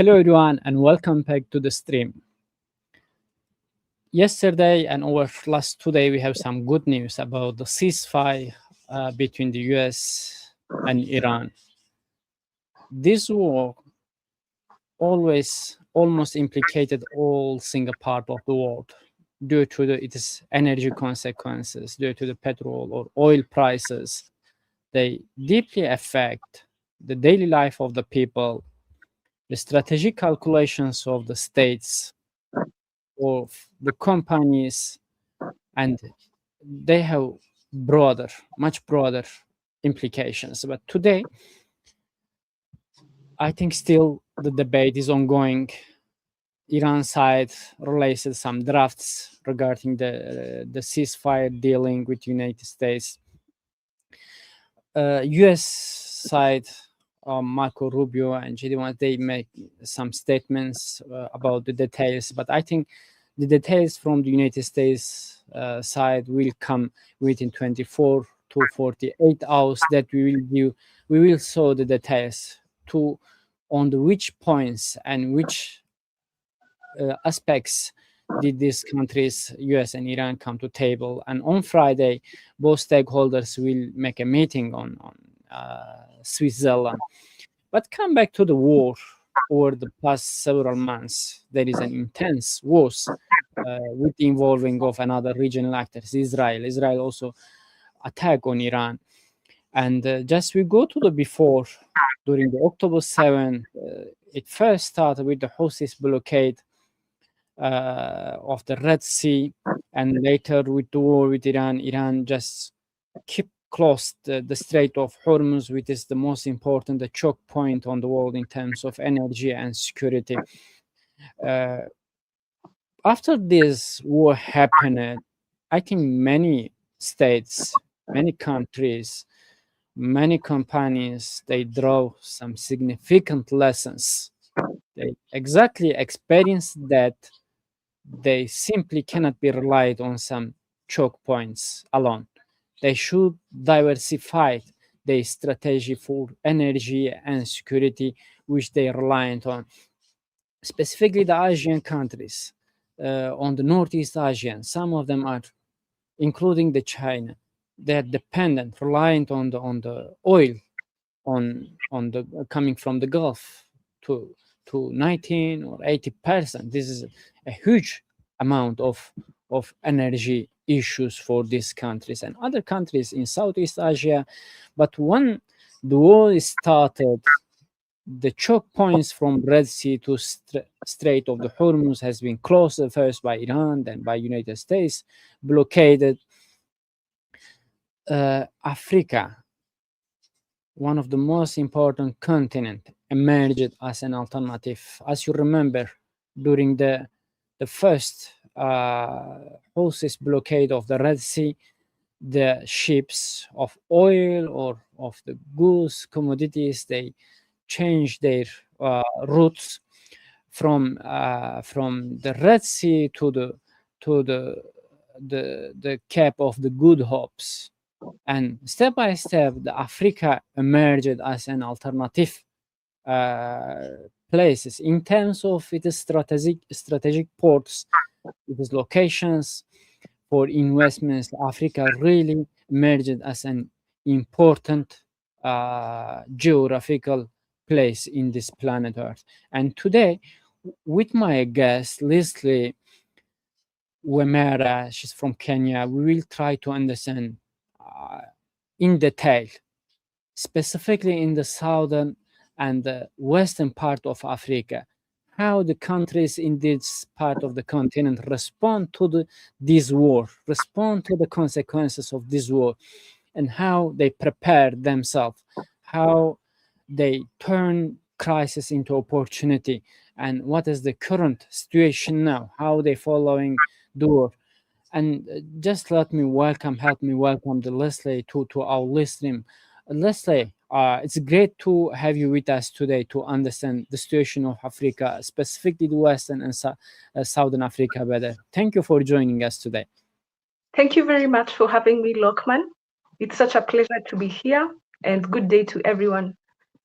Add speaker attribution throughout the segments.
Speaker 1: Hello everyone and welcome back to the stream. Yesterday and over last 2 days we have some good news about the ceasefire between the US and Iran. This war almost implicated all single part of the world due to its energy consequences, due to the petrol or oil prices. They deeply affect the daily life of the people, the strategic calculations of the states, of the companies, and they have much broader implications. But today, I think still the debate is ongoing. Iran side released some drafts regarding the ceasefire dealing with United States. US side, Marco Rubio and JD Vance, they make some statements about the details, but I think the details from the United States side will come within 24 to 48 hours that we will show the details on which points and which aspects did these countries, US and Iran, come to table. And on Friday, both stakeholders will make a meeting on Switzerland. But come back to the war. Over the past several months, there is an intense war with the involving of another regional actors, Israel. Israel also attack on Iran. And just we go to the before, during the October 7, it first started with the Houthis blockade of the Red Sea, and later with the war with Iran. Iran just keep closed the Strait of Hormuz, which is the most important, the choke point on the world in terms of energy and security. After this war happened, I think many states, many countries, many companies, they draw some significant lessons. They exactly experienced that they simply cannot be relied on some choke points alone. They should diversify their strategy for energy and security, which they reliant on. Specifically, the Asian countries, on the Northeast Asian, some of them are, including the China, they're dependent, reliant on the oil, on the coming from the Gulf to 19 or 80%. This is a huge amount of energy issues for these countries and other countries in Southeast Asia. But when the war started, the choke points from Red Sea to Strait of the Hormuz has been closed first by Iran, then by United States, blockaded. Africa, one of the most important continent, emerged as an alternative. As you remember, during the first Houthis blockade of the Red Sea, the ships of oil or of the goods, commodities, they changed their routes from the Red Sea to the Cape of the Good Hopes. And step by step, the Africa emerged as an alternative places in terms of its strategic ports, its locations for investments. Africa really emerged as an important geographical place in this planet Earth. And today, with my guest, Lesley, Wamere, she's from Kenya, we will try to understand in detail, specifically in the southern and the western part of Africa, how the countries in this part of the continent respond to this war, respond to the consequences of this war, and how they prepare themselves, how they turn crisis into opportunity, and what is the current situation now, how they following the war. And just help me welcome the Lesley to our listening. Lesley, it's great to have you with us today to understand the situation of Africa, specifically the Western and Southern Africa better. Thank you for joining us today.
Speaker 2: Thank you very much for having me, Lokman. It's such a pleasure to be here, and good day to everyone.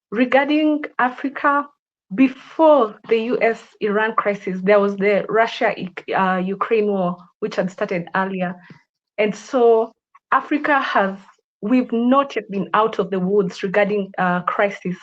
Speaker 2: Regarding Africa, before the US-Iran crisis, there was the Russia-Ukraine war, which had started earlier. And so we've not yet been out of the woods regarding crisis,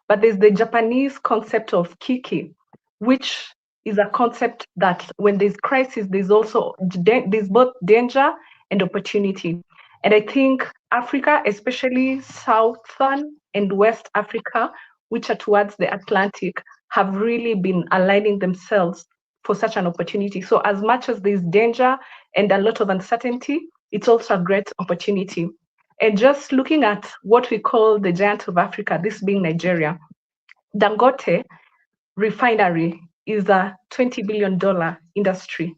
Speaker 2: but there's the Japanese concept of kiki, which is a concept that when there's crisis, there's both danger and opportunity. And I think Africa, especially Southern and West Africa, which are towards the Atlantic, have really been aligning themselves for such an opportunity. So as much as there's danger and a lot of uncertainty, it's also a great opportunity. And just looking at what we call the giant of Africa, this being Nigeria, Dangote refinery is a $20 billion industry,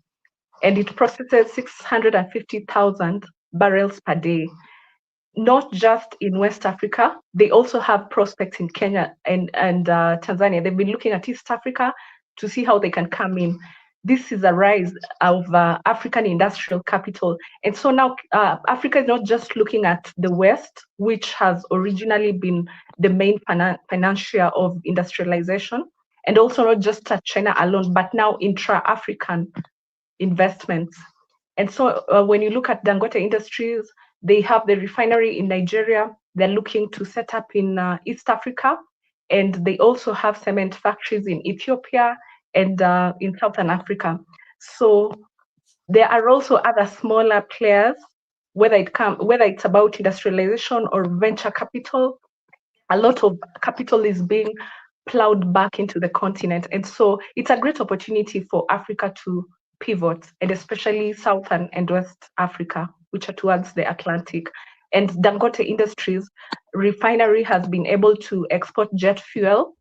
Speaker 2: and it processes 650,000 barrels per day. Not just in West Africa, they also have prospects in Kenya and Tanzania. They've been looking at East Africa to see how they can come in. This is a rise of African industrial capital. And so now Africa is not just looking at the West, which has originally been the main financier of industrialization, and also not just at China alone, but now intra-African investments. And so when you look at Dangote Industries, they have the refinery in Nigeria. They're looking to set up in East Africa. And they also have cement factories in Ethiopia and in Southern Africa. So there are also other smaller players, whether it's about industrialization or venture capital. A lot of capital is being plowed back into the continent. And so it's a great opportunity for Africa to pivot, and especially Southern and West Africa, which are towards the Atlantic. And Dangote Industries refinery has been able to export jet fuel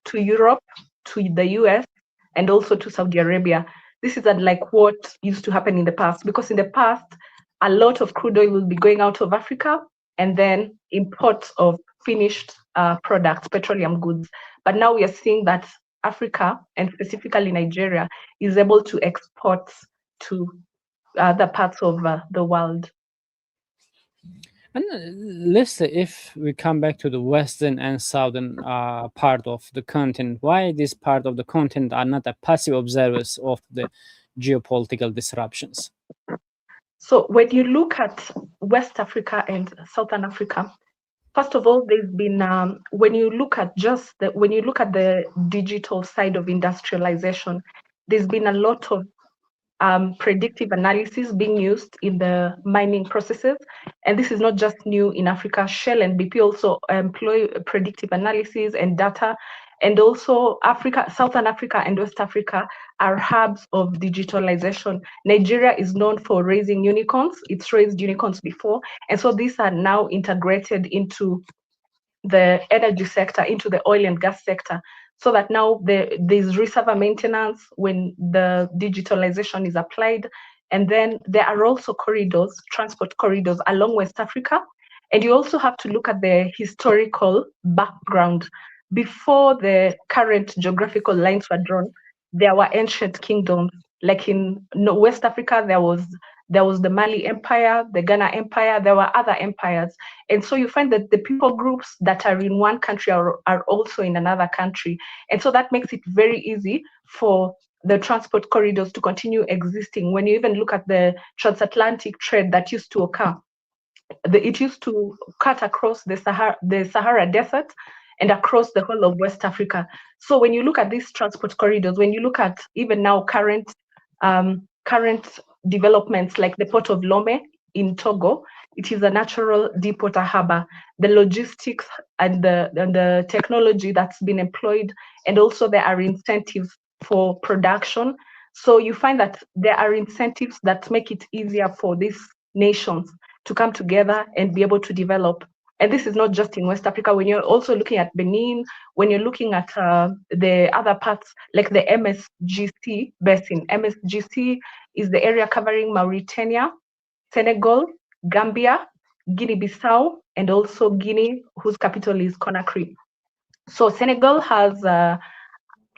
Speaker 2: to Europe, to the US, and also to Saudi Arabia. This is unlike what used to happen in the past, because in the past, a lot of crude oil will be going out of Africa and then imports of finished products, petroleum goods. But now we are seeing that Africa, and specifically Nigeria, is able to export to other parts of the world.
Speaker 1: And let's say if we come back to the western and southern part of the continent, why this part of the continent are not a passive observers of the geopolitical disruptions?
Speaker 2: So when you look at West Africa and Southern Africa, first of all, there's been when you look at the digital side of industrialization, there's been a lot of predictive analysis being used in the mining processes. And this is not just new in Africa. Shell and BP also employ predictive analysis and data. And also Southern Africa and West Africa are hubs of digitalization. Nigeria is known for raising unicorns. It's raised unicorns before. And so these are now integrated into the energy sector, into the oil and gas sector, so that now there's reservoir maintenance when the digitalization is applied. And then there are also transport corridors along West Africa. And you also have to look at the historical background. Before the current geographical lines were drawn, there were ancient kingdoms. Like in West Africa, there was the Mali Empire, the Ghana Empire, there were other empires. And so you find that the people groups that are in one country are also in another country. And so that makes it very easy for the transport corridors to continue existing. When you even look at the transatlantic trade that used to occur, it used to cut across the Sahara Desert and across the whole of West Africa. So when you look at these transport corridors, when you look at even now current developments like the port of Lome in Togo, it is a natural deep water harbor. The logistics and the technology that's been employed, and also there are incentives for production. So you find that there are incentives that make it easier for these nations to come together and be able to develop. And this is not just in West Africa. When you're also looking at Benin, when you're looking at the other parts, like the MSGC basin. MSGC is the area covering Mauritania, Senegal, Gambia, Guinea-Bissau, and also Guinea, whose capital is Conakry. So Senegal has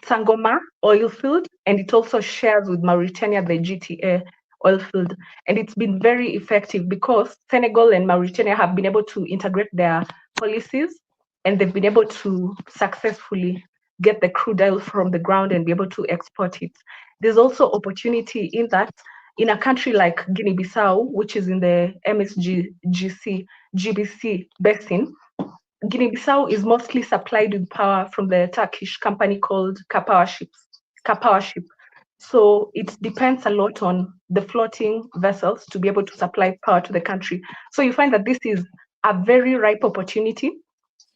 Speaker 2: Sangoma oil field, and it also shares with Mauritania the GTA oil field. And it's been very effective because Senegal and Mauritania have been able to integrate their policies, and they've been able to successfully get the crude oil from the ground and be able to export it. There's also opportunity in that in a country like Guinea-Bissau, which is in the GBC basin. Guinea-Bissau is mostly supplied with power from the Turkish company called Kapowership. So it depends a lot on the floating vessels to be able to supply power to the country. So you find that this is a very ripe opportunity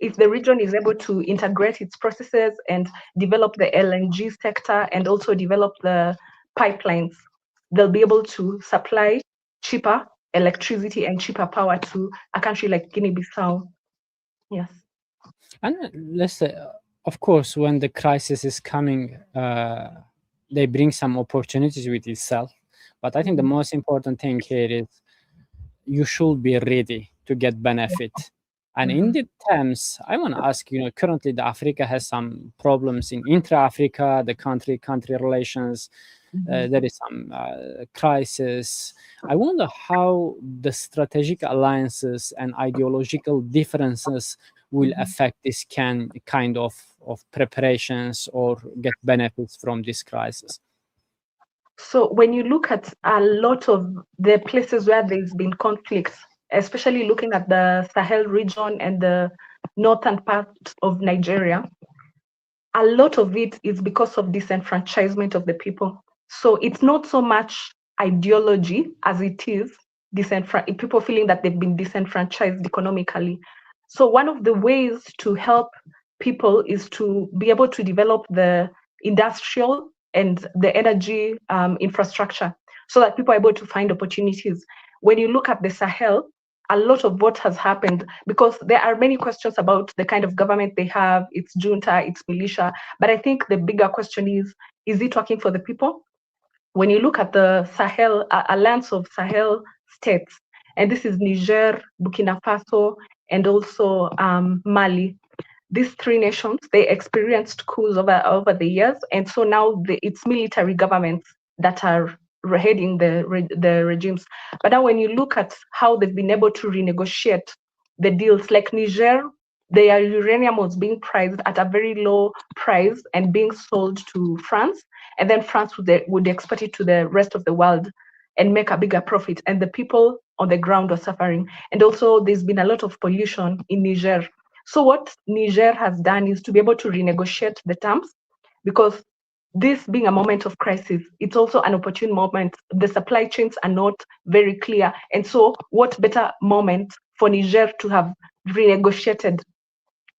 Speaker 2: if the region is able to integrate its processes and develop the LNG sector and also develop the pipelines. They'll be able to supply cheaper electricity and cheaper power to a country like Guinea-Bissau. Yes.
Speaker 1: And let's say, of course, when the crisis is coming, they bring some opportunities with itself. But I think the most important thing here is you should be ready to get benefit. And in the terms, I want to ask, currently the Africa has some problems in intra-Africa, the country relations. There is some crisis. I wonder how the strategic alliances and ideological differences will affect this kind of preparations or get benefits from this crisis.
Speaker 2: So when you look at a lot of the places where there's been conflicts, especially looking at the Sahel region and the northern part of Nigeria, a lot of it is because of disenfranchisement of the people. So it's not so much ideology as it is people feeling that they've been disenfranchised economically. So one of the ways to help people is to be able to develop the industrial and the energy infrastructure so that people are able to find opportunities. When you look at the Sahel, a lot of what has happened, because there are many questions about the kind of government they have, its junta, its militia, but I think the bigger question is it working for the people? When you look at the Sahel, alliance of Sahel states, and this is Niger, Burkina Faso, and also Mali, these three nations, they experienced coups over the years, and so now it's military governments that are heading the regimes. But now when you look at how they've been able to renegotiate the deals, like Niger, their uranium was being priced at a very low price and being sold to France, and then France would export it to the rest of the world and make a bigger profit, and the people on the ground are suffering. And also there's been a lot of pollution in Niger. So what Niger has done is to be able to renegotiate the terms, because this being a moment of crisis, it's also an opportune moment. The supply chains are not very clear. And so what better moment for Niger to have renegotiated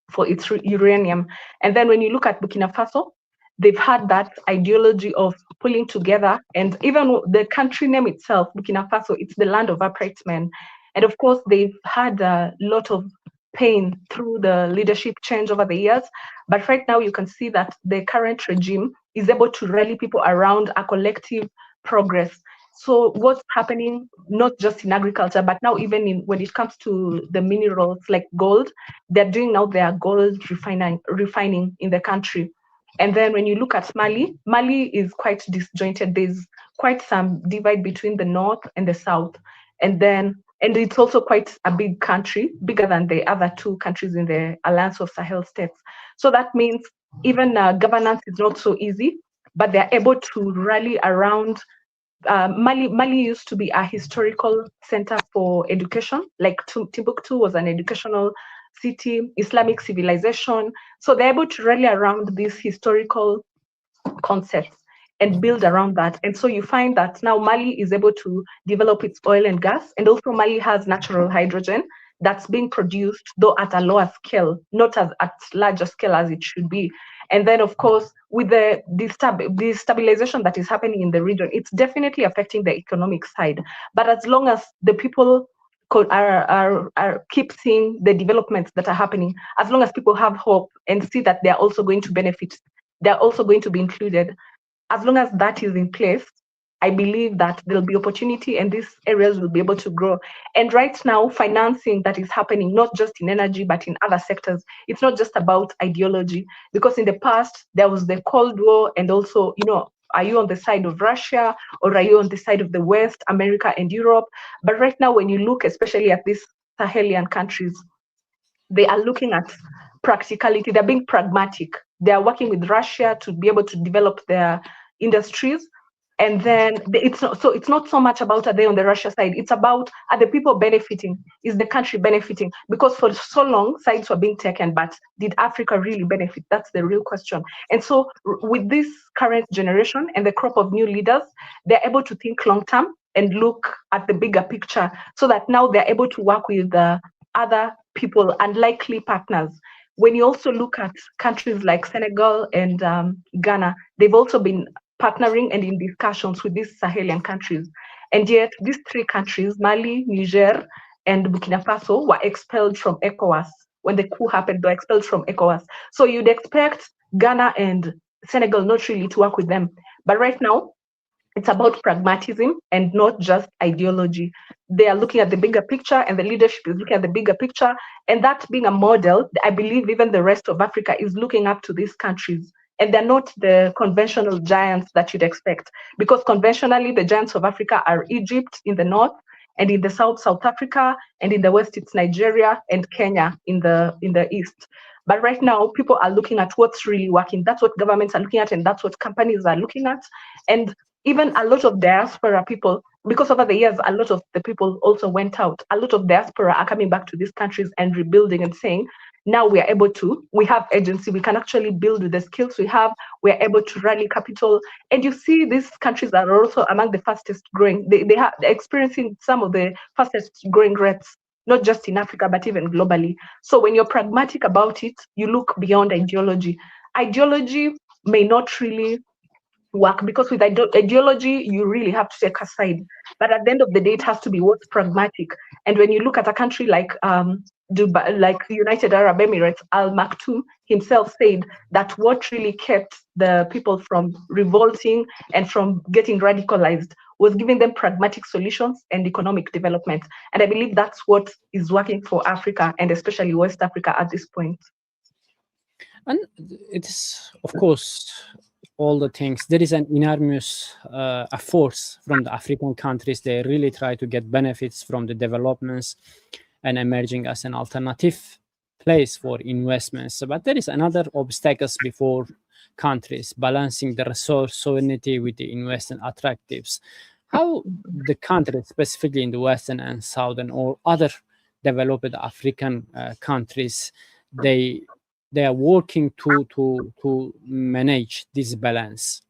Speaker 2: for its uranium? And then when you look at Burkina Faso, they've had that ideology of pulling together, and even the country name itself, Burkina Faso, it's the land of upright men. And of course, they've had a lot of pain through the leadership change over the years. But right now, you can see that the current regime is able to rally people around a collective progress. So what's happening, not just in agriculture, but now even when it comes to the minerals like gold, they're doing now their gold refining in the country. And then when you look at Mali, Mali is quite disjointed. There's quite some divide between the north and the south. And it's also quite a big country, bigger than the other two countries in the Alliance of Sahel states. So that means even governance is not so easy, but they're able to rally around. Mali used to be a historical center for education, like Timbuktu was an educational city, Islamic civilization. So they're able to rally around these historical concepts and build around that. And so you find that now Mali is able to develop its oil and gas, and also Mali has natural hydrogen that's being produced, though at a lower scale, not as at larger scale as it should be. And then, of course, with the destabilization that is happening in the region, it's definitely affecting the economic side. But as long as the people keep seeing the developments that are happening, as long as people have hope and see that they're also going to benefit, they're also going to be included, as long as that is in place, I believe that there'll be opportunity and these areas will be able to grow. And right now, financing that is happening, not just in energy, but in other sectors, it's not just about ideology, because in the past, there was the Cold War, and also, are you on the side of Russia or are you on the side of the West, America and Europe? But right now, when you look especially at these Sahelian countries, they are looking at practicality. They're being pragmatic. They're working with Russia to be able to develop their industries. And then it's not so much about are they on the Russia side. It's about are the people benefiting? Is the country benefiting? Because for so long sides were being taken, but did Africa really benefit? That's the real question. And so with this current generation and the crop of new leaders, they're able to think long term and look at the bigger picture, so that now they're able to work with other people and likely partners. When you also look at countries like Senegal and Ghana, they've also been partnering and in discussions with these Sahelian countries. And yet these three countries, Mali, Niger, and Burkina Faso, were expelled from ECOWAS. When the coup happened, they were expelled from ECOWAS. So you'd expect Ghana and Senegal not really to work with them. But right now, it's about pragmatism and not just ideology. They are looking at the bigger picture, and the leadership is looking at the bigger picture. And that being a model, I believe even the rest of Africa is looking up to these countries. And they're not the conventional giants that you'd expect, because conventionally the giants of Africa are Egypt in the north, and in the south, South Africa, and in the west, it's Nigeria and Kenya in the east. But right now, people are looking at what's really working. That's what governments are looking at, and that's what companies are looking at. And even a lot of diaspora people, because over the years, a lot of the people also went out. A lot of diaspora are coming back to these countries and rebuilding and saying, now we are able to, we have agency, we can actually build with the skills we have, we are able to rally capital. And you see these countries are also among the fastest growing. They're experiencing some of the fastest growing rates, not just in Africa, but even globally. So when you're pragmatic about it, you look beyond ideology. Ideology may not really work, because with ideology, you really have to take a side. But at the end of the day, it has to be what's pragmatic. And when you look at a country like Dubai, like United Arab Emirates, Al Maktoum himself said that what really kept the people from revolting and from getting radicalized was giving them pragmatic solutions and economic development. And I believe that's what is working for Africa, and especially West Africa at this point.
Speaker 1: And it's, of course, all the things. There is an enormous force from the African countries. They really try to get benefits from the developments and emerging as an alternative place for investments. But there is another obstacles before countries, balancing the resource sovereignty with the investment attractives. How the countries, specifically in the Western and Southern or other developed African countries, they are working to manage this balance?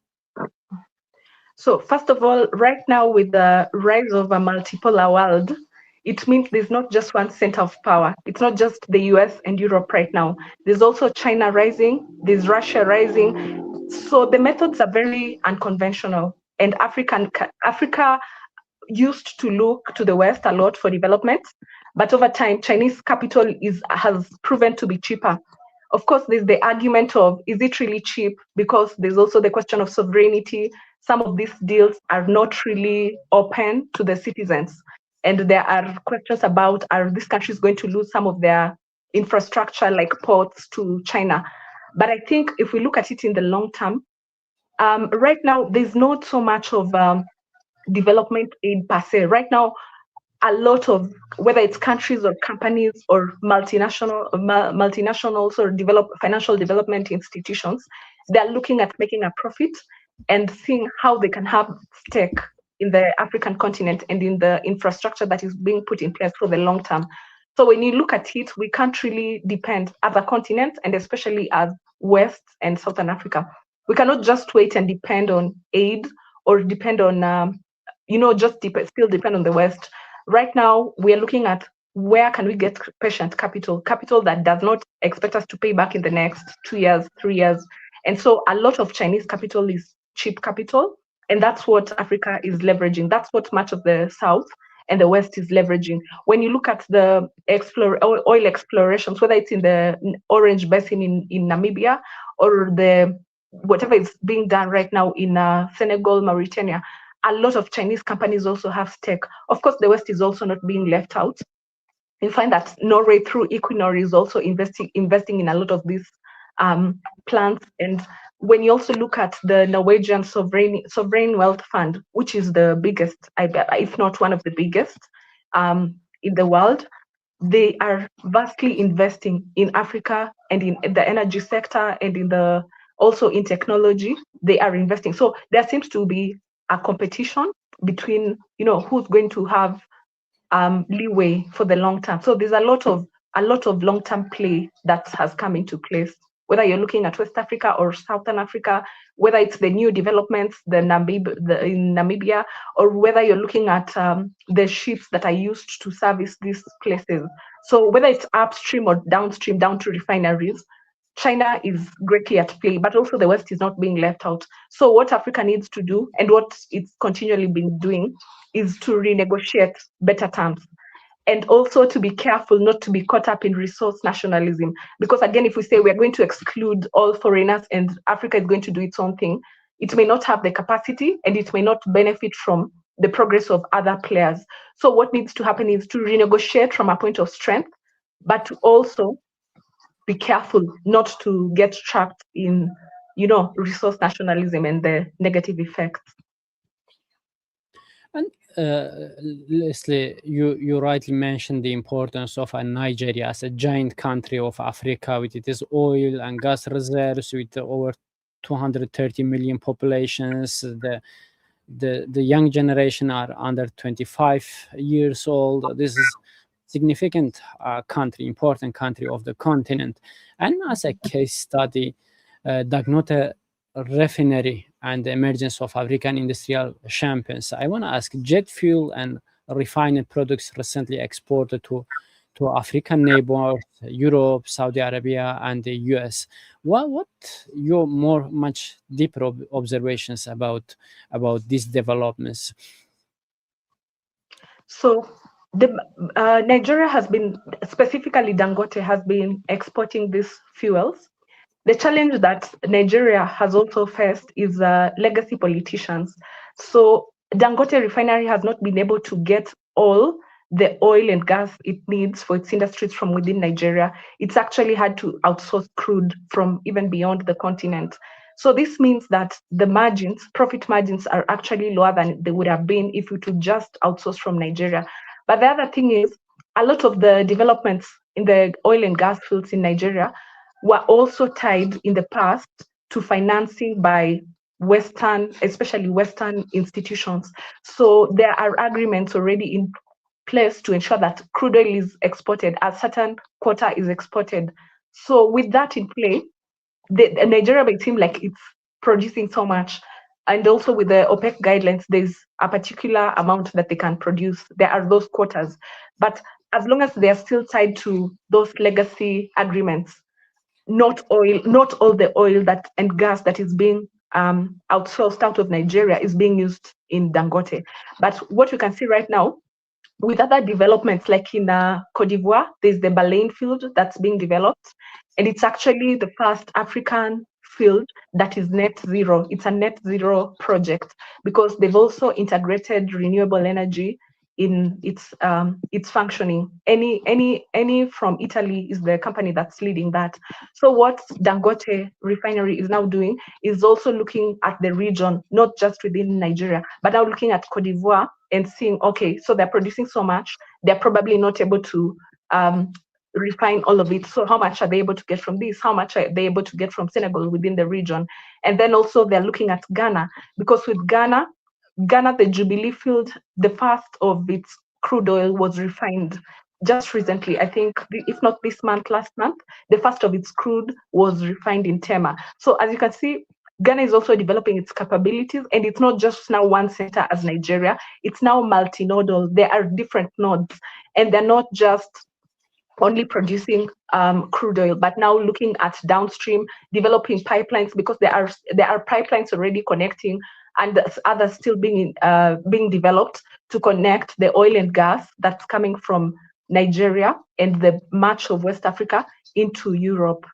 Speaker 2: So first of all, right now with the rise of a multipolar world, it means there's not just one center of power. It's not just the US and Europe right now. There's also China rising, there's Russia rising. So the methods are very unconventional. And Africa used to look to the West a lot for development, but over time, Chinese capital has proven to be cheaper. Of course, there's the argument of, is it really cheap? Because there's also the question of sovereignty. Some of these deals are not really open to the citizens. And there are questions about, are these countries going to lose some of their infrastructure like ports to China? But I think if we look at it in the long term, right now, there's not so much of development aid per se. Right now, a lot of, whether it's countries or companies or multinationals or financial development institutions, they're looking at making a profit and seeing how they can have stake in the African continent and in the infrastructure that is being put in place for the long term. So when you look at it, we can't really depend as a continent, and especially as West and Southern Africa. We cannot just wait and depend on aid or depend on, still depend on the West. Right now, we are looking at where can we get patient capital that does not expect us to pay back in the next 2 years, 3 years. And so a lot of Chinese capital is cheap capital, and that's what Africa is leveraging. That's what much of the South and the West is leveraging. When you look at the oil explorations, whether it's in the Orange Basin in Namibia or whatever is being done right now in Senegal, Mauritania, a lot of Chinese companies also have stake. Of course, the West is also not being left out. You find that Norway through Equinor is also investing in a lot of these plants. And when you also look at the Norwegian Sovereign Wealth Fund, which is the biggest, if not one of the biggest in the world, they are vastly investing in Africa and in the energy sector and in the also in technology. They are investing. So there seems to be a competition between, who's going to have leeway for the long term. So there's a lot of long term play that has come into place. Whether you're looking at West Africa or Southern Africa, whether it's the new developments, in Namibia, or whether you're looking at the ships that are used to service these places. So whether it's upstream or downstream, down to refineries, China is greatly at play, but also the West is not being left out. So what Africa needs to do, and what it's continually been doing, is to renegotiate better terms, and also to be careful not to be caught up in resource nationalism. Because again, if we say we're going to exclude all foreigners and Africa is going to do its own thing, it may not have the capacity and it may not benefit from the progress of other players. So what needs to happen is to renegotiate from a point of strength, but to also be careful not to get trapped in, resource nationalism and the negative effects.
Speaker 1: And Lesley, you rightly mentioned the importance of Nigeria as a giant country of Africa with its oil and gas reserves, with over 230 million populations. The young generation are under 25 years old. This is significant country, important country of the continent. And as a case study, Dangote refinery and the emergence of African industrial champions. I want to ask, jet fuel and refined products recently exported to African neighbors, Europe, Saudi Arabia, and the US. What your much deeper observations about these developments?
Speaker 2: So the Nigeria has been, specifically Dangote, has been exporting these fuels. The challenge that Nigeria has also faced is legacy politicians. So Dangote refinery has not been able to get all the oil and gas it needs for its industries from within Nigeria. It's actually had to outsource crude from even beyond the continent. So this means that the margins, profit margins, are actually lower than they would have been if we could just outsource from Nigeria. But the other thing is, a lot of the developments in the oil and gas fields in Nigeria were also tied in the past to financing by Western, especially Western institutions. So there are agreements already in place to ensure that crude oil is exported, a certain quota is exported. So with that in play, the Nigeria may seem like it's producing so much. And also with the OPEC guidelines, there's a particular amount that they can produce. There are those quotas. But as long as they are still tied to those legacy agreements, not all the oil that and gas that is being outsourced out of Nigeria is being used in Dangote. But what you can see right now, with other developments, like in Cote d'Ivoire, there's the Baleine field that's being developed, and it's actually the first African field that is net zero. It's a net zero project because they've also integrated renewable energy in its functioning. Any from Italy is the company that's leading that. So what Dangote refinery is now doing is also looking at the region, not just within Nigeria, but now looking at Cote d'Ivoire and seeing, okay, so they're producing so much, they're probably not able to refine all of it. So how much are they able to get from this? How much are they able to get from Senegal within the region? And then also they're looking at Ghana, because with Ghana, the Jubilee field, the first of its crude oil was refined just recently. I think, if not this month, last month, the first of its crude was refined in Tema. So as you can see, Ghana is also developing its capabilities, and it's not just now one center as Nigeria, it's now multinodal. There are different nodes, and they're not just only producing crude oil, but now looking at downstream, developing pipelines, because there are pipelines already connecting, and others still being developed to connect the oil and gas that's coming from Nigeria and the much of West Africa into Europe.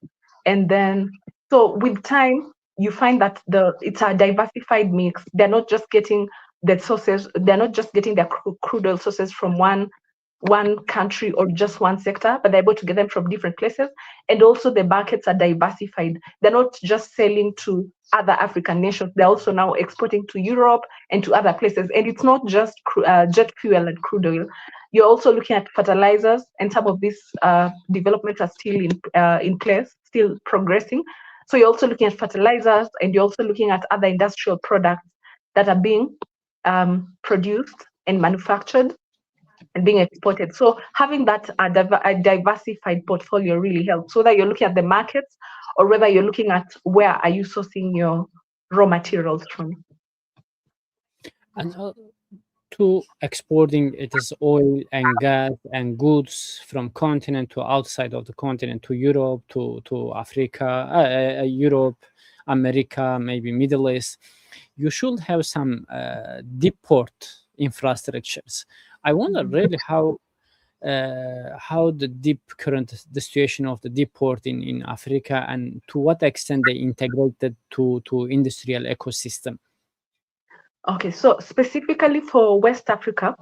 Speaker 2: And then, so with time, you find that it's a diversified mix. They're not just getting the sources, they're not just getting their crude oil sources from one country or just one sector, but they're able to get them from different places. And also the markets are diversified. They're not just selling to other African nations, they're also now exporting to Europe and to other places. And it's not just jet fuel and crude oil. You're also looking at fertilizers, and some of these developments are still in place, still progressing. So you're also looking at fertilizers, and you're also looking at other industrial products that are being produced and manufactured and being exported. So having that a diversified portfolio really helps, whether you're looking at the markets or whether you're looking at where are you sourcing your raw materials from.
Speaker 1: And to exporting, it is oil and gas and goods from continent to outside of the continent, to Europe, to Africa, Europe, America, maybe Middle East. You should have some deep port infrastructures. I wonder really how the situation of the deep port in Africa, and to what extent they integrated to industrial ecosystem.
Speaker 2: Okay, so specifically for West Africa,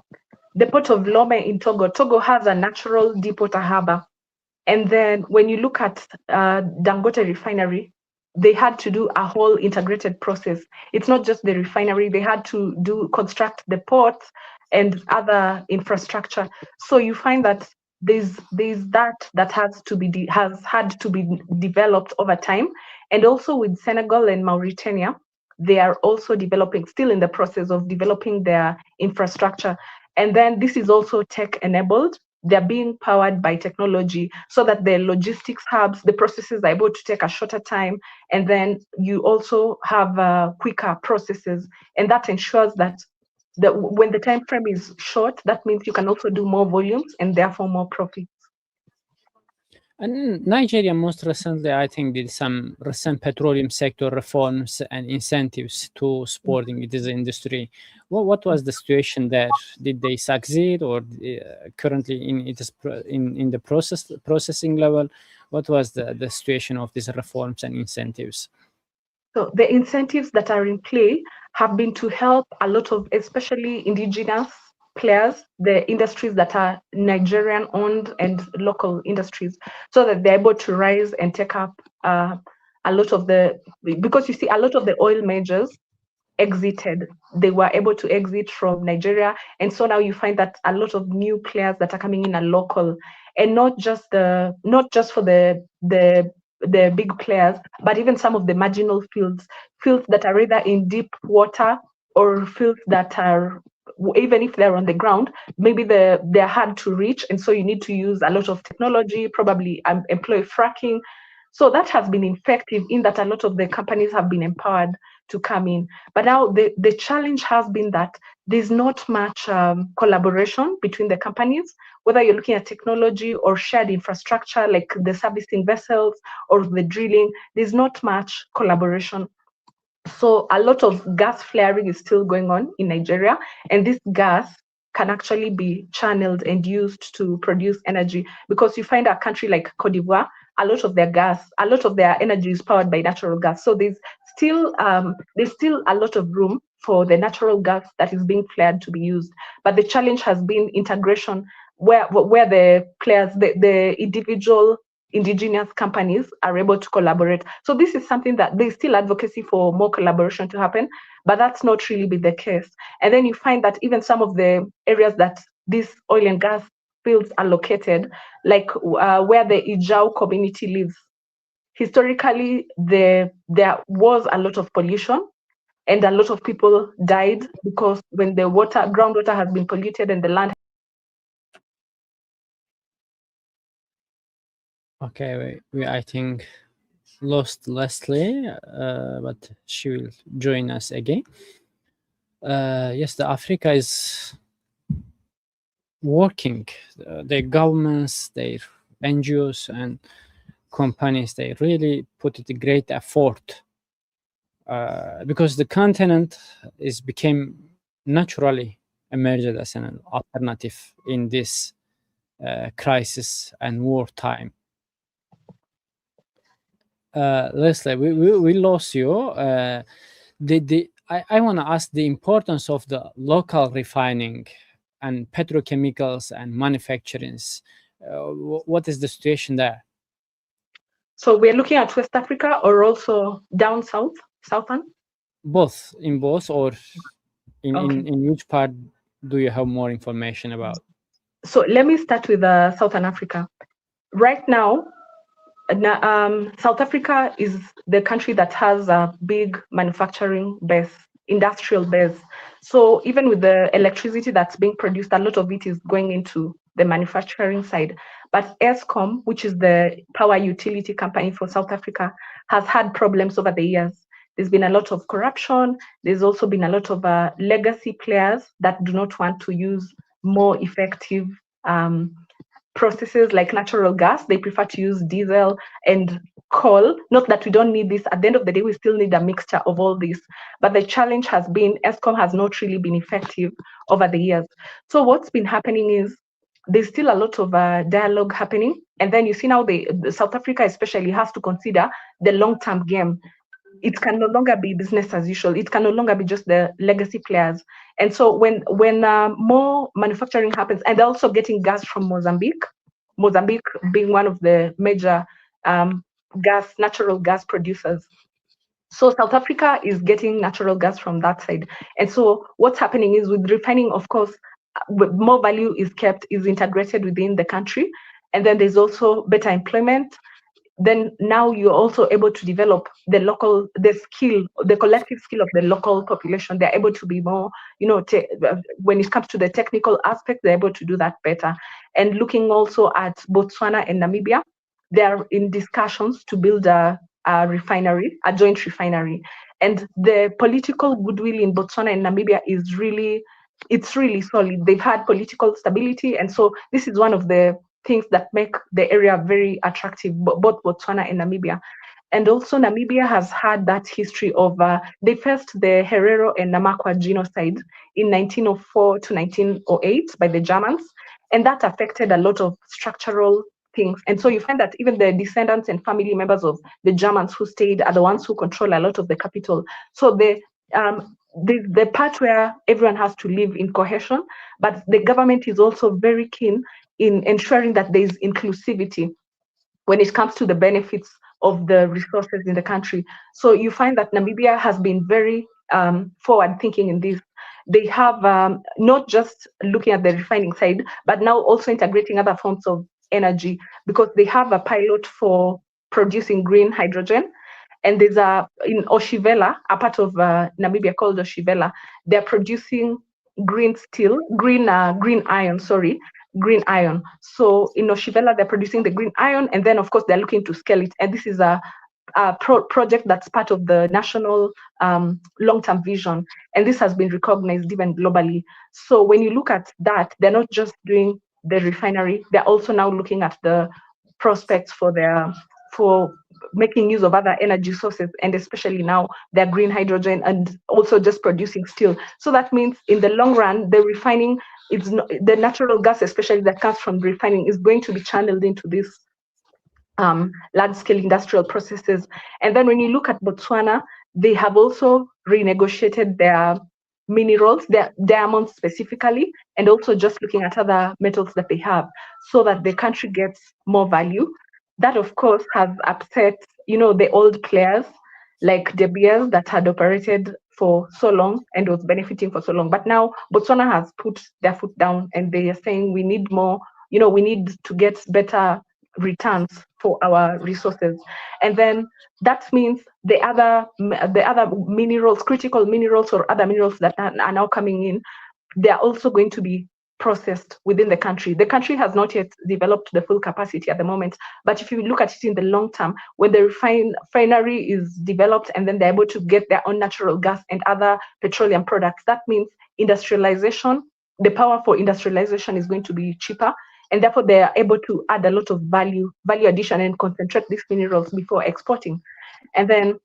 Speaker 2: the port of Lomé in Togo has a natural deepwater harbor. And then when you look at Dangote refinery, they had to do a whole integrated process. It's not just the refinery, they had to construct the port and other infrastructure. So you find that there's that has had to be developed over time. And also with Senegal and Mauritania, they are also developing, still in the process of developing their infrastructure. And then this is also tech enabled. They're being powered by technology so that the logistics hubs, the processes are able to take a shorter time. And then you also have quicker processes. And that ensures that when the time frame is short, that means you can also do more volumes and therefore more profits.
Speaker 1: And Nigeria most recently, I think, did some recent petroleum sector reforms and incentives to supporting this industry. What was the situation there? Did they succeed, or currently in the processing level? What was the situation of these reforms and incentives?
Speaker 2: So the incentives that are in play have been to help a lot of, especially indigenous players, the industries that are Nigerian owned and local industries, so that they're able to rise and take up a lot of because you see a lot of the oil majors exited. They were able to exit from Nigeria, and so now you find that a lot of new players that are coming in are local, and not just for the big players, but even some of the marginal fields that are either in deep water or fields that are, even if they're on the ground, maybe they're hard to reach, and so you need to use a lot of technology, probably employ fracking. So that has been effective in that a lot of the companies have been empowered to come in. But now the challenge has been that there's not much collaboration between the companies, whether you're looking at technology or shared infrastructure like the servicing vessels or the drilling. There's not much collaboration. So a lot of gas flaring is still going on in Nigeria, and this gas can actually be channeled and used to produce energy, because you find a country like Cote d'Ivoire, a lot of their energy is powered by natural gas. So there's still a lot of room for the natural gas that is being flared to be used. But the challenge has been integration, where the players, the individual indigenous companies are able to collaborate. So this is something that there's still advocacy for more collaboration to happen, but that's not really been the case. And then you find that even some of the areas that these oil and gas fields are located, like where the Ijao community lives, historically there was a lot of pollution, and a lot of people died because when the groundwater has been polluted and the land.
Speaker 1: Okay, we I think lost Lesley, but she will join us again. Yes, the Africa is working. Their governments, their NGOs and companies, they really put it a great effort, because the continent became naturally emerged as an alternative in this crisis and wartime. Lesley, we lost you. I want to ask the importance of the local refining and petrochemicals and manufacturing. What is the situation there?
Speaker 2: So we're looking at West Africa or also down south, southern?
Speaker 1: Both, in both, or
Speaker 2: Okay.
Speaker 1: in which part do you have more information about?
Speaker 2: So let me start with Southern Africa. Right now, South Africa is the country that has a big manufacturing base, industrial base. So even with the electricity that's being produced, a lot of it is going into the manufacturing side. But Eskom, which is the power utility company for South Africa, has had problems over the years. There's been a lot of corruption. There's also been a lot of legacy players that do not want to use more effective processes like natural gas. They prefer to use diesel and coal. Not that we don't need this. At the end of the day, we still need a mixture of all this. But the challenge has been Eskom has not really been effective over the years. So what's been happening is there's still a lot of dialogue happening. And then you see now the South Africa especially has to consider the long-term game. It can no longer be business as usual. It can no longer be just the legacy players. And so when more manufacturing happens, and they're also getting gas from Mozambique, Mozambique being one of the major natural gas producers. So South Africa is getting natural gas from that side. And so what's happening is with refining, of course, more value is kept, is integrated within the country. And then there's also better employment. Then now you're also able to develop the collective skill of the local population. They're able to be more, when it comes to the technical aspect, they're able to do that better. And looking also at Botswana and Namibia, they're in discussions to build a refinery, a joint refinery. And the political goodwill in Botswana and Namibia is it's really solid. They've had political stability. And so this is one of the things that make the area very attractive, both Botswana and Namibia. And also Namibia has had that history of, they faced the Herero and Namakwa genocide in 1904 to 1908 by the Germans. And that affected a lot of structural things. And so you find that even the descendants and family members of the Germans who stayed are the ones who control a lot of the capital. So the part where everyone has to live in cohesion, but the government is also very keen in ensuring that there is inclusivity when it comes to the benefits of the resources in the country. So you find that Namibia has been very forward thinking in this. They have not just looking at the refining side, but now also integrating other forms of energy, because they have a pilot for producing green hydrogen. And there's in Oshivela, a part of Namibia called Oshivela, they're producing green steel, green iron, sorry, green iron. So in Oshivela, they're producing the green iron, and then of course they're looking to scale it. And this is a project that's part of the national long-term vision, and this has been recognized even globally. So when you look at that, they're not just doing the refinery; they're also now looking at the prospects for making use of other energy sources, and especially now their green hydrogen, and also just producing steel. So that means in the long run, the refining the natural gas, especially that comes from refining, is going to be channeled into this large-scale industrial processes. And then when you look at Botswana, they have also renegotiated their minerals, their diamonds specifically, and also just looking at other metals that they have, so that the country gets more value. That, of course, has upset, the old players like De Beers that had operated for so long and was benefiting for so long. But now Botswana has put their foot down, and they are saying we need more, we need to get better returns for our resources. And then that means the other minerals, critical minerals or other minerals that are now coming in, they're also going to be processed within the country. The country has not yet developed the full capacity at the moment, but if you look at it in the long term, when the refinery is developed and then they're able to get their own natural gas and other petroleum products, that means industrialization, the power for industrialization is going to be cheaper, and therefore they are able to add a lot of value addition and concentrate these minerals before exporting. And then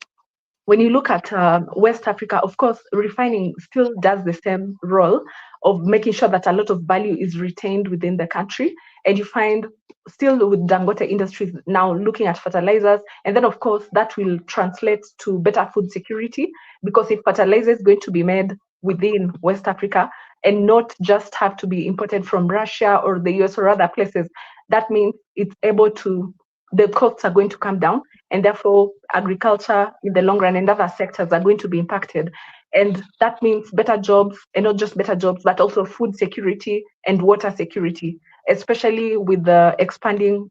Speaker 2: when you look at West Africa, of course, refining still does the same role of making sure that a lot of value is retained within the country. And you find still with Dangote Industries now looking at fertilizers. And then, of course, that will translate to better food security, because if fertilizer is going to be made within West Africa and not just have to be imported from Russia or the US or other places, that means it's able to, the costs are going to come down, and therefore agriculture in the long run and other sectors are going to be impacted. And that means better jobs, and not just better jobs, but also food security and water security. especially with the expanding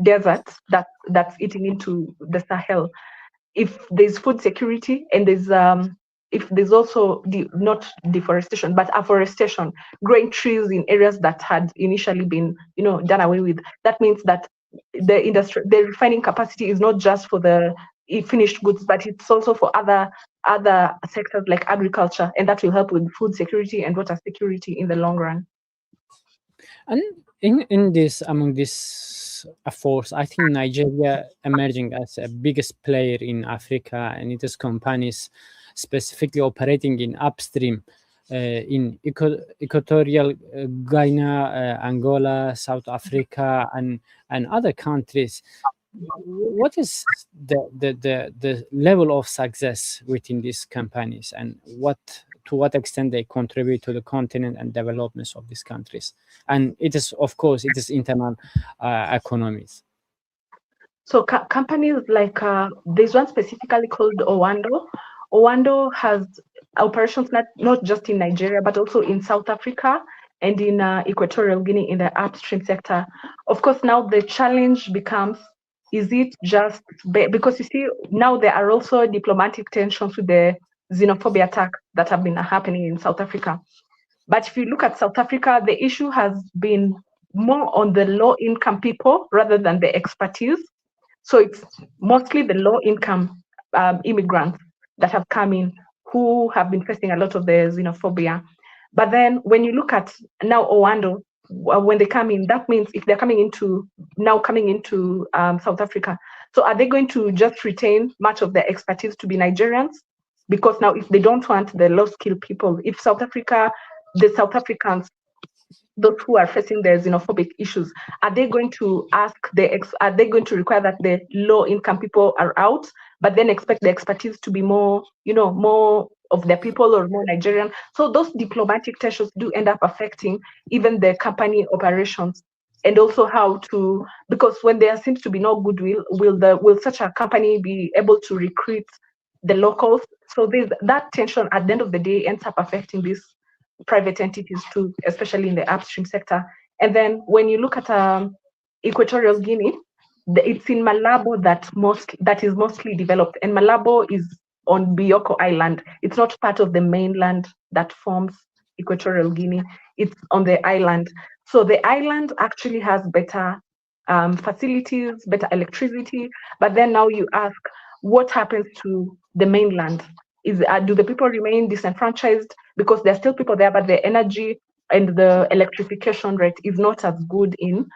Speaker 2: deserts that's eating into the Sahel. If there's food security and there's if there's also not deforestation but afforestation, growing trees in areas that had initially been done away with, that means that the refining capacity is not just for the finished goods, but it's also for other sectors like agriculture, and that will help with food security and water security in the long run.
Speaker 1: And in this, among these efforts, I think Nigeria emerging as a biggest player in Africa, and it is companies specifically operating in upstream in Equatorial Guinea, Angola, South Africa, and other countries. What is the level of success within these companies, and to what extent they contribute to the continent and developments of these countries? And it is, of course, it is internal economies.
Speaker 2: So companies like there's one specifically called Owando. Owando has operations not just in Nigeria, but also in South Africa and in Equatorial Guinea in the upstream sector. Of course, now the challenge becomes, is it just because you see now there are also diplomatic tensions with the xenophobia attacks that have been happening in South Africa. But if you look at South Africa, the issue has been more on the low-income people rather than the expertise. So it's mostly the low-income immigrants that have come in who have been facing a lot of the xenophobia. But then when you look at now Owando, when they come in, that means if they're coming into South Africa, so are they going to just retain much of their expertise to be Nigerians? Because now if they don't want the low-skilled people, if the South Africans, those who are facing the xenophobic issues, are they going to are they going to require that the low income people are out, but then expect the expertise to be more of their people or more Nigerian? So those diplomatic tensions do end up affecting even the company operations, and also because when there seems to be no goodwill, will such a company be able to recruit the locals? So there's that tension at the end of the day ends up affecting these private entities too, especially in the upstream sector. And then when you look at Equatorial Guinea, it's in Malabo that is mostly developed, and Malabo is on Bioko Island. It's not part of the mainland that forms Equatorial Guinea. It's on the island. So the island actually has better facilities, better electricity. But then now you ask, what happens to the mainland? Do the people remain disenfranchised because there are still people there, but the energy and the electrification rate is not as good in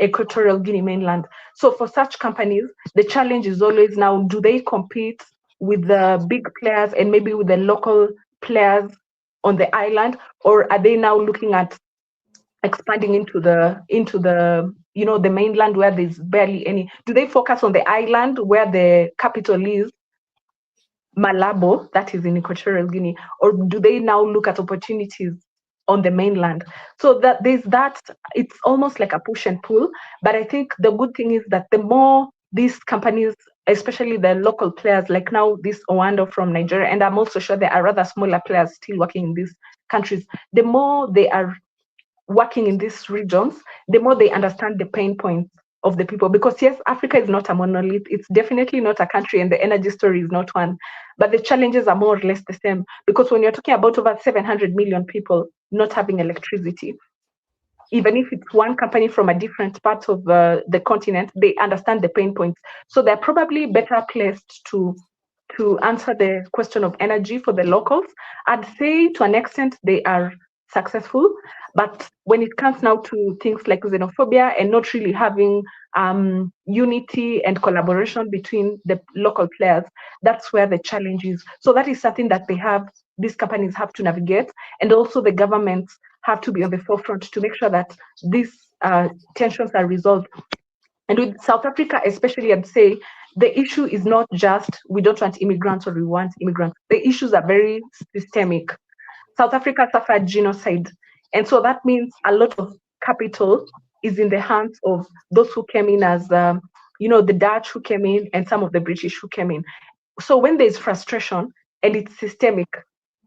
Speaker 2: Equatorial Guinea mainland? So for such companies, the challenge is always now: do they compete with the big players and maybe with the local players on the island, or are they now looking at expanding into the the mainland where there's barely any? Do they focus on the island where the capital is, Malabo, that is in Equatorial Guinea, or do they now look at opportunities on the mainland? So that it's almost like a push and pull. But I think the good thing is that the more these companies, especially the local players, like now this Owando from Nigeria, and I'm also sure there are other smaller players still working in these countries, the more they are working in these regions, the more they understand the pain points of the people. Because yes, Africa is not a monolith. It's definitely not a country, and the energy story is not one. But the challenges are more or less the same. Because when you're talking about over 700 million people not having electricity, even if it's one company from a different part of the continent, they understand the pain points. So they're probably better placed to answer the question of energy for the locals. I'd say to an extent they are successful, but when it comes now to things like xenophobia and not really having unity and collaboration between the local players, that's where the challenge is. So that is something that these companies have to navigate, and also the governments have to be on the forefront to make sure that these tensions are resolved. And with South Africa especially, I'd say the issue is not just we don't want immigrants or we want immigrants. The issues are very systemic. South Africa suffered genocide. And so that means a lot of capital is in the hands of those who came in as, the Dutch who came in and some of the British who came in. So when there's frustration and it's systemic,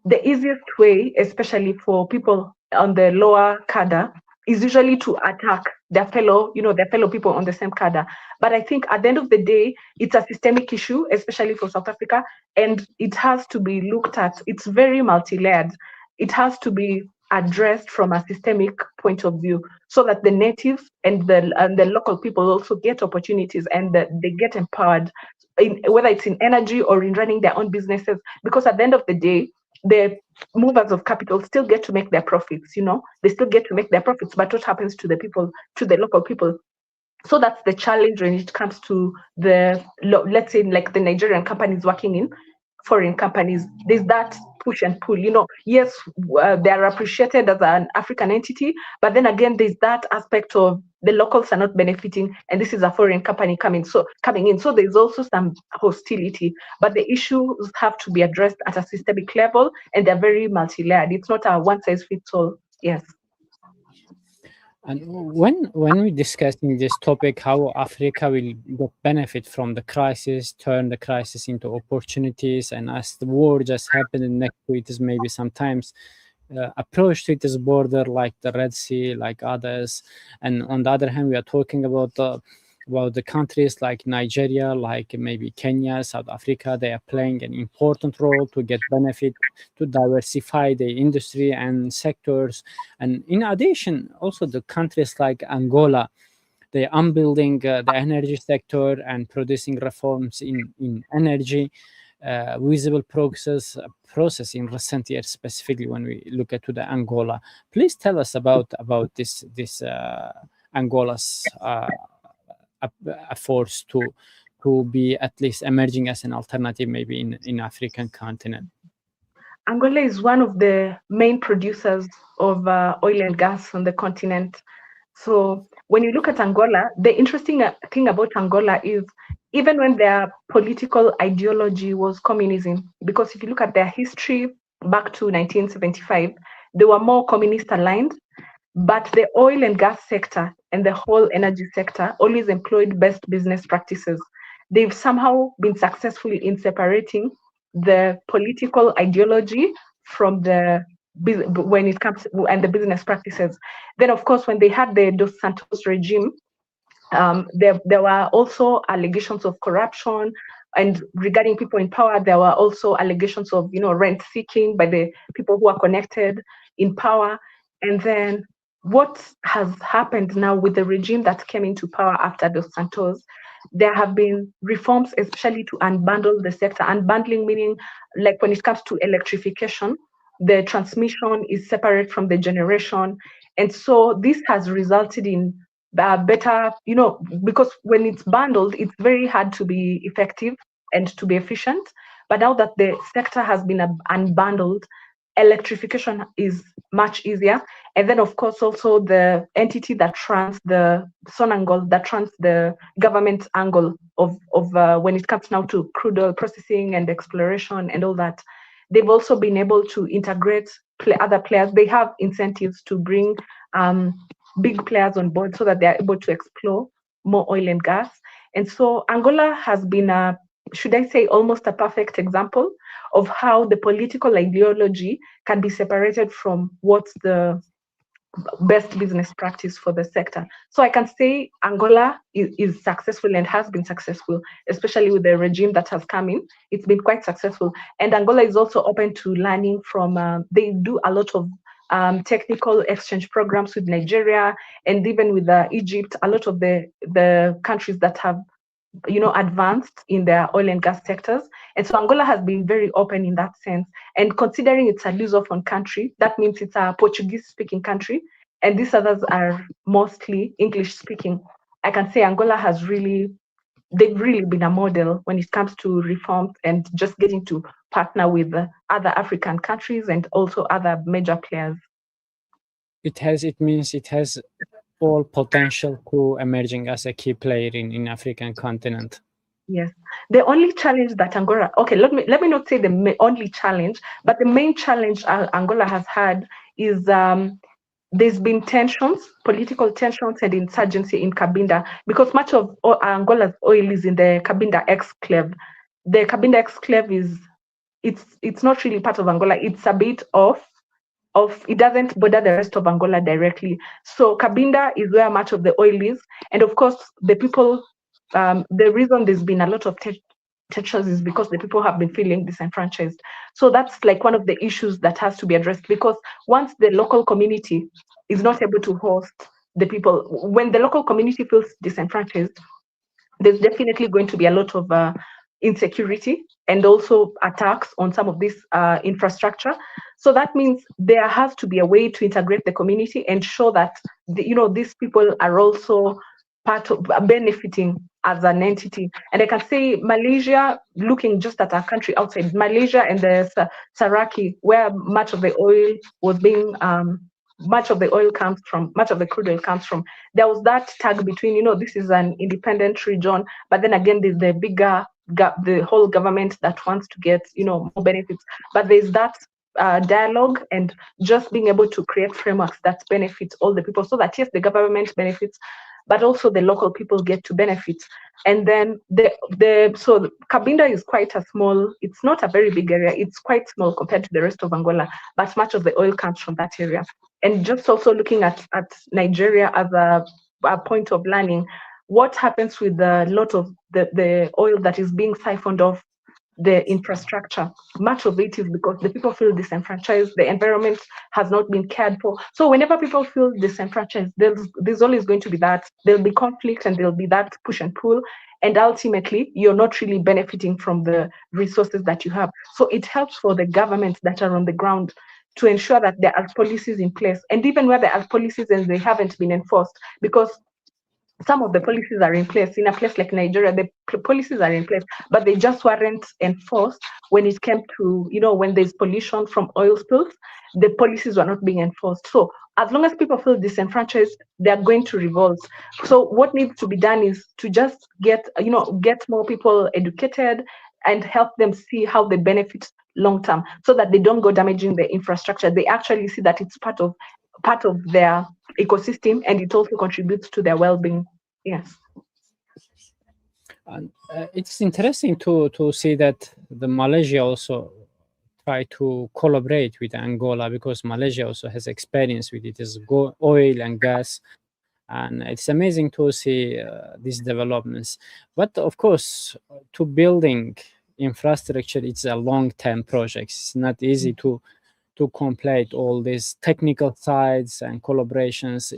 Speaker 2: the easiest way, especially for people on the lower cadre is usually to attack their fellow, their fellow people on the same cadre. But I think at the end of the day, it's a systemic issue, especially for South Africa, and it has to be looked at. It's very multi-layered. It has to be addressed from a systemic point of view, so that the natives and the local people also get opportunities, and that they get empowered, whether it's in energy or in running their own businesses. Because at the end of the day, the movers of capital still get to make their profits. They still get to make their profits, but what happens to the people, to the local people? So that's the challenge when it comes to let's say, like the Nigerian companies working in foreign companies. There's that push and pull. Yes, they are appreciated as an African entity, but then again, there's that aspect of the locals are not benefiting, and this is a foreign company coming in. So there's also some hostility, but the issues have to be addressed at a systemic level, and they're very multi-layered. It's not a one size fits all. Yes.
Speaker 1: And when we're discussing this topic, how Africa will benefit from the crisis, turn the crisis into opportunities, and as the war just happened next to it is maybe sometimes approach to its border like the Red Sea, like others. And on the other hand, we are talking about the countries like Nigeria, like maybe Kenya, South Africa. They are playing an important role to get benefit, to diversify the industry and sectors. And in addition, also the countries like Angola, they are unbuilding the energy sector and producing reforms in energy. Visible process in recent years, specifically when we look at to the Angola. Please tell us about this Angola's efforts to be at least emerging as an alternative, maybe in African continent.
Speaker 2: Angola is one of the main producers of oil and gas on the continent. So when you look at Angola, the interesting thing about Angola is even when their political ideology was communism, because if you look at their history back to 1975, they were more communist aligned, but the oil and gas sector and the whole energy sector always employed best business practices. They've somehow been successful in separating the political ideology from when it comes and the business practices. Then, of course, when they had the Dos Santos regime, there were also allegations of corruption, and regarding people in power, there were also allegations of rent seeking by the people who are connected in power. And then what has happened now with the regime that came into power after Dos Santos, there have been reforms, especially to unbundle the sector. Unbundling meaning, like when it comes to electrification, the transmission is separate from the generation. And so this has resulted in better, because when it's bundled, it's very hard to be effective and to be efficient. But now that the sector has been unbundled, electrification is much easier. And then, of course, also the entity that runs the Sonangol, that runs the government angle of when it comes now to crude oil processing and exploration and all that, they've also been able to integrate other players. They have incentives to bring big players on board so that they are able to explore more oil and gas. And so Angola has been should I say, almost a perfect example of how the political ideology can be separated from what's the best business practice for the sector. So I can say Angola is successful and has been successful, especially with the regime that has come in. It's been quite successful. And Angola is also open to learning from, they do a lot of technical exchange programs with Nigeria and even with Egypt, a lot of the countries that have advanced in their oil and gas sectors. And so Angola has been very open in that sense. And considering it's a Lusophone country, that means it's a Portuguese-speaking country, and these others are mostly English-speaking. I can say Angola they've really been a model when it comes to reforms and just getting to partner with other African countries and also other major players.
Speaker 1: It means it has all potential to emerging as a key player in African continent.
Speaker 2: Yes. The only challenge that Angola, okay, let me not say the only challenge, but the main challenge Angola has had is there's been tensions, political tensions and insurgency in Cabinda, because much of Angola's oil is in the Cabinda exclave. The Cabinda exclave it's not really part of Angola. It's a bit off it doesn't border the rest of Angola directly. So Cabinda is where much of the oil is. And of course, the people, the reason there's been a lot of tensions is because the people have been feeling disenfranchised. So that's like one of the issues that has to be addressed, because once the local community is not able to host the people, when the local community feels disenfranchised, there's definitely going to be a lot of insecurity and also attacks on some of this infrastructure. So that means there has to be a way to integrate the community and show that these people are also part of benefiting as an entity. And I can say Malaysia, looking just at our country outside Malaysia and the Saraki, where much of the oil was being much of the oil comes from, much of the crude oil comes from. There was that tag between, this is an independent region, but then again, there's the bigger, the whole government that wants to get, more benefits. But there's that dialogue and just being able to create frameworks that benefits all the people, so that yes, the government benefits, but also the local people get to benefit. And then so Cabinda is quite a small, it's not a very big area, it's quite small compared to the rest of Angola, but much of the oil comes from that area. And just also looking at Nigeria as a point of learning, what happens with a lot of the oil that is being siphoned off the infrastructure. Much of it is because the people feel disenfranchised, the environment has not been cared for. So whenever people feel disenfranchised, there's always going to be that. There'll be conflict and there'll be that push and pull. And ultimately, you're not really benefiting from the resources that you have. So it helps for the governments that are on the ground to ensure that there are policies in place. And even where there are policies and they haven't been enforced, because some of the policies are in place. In a place like Nigeria, the policies are in place, but they just weren't enforced when it came to, when there's pollution from oil spills, the policies were not being enforced. So as long as people feel disenfranchised, they're going to revolt. So what needs to be done is to just get more people educated and help them see how they benefit long term, so that they don't go damaging the infrastructure. They actually see that it's part of their ecosystem, and it also contributes to their well-being. Yes.
Speaker 1: And it's interesting to see that the Malaysia also try to collaborate with Angola, because Malaysia also has experience with it as oil and gas, and it's amazing to see these developments. But of course, to building infrastructure, it's a long-term project. It's not easy to complete all these technical sides and collaborations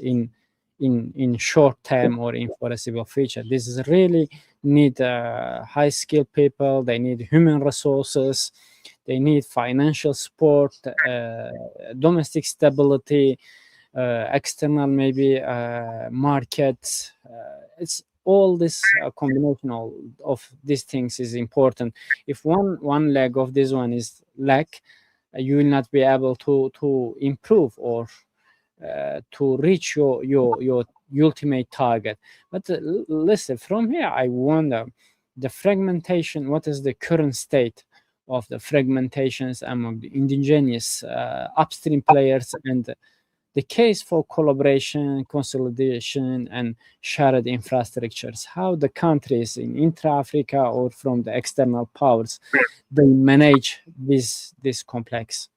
Speaker 1: in short term or in foreseeable future. This is really need high skilled people. They need human resources. They need financial support, domestic stability, external maybe markets. It's all this combination of these things is important. If one leg of this one is lack, you will not be able to improve or to reach your ultimate target. But listen, from here I wonder the fragmentation. What is the current state of the fragmentations among the indigenous upstream players, and the case for collaboration, consolidation, and shared infrastructures? How the countries in intra-Africa or from the external powers, they manage this complex?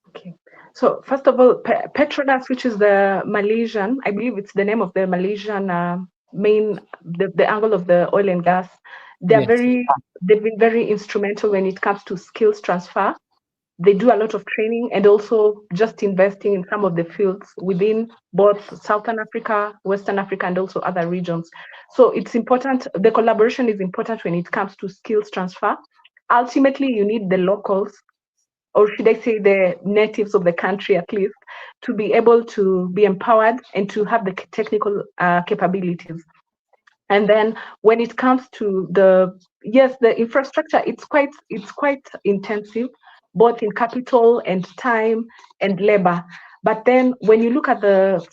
Speaker 2: Okay. So first of all, Petronas, which is the Malaysian, I believe it's the name of the Malaysian main, the angle of the oil and gas. They've been very instrumental when it comes to skills transfer. They do a lot of training and also just investing in some of the fields within both Southern Africa, Western Africa, and also other regions. So it's important. The collaboration is important when it comes to skills transfer. Ultimately, you need the locals, or should I say the natives of the country at least, to be able to be empowered and to have the technical capabilities. And then when it comes to the infrastructure, it's quite intensive, both in capital and time and labor. But then when you look at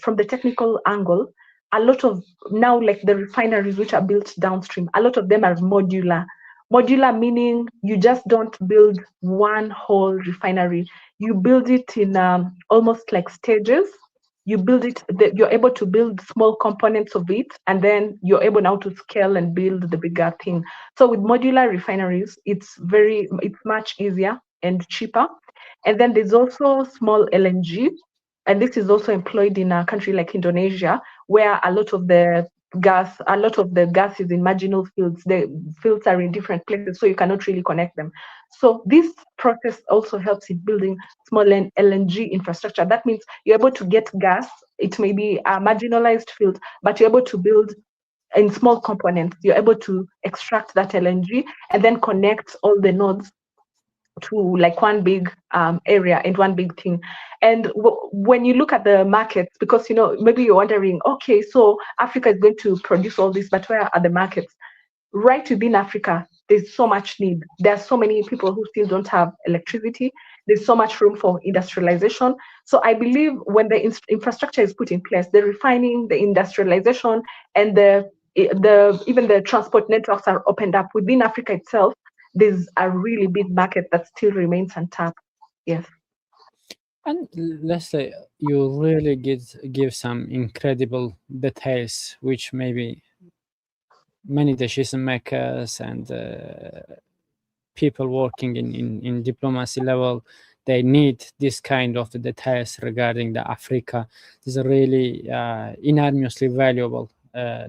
Speaker 2: from the technical angle, a lot of now, like the refineries which are built downstream, a lot of them are modular. Modular meaning you just don't build one whole refinery. You build it in almost like stages. You build it, you're able to build small components of it, and then you're able now to scale and build the bigger thing. So with modular refineries, it's much easier and cheaper. And then there's also small LNG, and this is also employed in a country like Indonesia, where a lot of the gas is in marginal fields. The fields are in different places, so you cannot really connect them. So this process also helps in building small LNG infrastructure. That means you're able to get gas. It may be a marginalized field, but you're able to build in small components. You're able to extract that LNG and then connect all the nodes to like one big area and one big thing. And when you look at the markets, because maybe you're wondering, okay, so Africa is going to produce all this, but where are the markets? Right within Africa, there's so much need. There are so many people who still don't have electricity. There's so much room for industrialization. So I believe when the infrastructure is put in place, the refining, the industrialization, and the even the transport networks are opened up within Africa itself, there's a really big market that still remains untapped. Yes.
Speaker 1: And Leslie, you really give some incredible details, which maybe many decision makers and people working in diplomacy level, they need this kind of details regarding the Africa. These are really enormously valuable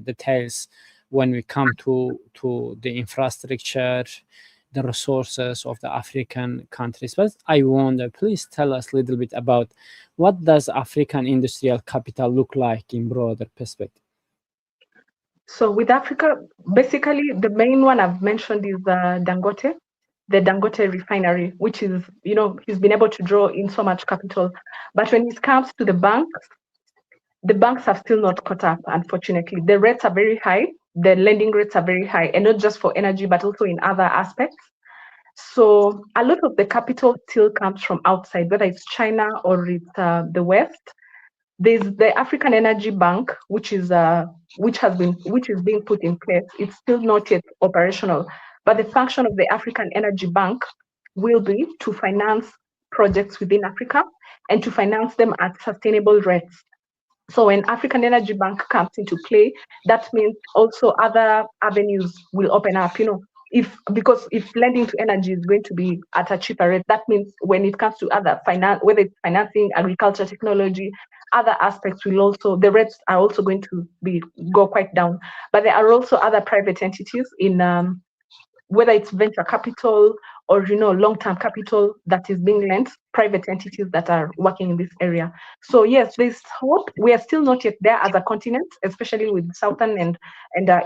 Speaker 1: details when we come to the infrastructure, the resources of the African countries. But I wonder, please tell us a little bit about what does African industrial capital look like in broader perspective?
Speaker 2: So with Africa, basically the main one I've mentioned is Dangote, the Dangote refinery, which is, he's been able to draw in so much capital. But when it comes to the banks have still not caught up, unfortunately. The rates are very high, the lending rates are very high, and not just for energy, but also in other aspects. So a lot of the capital still comes from outside, whether it's China or it's the West. There's the African Energy Bank, which is being put in place. It's still not yet operational, but the function of the African Energy Bank will be to finance projects within Africa and to finance them at sustainable rates. So when African Energy Bank comes into play, that means also other avenues will open up. Because if lending to energy is going to be at a cheaper rate, that means when it comes to other finance, whether it's financing, agriculture, technology, other aspects the rates are also going to go quite down. But there are also other private entities in whether it's venture capital or long-term capital that is being lent, private entities that are working in this area. So yes, there's hope. We are still not yet there as a continent, especially with southern and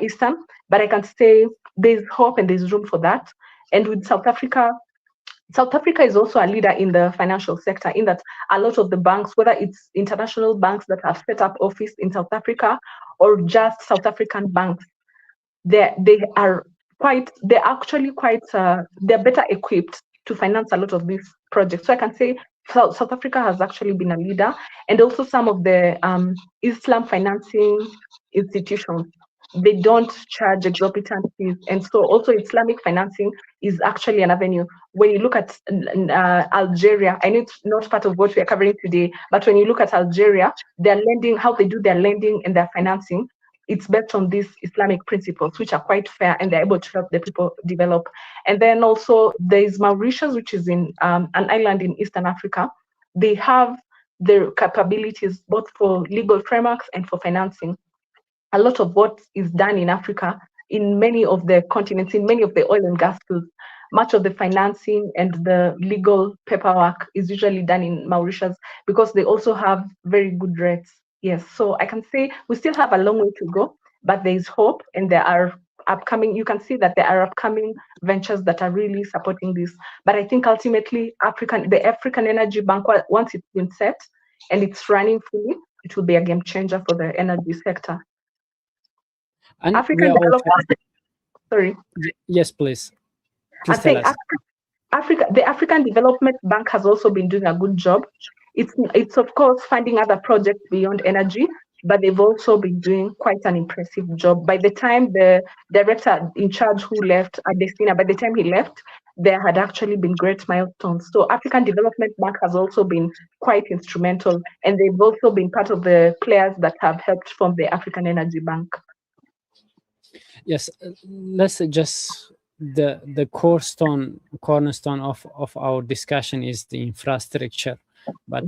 Speaker 2: eastern, but I can say there's hope and there's room for that. And with South Africa is also a leader in the financial sector, in that a lot of the banks, whether it's international banks that have set up office in South Africa or just South African banks, they're better equipped to finance a lot of these projects. So I can say South Africa has actually been a leader, and also some of the Islam financing institutions, they don't charge exorbitant fees, and so also Islamic financing is actually an avenue. When you look at Algeria, I know it's not part of what we are covering today, but when you look at Algeria, their lending, how they do their lending and their financing, it's based on these Islamic principles, which are quite fair, and they're able to help the people develop. And then also there's Mauritius, which is in an island in Eastern Africa. They have the capabilities both for legal frameworks and for financing. A lot of what is done in Africa, in many of the continents, in many of the oil and gas fields, much of the financing and the legal paperwork is usually done in Mauritius because they also have very good rates. Yes, so I can say we still have a long way to go, but there is hope, and there are you can see that there are upcoming ventures that are really supporting this. But I think ultimately the African Energy Bank, once it's been set and it's running fully, it will be a game changer for the energy sector.
Speaker 1: And
Speaker 2: African development. Sorry.
Speaker 1: Yes, please.
Speaker 2: I think the African Development Bank has also been doing a good job. It's of course funding other projects beyond energy, but they've also been doing quite an impressive job. By the time the director in charge who left, Adesina, by the time he left, there had actually been great milestones. So African Development Bank has also been quite instrumental, and they've also been part of the players that have helped form the African Energy Bank.
Speaker 1: Yes, let's just the cornerstone of our discussion is the infrastructure. But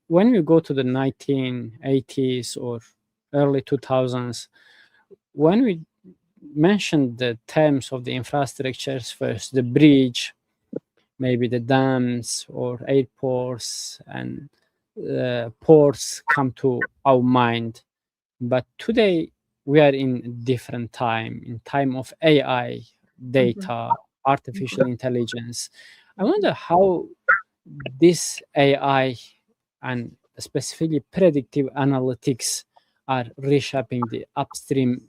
Speaker 1: when we go to the 1980s or early 2000s, when we mentioned the terms of the infrastructures first, the bridge, maybe the dams or airports and ports come to our mind. But today we are in different time, in time of AI, data, artificial intelligence. I wonder how this AI and specifically predictive analytics are reshaping the upstream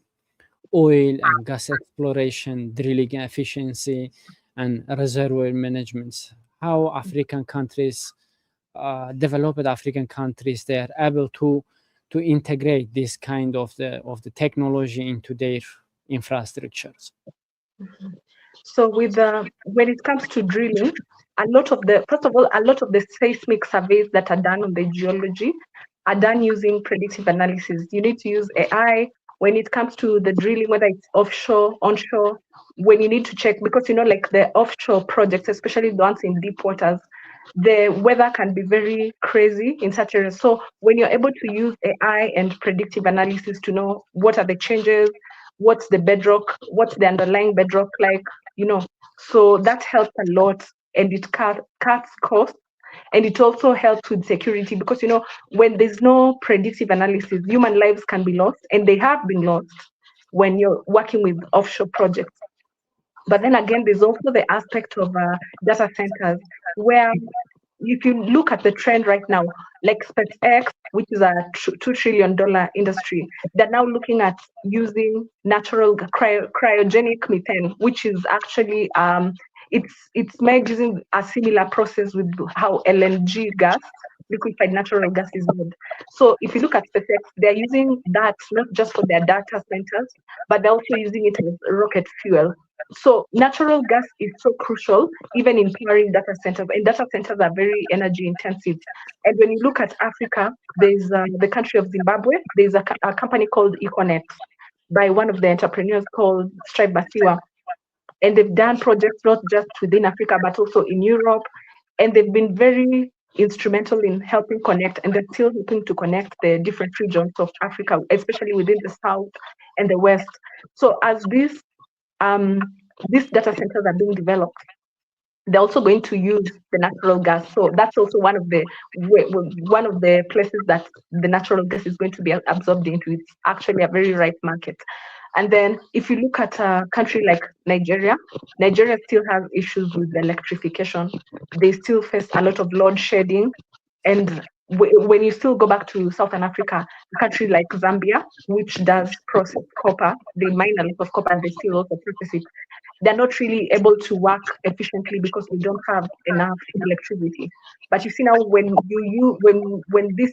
Speaker 1: oil and gas exploration, drilling efficiency, and reservoir management. How African countries, developed African countries, they are able to integrate this kind of the technology into their infrastructures.
Speaker 2: So with when it comes to drilling, a lot of the first of all, a lot of the seismic surveys that are done on the geology are done using predictive analysis. You need to use AI when it comes to the drilling, whether it's offshore, onshore, when you need to check, because like the offshore projects, especially the ones in deep waters, the weather can be very crazy in such areas. So when you're able to use AI and predictive analysis to know what are the changes, what's the bedrock, what's the underlying bedrock like, so that helps a lot, and it cuts costs, and it also helps with security, because when there's no predictive analysis, human lives can be lost, and they have been lost when you're working with offshore projects. But then again, there's also the aspect of data centers, where if you look at the trend right now, like SpaceX, which is a $2 trillion industry, they're now looking at using natural cryogenic methane, which is actually it's made using a similar process with how LNG gas, liquefied natural gas, is made. So if you look at SpaceX, they're using that not just for their data centers, but they're also using it as rocket fuel. So natural gas is so crucial, even in powering data centers, and data centers are very energy intensive. And when you look at Africa, there's the country of Zimbabwe. There's a company called Econex by one of the entrepreneurs called Stripe, and they've done projects not just within Africa but also in Europe, and they've been very instrumental in helping connect, and they're still helping to connect the different regions of Africa, especially within the south and the west. So as these data centers are being developed, they're also going to use the natural gas. So that's also one of the places that the natural gas is going to be absorbed into. It's actually a very ripe market. And then if you look at a country like Nigeria, Nigeria still has issues with electrification. They still face a lot of load shedding. And when you still go back to Southern Africa, a country like Zambia, which does process copper, they mine a lot of copper and they still also process it. They're not really able to work efficiently because they don't have enough electricity. But you see now, when this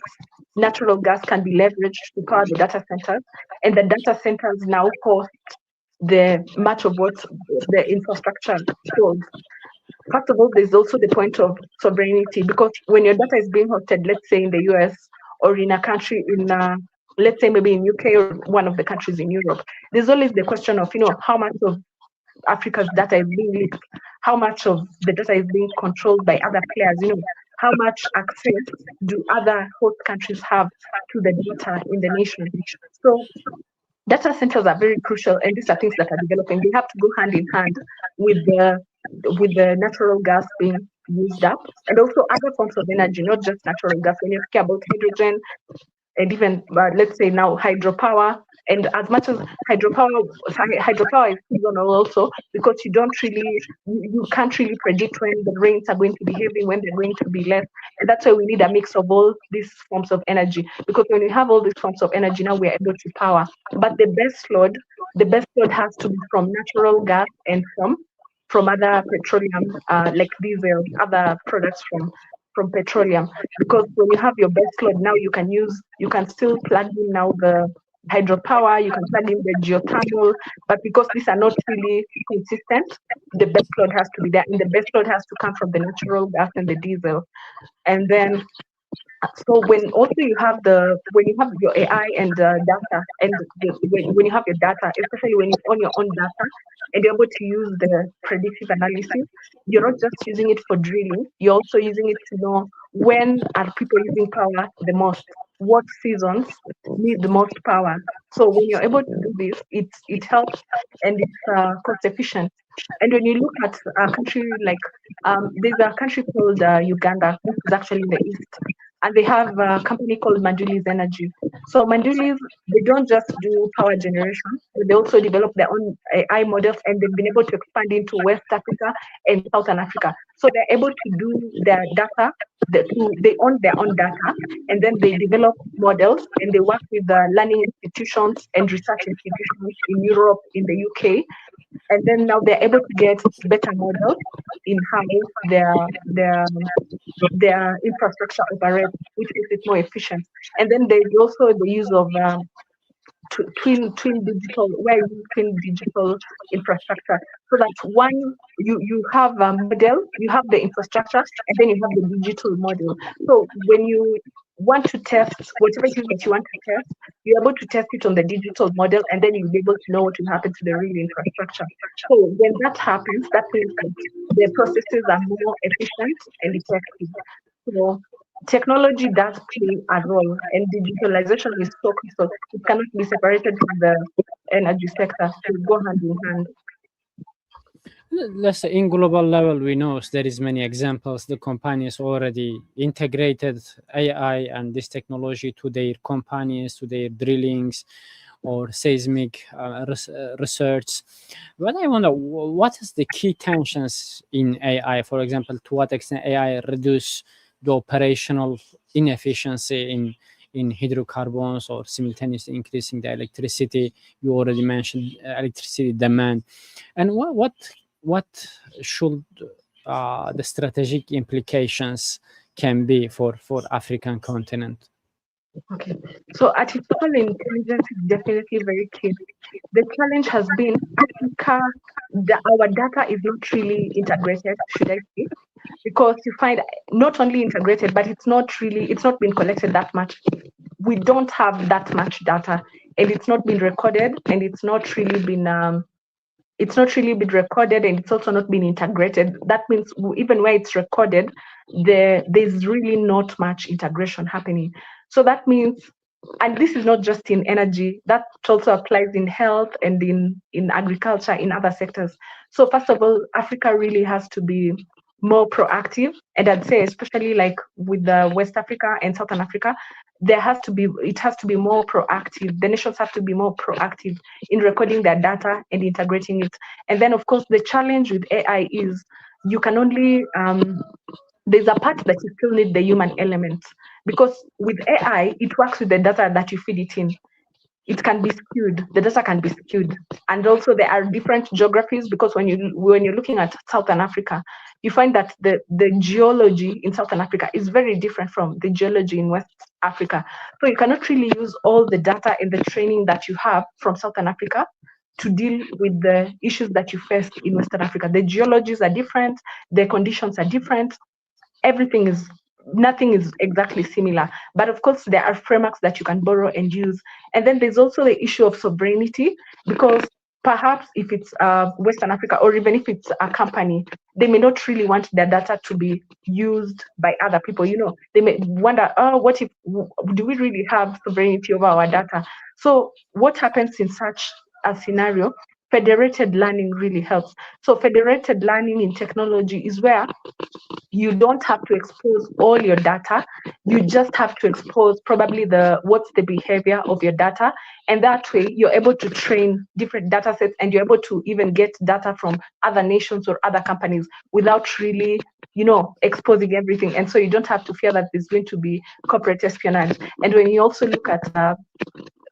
Speaker 2: natural gas can be leveraged to power the data centers, and the data centers now host the much of what the infrastructure holds. First of all, there's also the point of sovereignty, because when your data is being hosted, let's say in the US or in a country let's say maybe in UK or one of the countries in Europe, there's always the question of, how much of Africa's data is being leaked, how much of the data is being controlled by other players, how much access do other host countries have to the data in the nation. So data centers are very crucial, and these are things that are developing. They have to go hand in hand with the natural gas being used up, and also other forms of energy, not just natural gas. When you talk about hydrogen, and even let's say now hydropower. And as much as hydropower is seasonal also, because you can't really predict when the rains are going to be heavy, when they're going to be less. And that's why we need a mix of all these forms of energy, because when we have all these forms of energy, now we're able to power. But the best load has to be from natural gas and from other petroleum, like diesel, other products from petroleum. Because when you have your base load, now you can still plug in now the hydropower, you can plug in the geothermal, but because these are not really consistent, the base load has to be there, and the base load has to come from the natural gas and the diesel. And then So when you have your AI and data, and when you have your data, especially when it's on your own data, and you're able to use the predictive analysis, you're not just using it for drilling, you're also using it to know when are people using power the most, what seasons need the most power. So when you're able to do this, it helps, and it's cost efficient. And when you look at a country like there's a country called Uganda, which is actually in the east, and they have a company called Manduli's Energy. So Manduli's, they don't just do power generation, but they also develop their own AI models, and they've been able to expand into West Africa and Southern Africa. So they're able to do their data, they own their own data, and then they develop models, and they work with the learning institutions and research institutions in Europe, in the UK, and then now they're able to get better models in how their their infrastructure operates, which makes it more efficient. And then there's also the use of twin digital, where you use twin digital infrastructure, so that one, you have a model, you have the infrastructure, and then you have the digital model. So when you want to test whatever it is that you want to test, you're able to test it on the digital model, and then you'll be able to know what will happen to the real infrastructure. So when that happens, that means that the processes are more efficient and effective. So technology does play a role, and digitalization is so crucial. It cannot be separated from the energy sector. They go hand in hand.
Speaker 1: Let's say in global level, we know there is many examples. The companies already integrated AI and this technology to their companies, to their drillings or seismic research. But I wonder, what is the key tensions in AI? For example, to what extent AI reduce the operational inefficiency in hydrocarbons, or simultaneously increasing the electricity? You already mentioned electricity demand. And what should the strategic implications can be for African continent?
Speaker 2: Okay. So artificial intelligence is definitely very key. The challenge has been Africa, our data is not really integrated, should I say? Because you find not only integrated, but it's not been collected that much. We don't have that much data, and it's not been recorded, and it's not really been recorded, and it's also not been integrated. That means even where it's recorded, there's really not much integration happening. So that means, and this is not just in energy, that also applies in health and in agriculture, in other sectors. So first of all, Africa really has to be more proactive, and I'd say especially like with the West Africa and Southern Africa, it has to be more proactive. The nations have to be more proactive in recording their data and integrating it. And then of course the challenge with AI is you can only there's a part that you still need the human element, because with AI it works with the data that you feed it in. It can be skewed, the data can be skewed, and also there are different geographies, because when you're looking at Southern Africa, you find that the geology in Southern Africa is very different from the geology in West Africa. So you cannot really use all the data and the training that you have from Southern Africa to deal with the issues that you face in Western Africa. The geologies are different, the conditions are different, nothing is exactly similar. But of course, there are frameworks that you can borrow and use. And then there's also the issue of sovereignty, because perhaps if it's Western Africa, or even if it's a company, they may not really want their data to be used by other people. They may wonder, oh, what if, do we really have sovereignty over our data? So what happens in such a scenario? Federated learning really helps. So federated learning in technology is where you don't have to expose all your data. You just have to expose probably what's the behavior of your data. And that way you're able to train different data sets, and you're able to even get data from other nations or other companies without really, exposing everything. And so you don't have to fear that there's going to be corporate espionage. And when you also look at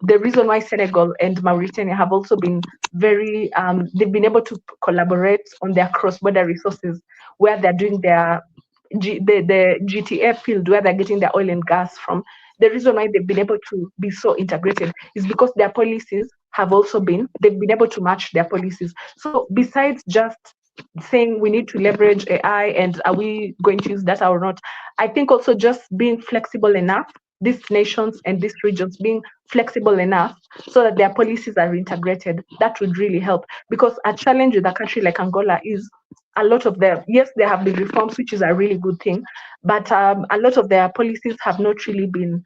Speaker 2: the reason why Senegal and Mauritania have also been they've been able to collaborate on their cross-border resources, where they're doing the GTF field, where they're getting their oil and gas from. The reason why they've been able to be so integrated is because their policies they've been able to match their policies. So besides just saying we need to leverage AI, and are we going to use data or not? I think also just being flexible enough, these nations and these regions being flexible enough so that their policies are integrated, that would really help. Because a challenge with a country like Angola is a lot of their, yes, there have been reforms, which is a really good thing, but a lot of their policies have not really been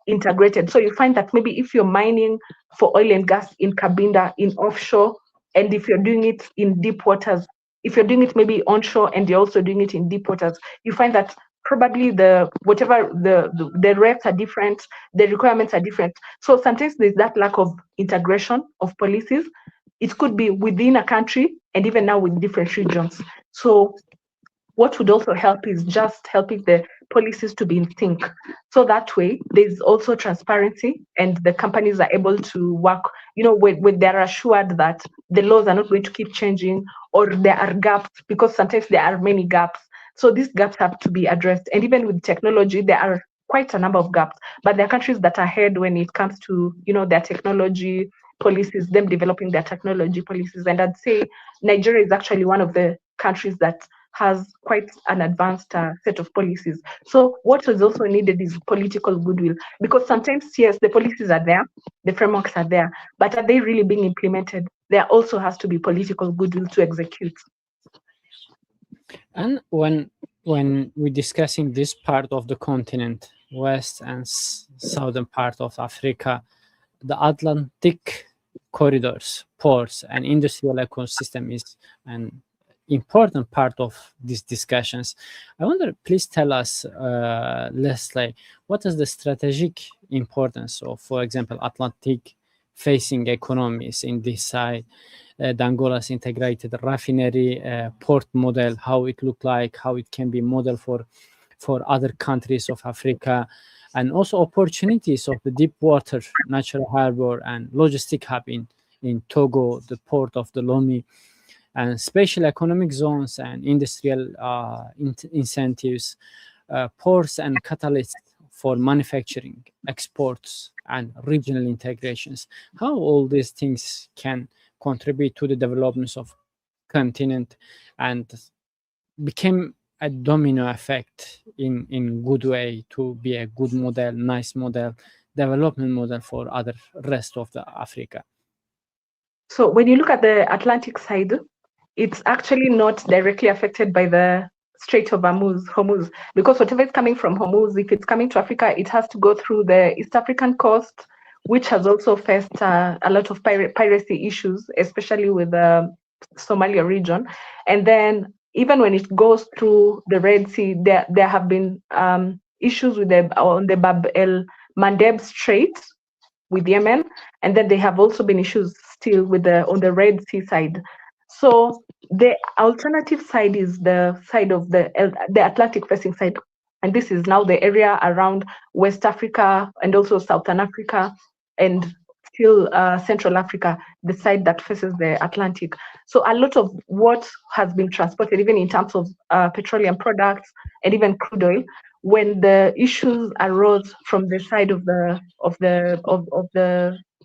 Speaker 2: integrated. So you find that maybe if you're mining for oil and gas in Cabinda, in offshore, and if you're doing it in deep waters, if you're doing it maybe onshore and you're also doing it in deep waters, you find that probably the whatever the rates are different, the requirements are different. So sometimes there's that lack of integration of policies. It could be within a country and even now with different regions. So what would also help is just helping the policies to be in sync. So that way, there's also transparency and the companies are able to work, when they're assured that the laws are not going to keep changing or there are gaps, because sometimes there are many gaps. So these gaps have to be addressed. And even with technology, there are quite a number of gaps, but there are countries that are ahead when it comes to, their technology policies, them developing their technology policies. And I'd say Nigeria is actually one of the countries that has quite an advanced set of policies. So what is also needed is political goodwill, because sometimes, yes, the policies are there, the frameworks are there, but are they really being implemented? There also has to be political goodwill to execute.
Speaker 1: And when we're discussing this part of the continent, west and southern part of Africa, the Atlantic corridors, ports, and industrial ecosystem is an important part of these discussions. I wonder, please tell us, Lesley, what is the strategic importance of, for example, Atlantic facing economies in this side, the Angola's integrated refinery port model, how it look like, how it can be model for other countries of Africa, and also opportunities of the deep water natural harbor and logistic hub in Togo, the port of the Lomé, and special economic zones and industrial incentives, ports and catalysts for manufacturing, exports, and regional integrations. How all these things can contribute to the development of continent and became a domino effect in good way to be a good model, nice model, development model for other rest of the Africa.
Speaker 2: So when you look at the Atlantic side, it's actually not directly affected by the Strait of Hormuz, because whatever is coming from Hormuz, if it's coming to Africa, it has to go through the East African coast, which has also faced a lot of piracy issues, especially with the Somalia region. And then even when it goes through the Red Sea, there have been issues with on the Bab el Mandeb Strait with Yemen, and then there have also been issues still with on the Red Sea side. So the alternative side is the side of the Atlantic facing side, and this is now the area around West Africa and also Southern Africa and still Central Africa, the side that faces the Atlantic. So a lot of what has been transported, even in terms of petroleum products and even crude oil, when the issues arose from the side of the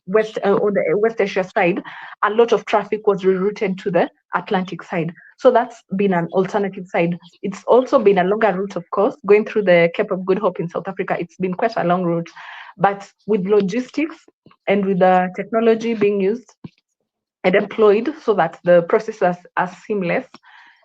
Speaker 2: West on the West Asia side, a lot of traffic was rerouted to the Atlantic side. So that's been an alternative side. It's also been a longer route, of course, going through the Cape of Good Hope in South Africa. It's been quite a long route, but with logistics and with the technology being used and employed so that the processes are seamless,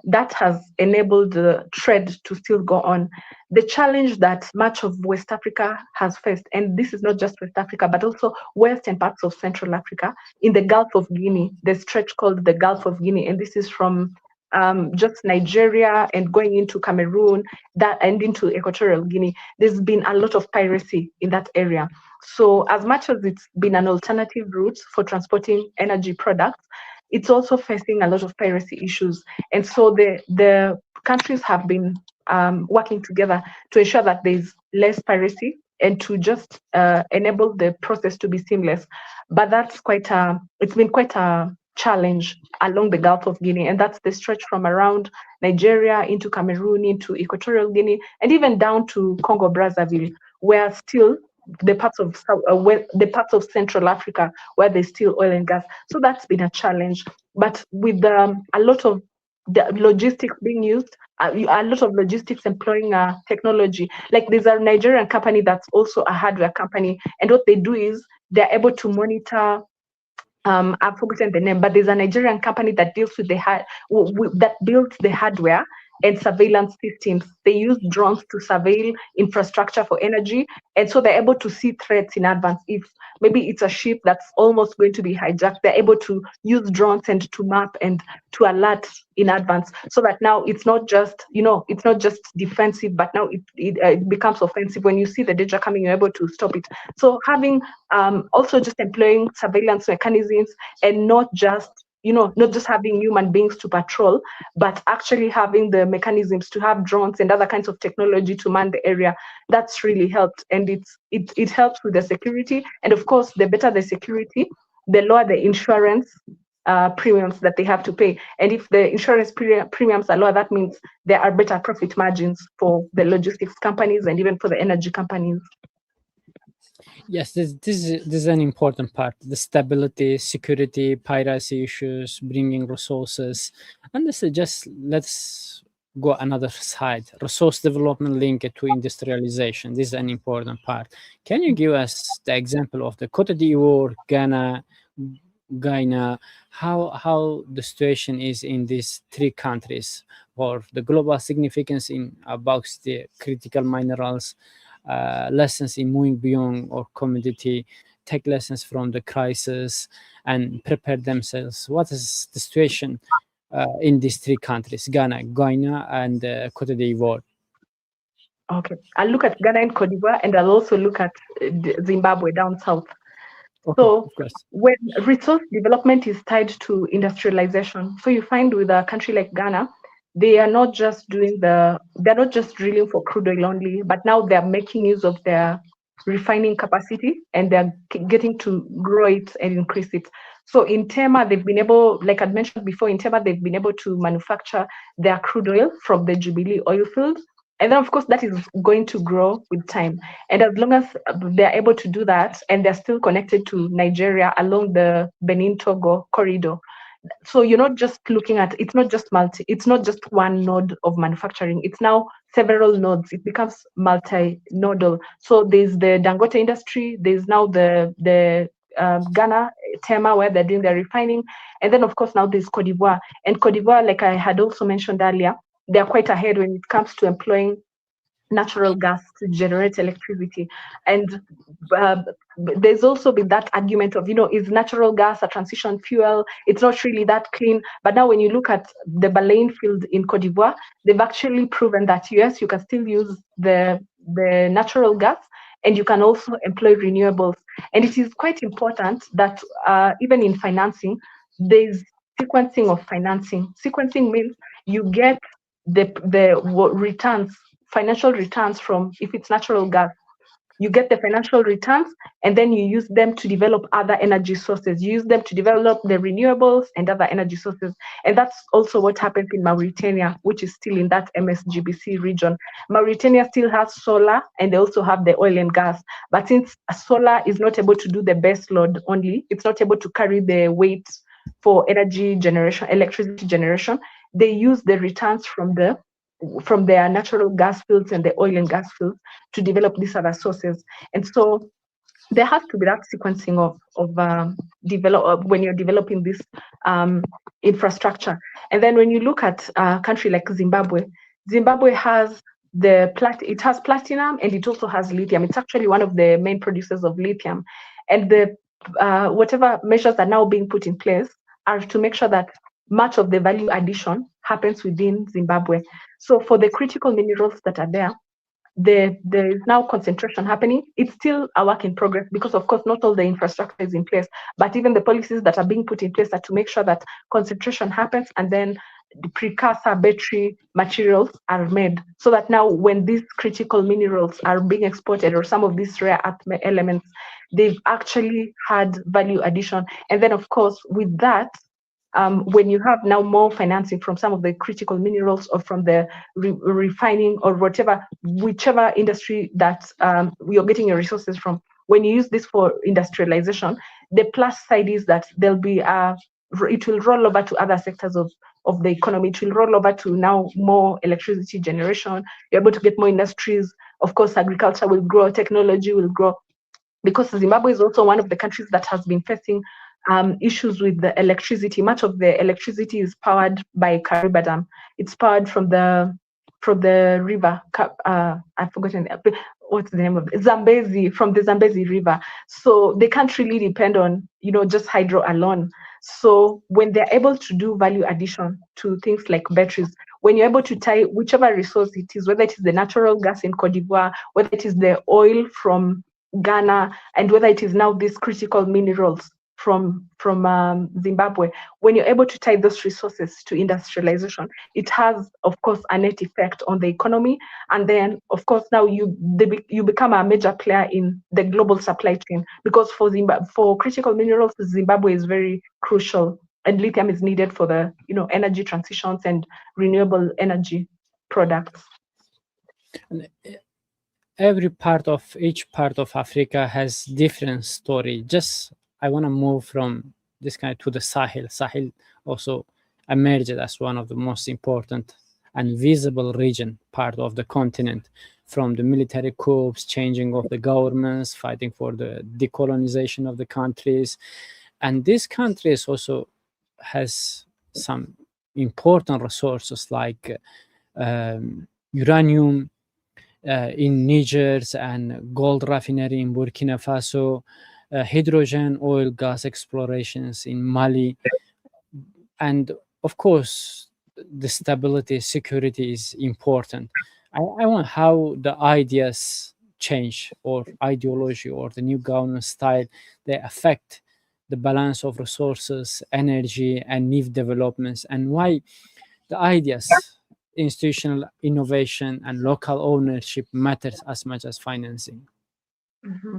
Speaker 2: that has enabled the trade to still go on. The challenge that much of West Africa has faced, and this is not just West Africa, but also West and parts of Central Africa, in the Gulf of Guinea, the stretch called the Gulf of Guinea, and this is from just Nigeria and going into Cameroon, that and into Equatorial Guinea. There's been a lot of piracy in that area. So as much as it's been an alternative route for transporting energy products, it's also facing a lot of piracy issues. And so the countries have been working together to ensure that there's less piracy and to just enable the process to be seamless. But that's it's been quite a challenge along the Gulf of Guinea, and that's the stretch from around Nigeria into Cameroon, into Equatorial Guinea, and even down to Congo Brazzaville, where still the parts of Central Africa where there's still oil and gas. So that's been a challenge. But with a lot of the logistics being used, a lot of logistics employing technology. Like there's a Nigerian company that's also a hardware company, and what they do is they're able to monitor. I've forgotten the name, but there's a Nigerian company that deals with that builds the hardware and surveillance systems. They use drones to surveil infrastructure for energy, and so they're able to see threats in advance. If maybe it's a ship that's almost going to be hijacked, they're able to use drones and to map and to alert in advance, so that now it's not just it's not just defensive, but now it becomes offensive. When you see the danger coming, you're able to stop it. So having also just employing surveillance mechanisms, and not just not just having human beings to patrol, but actually having the mechanisms to have drones and other kinds of technology to man the area. That's really helped, and it helps with the security. And of course, the better the security, the lower the insurance premiums that they have to pay. And if the insurance premiums are lower, that means there are better profit margins for the logistics companies and even for the energy companies.
Speaker 1: Yes, this is an important part. The stability, security, piracy issues, bringing resources. And this is just, let's go another side. Resource development linked to industrialization. This is an important part. Can you give us the example of the Cote d'Ivoire, Ghana, how the situation is in these three countries, or the global significance in about the critical minerals, lessons in moving beyond or commodity, take lessons from the crisis, and prepare themselves. What is the situation in these three countries, Ghana, and Cote d'Ivoire?
Speaker 2: Okay, I'll look at Ghana and Cote d'Ivoire, and I'll also look at Zimbabwe down south.
Speaker 1: Okay,
Speaker 2: So
Speaker 1: of course.
Speaker 2: when resource development is tied to industrialization, so you find with a country like Ghana, they are not just they're not just drilling for crude oil only, but now they're making use of their refining capacity, and they're getting to grow it and increase it. So in Tema, they've been able, like I'd mentioned before, in Tema, they've been able to manufacture their crude oil from the Jubilee oil field. And then, of course, that is going to grow with time. And as long as they're able to do that, and they're still connected to Nigeria along the Benin-Togo corridor, so you're not just looking at, it's not just one node of manufacturing, it's now several nodes. It becomes multi-nodal. So there's the Dangote industry, there's now the Ghana Tema, where they're doing their refining, and then of course now there's Cote d'Ivoire. And Cote d'Ivoire, like I had also mentioned earlier, they're quite ahead when it comes to employing natural gas to generate electricity. And there's also been that argument of, is natural gas a transition fuel? It's not really that clean. But now when you look at the Baleine field in Cote d'Ivoire, they've actually proven that yes, you can still use the natural gas, and you can also employ renewables. And it is quite important that even in financing, there's sequencing of financing. Sequencing means you get the returns, financial returns from, if it's natural gas, you get the financial returns, and then you use them to develop other energy sources. You use them to develop the renewables and other energy sources. And that's also what happens in Mauritania, which is still in that MSGBC region. Mauritania still has solar, and they also have the oil and gas. But since solar is not able to do the base load only, it's not able to carry the weight for energy generation, electricity generation, they use the returns from their natural gas fields and the oil and gas fields to develop these other sources. And so there has to be that sequencing of when you're developing this infrastructure. And then when you look at a country like Zimbabwe has it has platinum, and it also has lithium. It's actually one of the main producers of lithium. And the whatever measures are now being put in place are to make sure that much of the value addition happens within Zimbabwe. So for the critical minerals that are there is now concentration happening. It's still a work in progress, because of course not all the infrastructure is in place, but even the policies that are being put in place are to make sure that concentration happens, and then the precursor battery materials are made, so that now when these critical minerals are being exported, or some of these rare earth elements, they've actually had value addition. And then of course with that, when you have now more financing from some of the critical minerals, or from the refining, or whichever industry that you're getting your resources from, when you use this for industrialization, the plus side is that it will roll over to other sectors of of the economy. It will roll over to now more electricity generation. You're able to get more industries. Of course, agriculture will grow, technology will grow, because Zimbabwe is also one of the countries that has been facing issues with the electricity. Much of the electricity is powered by Kariba Dam. It's powered from the river. I've forgotten what's the name of it? Zambezi, from the Zambezi River. So they can't really depend on just hydro alone. So when they're able to do value addition to things like batteries, when you're able to tie whichever resource it is, whether it is the natural gas in Cote d'Ivoire, whether it is the oil from Ghana, and whether it is now these critical minerals from Zimbabwe, when you're able to tie those resources to industrialization, it has, of course, a net effect on the economy. And then, of course, now you become a major player in the global supply chain, because for critical minerals, Zimbabwe is very crucial, and lithium is needed for the energy transitions and renewable energy products.
Speaker 1: Each part of Africa has different story. I want to move from this kind to the Sahel. Sahel also emerged as one of the most important and visible region part of the continent, from the military coups, changing of the governments, fighting for the decolonization of the countries. And these countries also has some important resources like uranium in Niger, and gold refinery in Burkina Faso, hydrogen, oil, gas explorations in Mali. And of course, the stability, security is important. I want how the ideas change, or ideology, or the new government style, they affect the balance of resources, energy, and new developments, and why the ideas, institutional innovation, and local ownership matters as much as financing.
Speaker 2: Mm-hmm.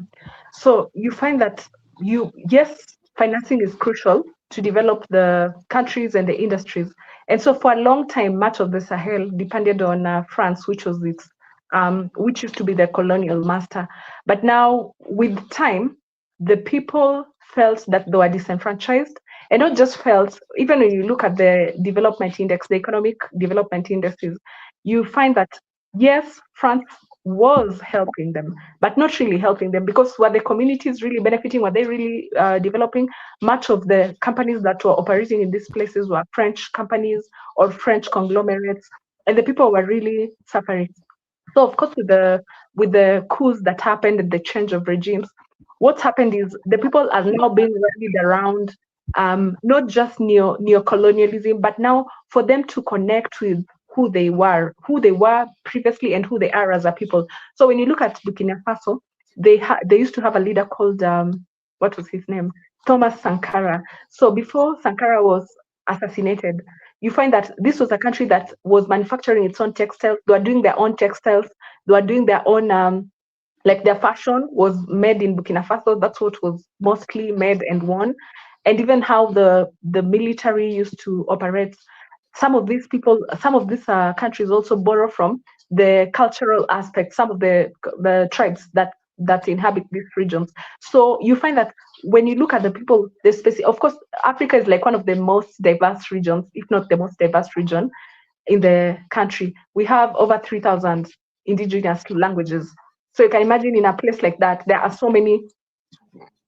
Speaker 2: So you find that yes, financing is crucial to develop the countries and the industries. And so for a long time, much of the Sahel depended on France, which used to be the colonial master. But now, with time, the people felt that they were disenfranchised, and not just felt. Even when you look at the development index, the economic development indices, you find that yes, France was helping them, but not really helping them, because were the communities really benefiting? Were they really developing? Much of the companies that were operating in these places were French companies or French conglomerates, and the people were really suffering. So, of course, with the coups that happened and the change of regimes, what's happened is the people are now being rallied around not just neo-colonialism, but now for them to connect with who they were previously, and who they are as a people. So when you look at Burkina Faso, they used to have a leader called what was his name? Thomas Sankara. So before Sankara was assassinated, you find that this was a country that was manufacturing its own textiles. They were doing their own textiles. They were doing their own like their fashion was made in Burkina Faso. That's what was mostly made and worn. And even how the military used to operate. Some of these countries also borrow from the cultural aspect, some of the tribes that inhabit these regions. So you find that when you look at the people, of course, Africa is like one of the most diverse regions, if not the most diverse region in the country. We have over 3,000 indigenous languages. So you can imagine in a place like that, there are so many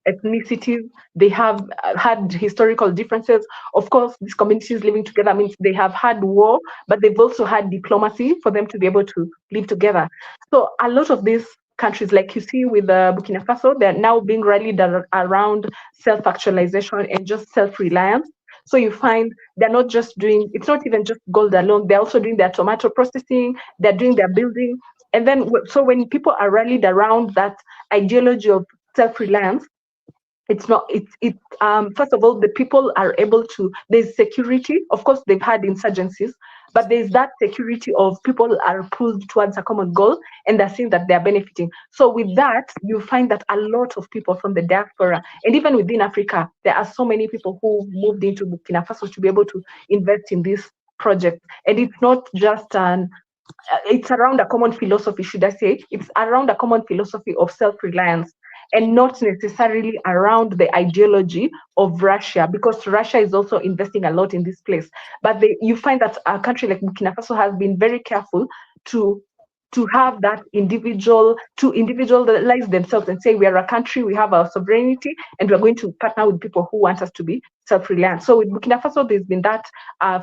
Speaker 2: ethnicities. They have had historical differences. Of course, these communities living together means they have had war, but they've also had diplomacy for them to be able to live together. So a lot of these countries, like you see with Burkina Faso, they're now being rallied around self-actualization and just self-reliance. So you find they're not just doing, it's not even just gold alone, they're also doing their tomato processing, they're doing their building. And then, so when people are rallied around that ideology of self-reliance, it's not, first of all, the people are able to, there's security. Of course, they've had insurgencies, but there's that security of people are pulled towards a common goal, and they're seeing that they're benefiting. So with that, you find that a lot of people from the diaspora, and even within Africa, there are so many people who moved into Burkina Faso to be able to invest in this project. And it's not just it's around a common philosophy, should I say? It's around a common philosophy of self-reliance. and not necessarily around the ideology of Russia, because Russia is also investing a lot in this place. But you find that a country like Burkina Faso has been very careful to have that to individualize themselves and say, we are a country, we have our sovereignty, and we're going to partner with people who want us to be self-reliant. So with Burkina Faso, there's been that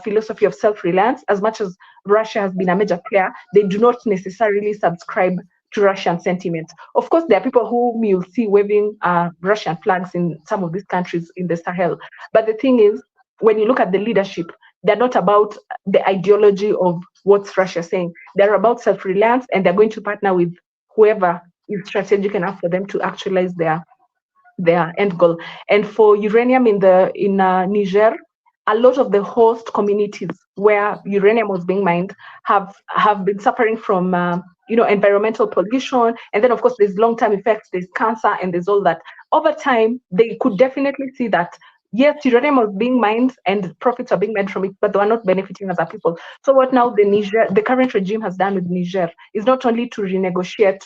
Speaker 2: philosophy of self-reliance. As much as Russia has been a major player, they do not necessarily subscribe to Russian sentiments. Of course, there are people whom you'll see waving Russian flags in some of these countries in the Sahel. But the thing is, when you look at the leadership, they're not about the ideology of what's Russia saying. They're about self-reliance, and they're going to partner with whoever is strategic enough for them to actualize their end goal. And for uranium in Niger, a lot of the host communities where uranium was being mined have been suffering from environmental pollution, and then of course there's long-term effects, there's cancer, and there's all that. Over time, they could definitely see that yes, uranium was being mined and profits are being made from it, but they are not benefiting other people. So what now the current regime has done with Niger is not only to renegotiate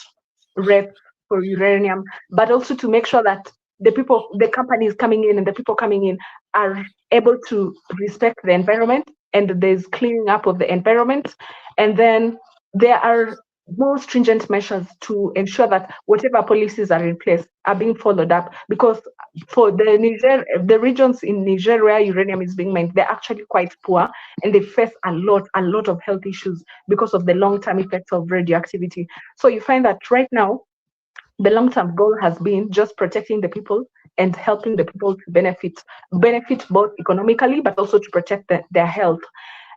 Speaker 2: rates for uranium, but also to make sure that the companies coming in and the people coming in are able to respect the environment, and there's cleaning up of the environment. And then there are more stringent measures to ensure that whatever policies are in place are being followed up, because for the regions in Niger where uranium is being mined, they're actually quite poor, and they face a lot of health issues because of the long-term effects of radioactivity. So you find that right now, the long-term goal has been just protecting the people and helping the people to benefit both economically, but also to protect their health.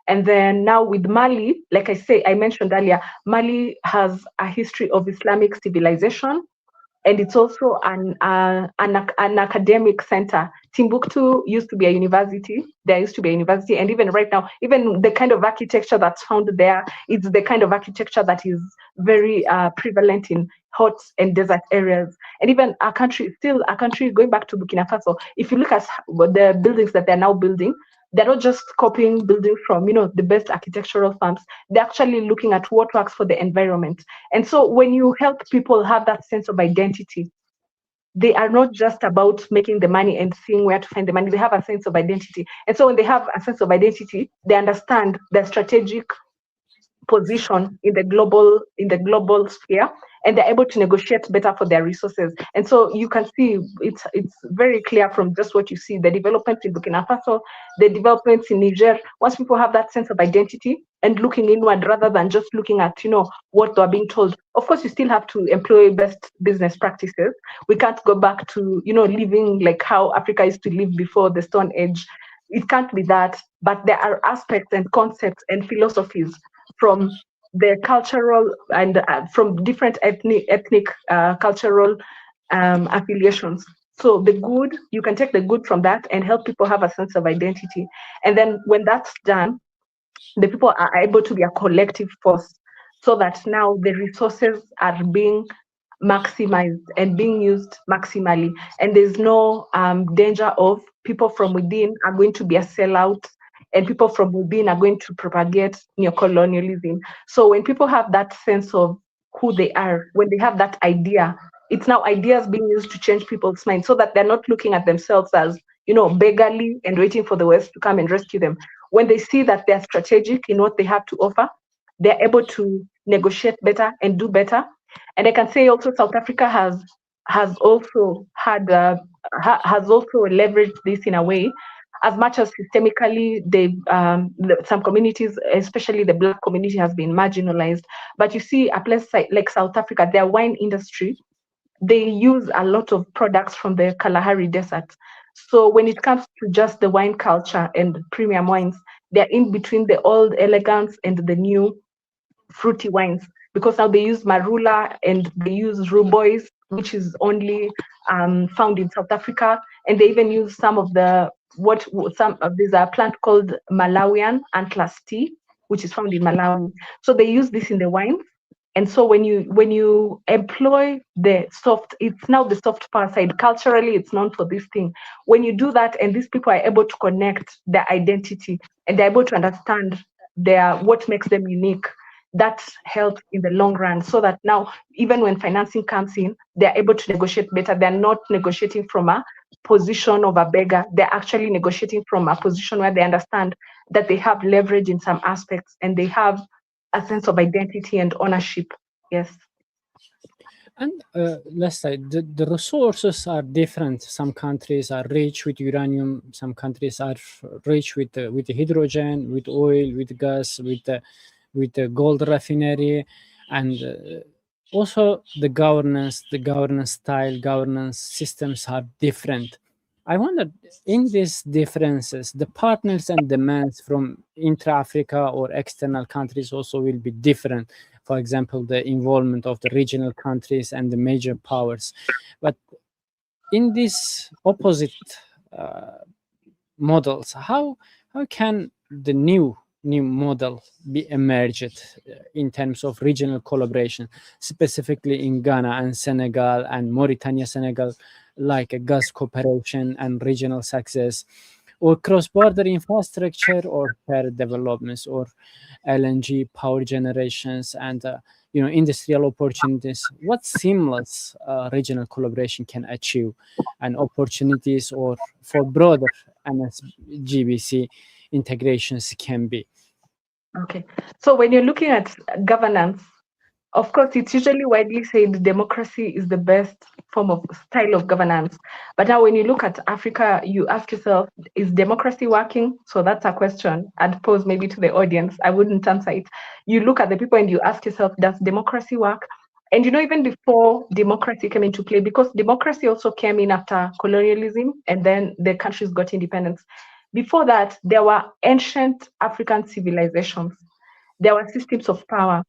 Speaker 2: And then now with Mali, like I mentioned earlier, Mali has a history of Islamic civilization, and it's also an academic center. Timbuktu used to be a university. There used to be a university, and even right now, even the kind of architecture that's found there, it's the kind of architecture that is very prevalent in hot and desert areas. And even still a country, going back to Burkina Faso, if you look at the buildings that they're now building, they're not just copying buildings from the best architectural firms. They're actually looking at what works for the environment. And so when you help people have that sense of identity, they are not just about making the money and seeing where to find the money. They have a sense of identity. And so when they have a sense of identity, they understand their strategic position in the global sphere, and they're able to negotiate better for their resources. And so you can see it's very clear from just what you see, the developments in Burkina Faso, the developments in Niger. Once people have that sense of identity and looking inward rather than just looking at what they're being told. Of course, you still have to employ best business practices. We can't go back to living like how Africa used to live before the Stone Age. It can't be that, but there are aspects and concepts and philosophies from the cultural and from different ethnic cultural affiliations. So you can take the good from that and help people have a sense of identity. And then when that's done, the people are able to be a collective force, so that now the resources are being maximized and being used maximally. And there's no danger of people from within are going to be a sellout, and people from within are going to propagate neocolonialism. So when people have that sense of who they are, when they have that idea, it's now ideas being used to change people's minds, so that they're not looking at themselves as beggarly and waiting for the West to come and rescue them. When they see that they're strategic in what they have to offer, they're able to negotiate better and do better. And I can say also South Africa has also leveraged this in a way. As much as systemically, some communities, especially the Black community, has been marginalized. But you see, a place like South Africa, their wine industry, they use a lot of products from the Kalahari Desert. So when it comes to just the wine culture and premium wines, they're in between the old elegance and the new fruity wines, because now they use marula and they use rooibos, which is only found in South Africa, and they even use some of these are plant called Malawian antlas tea, which is found in Malawi. So they use this in the wines. And so when you employ it's now the soft power side. Culturally, it's known for this thing. When you do that, and these people are able to connect their identity and they're able to understand what makes them unique, that helps in the long run, so that now even when financing comes in, they're able to negotiate better. They're not negotiating from a position of a beggar. They're actually negotiating from a position where they understand that they have leverage in some aspects and they have a sense of identity and ownership. Yes.
Speaker 1: And let's say the resources are different. Some countries are rich with uranium. Some countries are rich with the hydrogen, with oil, with gas, with the gold refinery, and also the governance style, governance systems are different. I wonder, in these differences, the partners and demands from intra-Africa or external countries also will be different. For example, the involvement of the regional countries and the major powers. But in these opposite uh, models, how can the new model be emerged in terms of regional collaboration, specifically in Ghana and Senegal and Mauritania, Senegal, like a gas cooperation and regional success, or cross-border infrastructure, or shared developments, or LNG power generations, and industrial opportunities? What seamless regional collaboration can achieve, and opportunities or for broader NSGBC integrations can be?
Speaker 2: Okay. So when you're looking at governance, of course, it's usually widely said democracy is the best form of style of governance. But now, when you look at Africa, you ask yourself, is democracy working? So that's a question I'd pose maybe to the audience. I wouldn't answer it. You look at the people and you ask yourself, does democracy work? And even before democracy came into play, because democracy also came in after colonialism and then the countries got independence. Before that, there were ancient African civilizations. There were systems of power.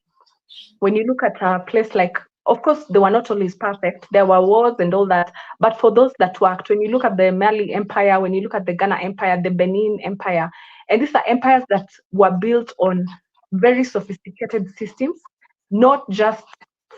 Speaker 2: When you look at a place like, of course, they were not always perfect. There were wars and all that. But for those that worked, when you look at the Mali Empire, when you look at the Ghana Empire, the Benin Empire, and these are empires that were built on very sophisticated systems, not just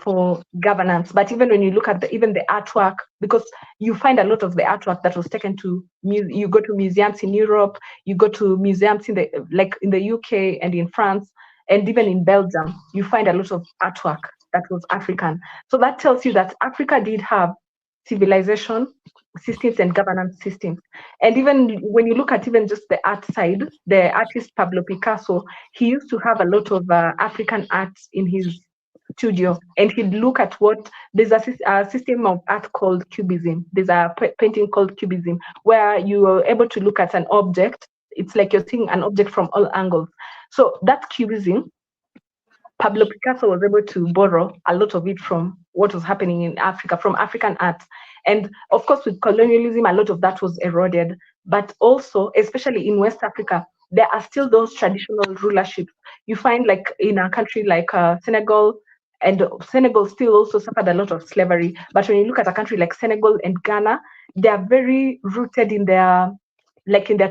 Speaker 2: for governance, but even when you look at even the artwork, because you find a lot of the artwork that was taken to you go to museums in Europe, you go to museums in the UK and in France, and even in Belgium, you find a lot of artwork that was African. So that tells you that Africa did have civilization systems and governance systems. And even when you look at even just the art side, the artist Pablo Picasso, he used to have a lot of African art in his studio, and he'd look at what there's a system of art called cubism. There's a painting called cubism where you are able to look at an object. It's like you're seeing an object from all angles. So that cubism, Pablo Picasso was able to borrow a lot of it from what was happening in Africa, from African art. And of course, with colonialism, a lot of that was eroded. But also, especially in West Africa, there are still those traditional rulerships. You find, like in a country like Senegal, and Senegal still also suffered a lot of slavery. But when you look at a country like Senegal and Ghana, they are very rooted in their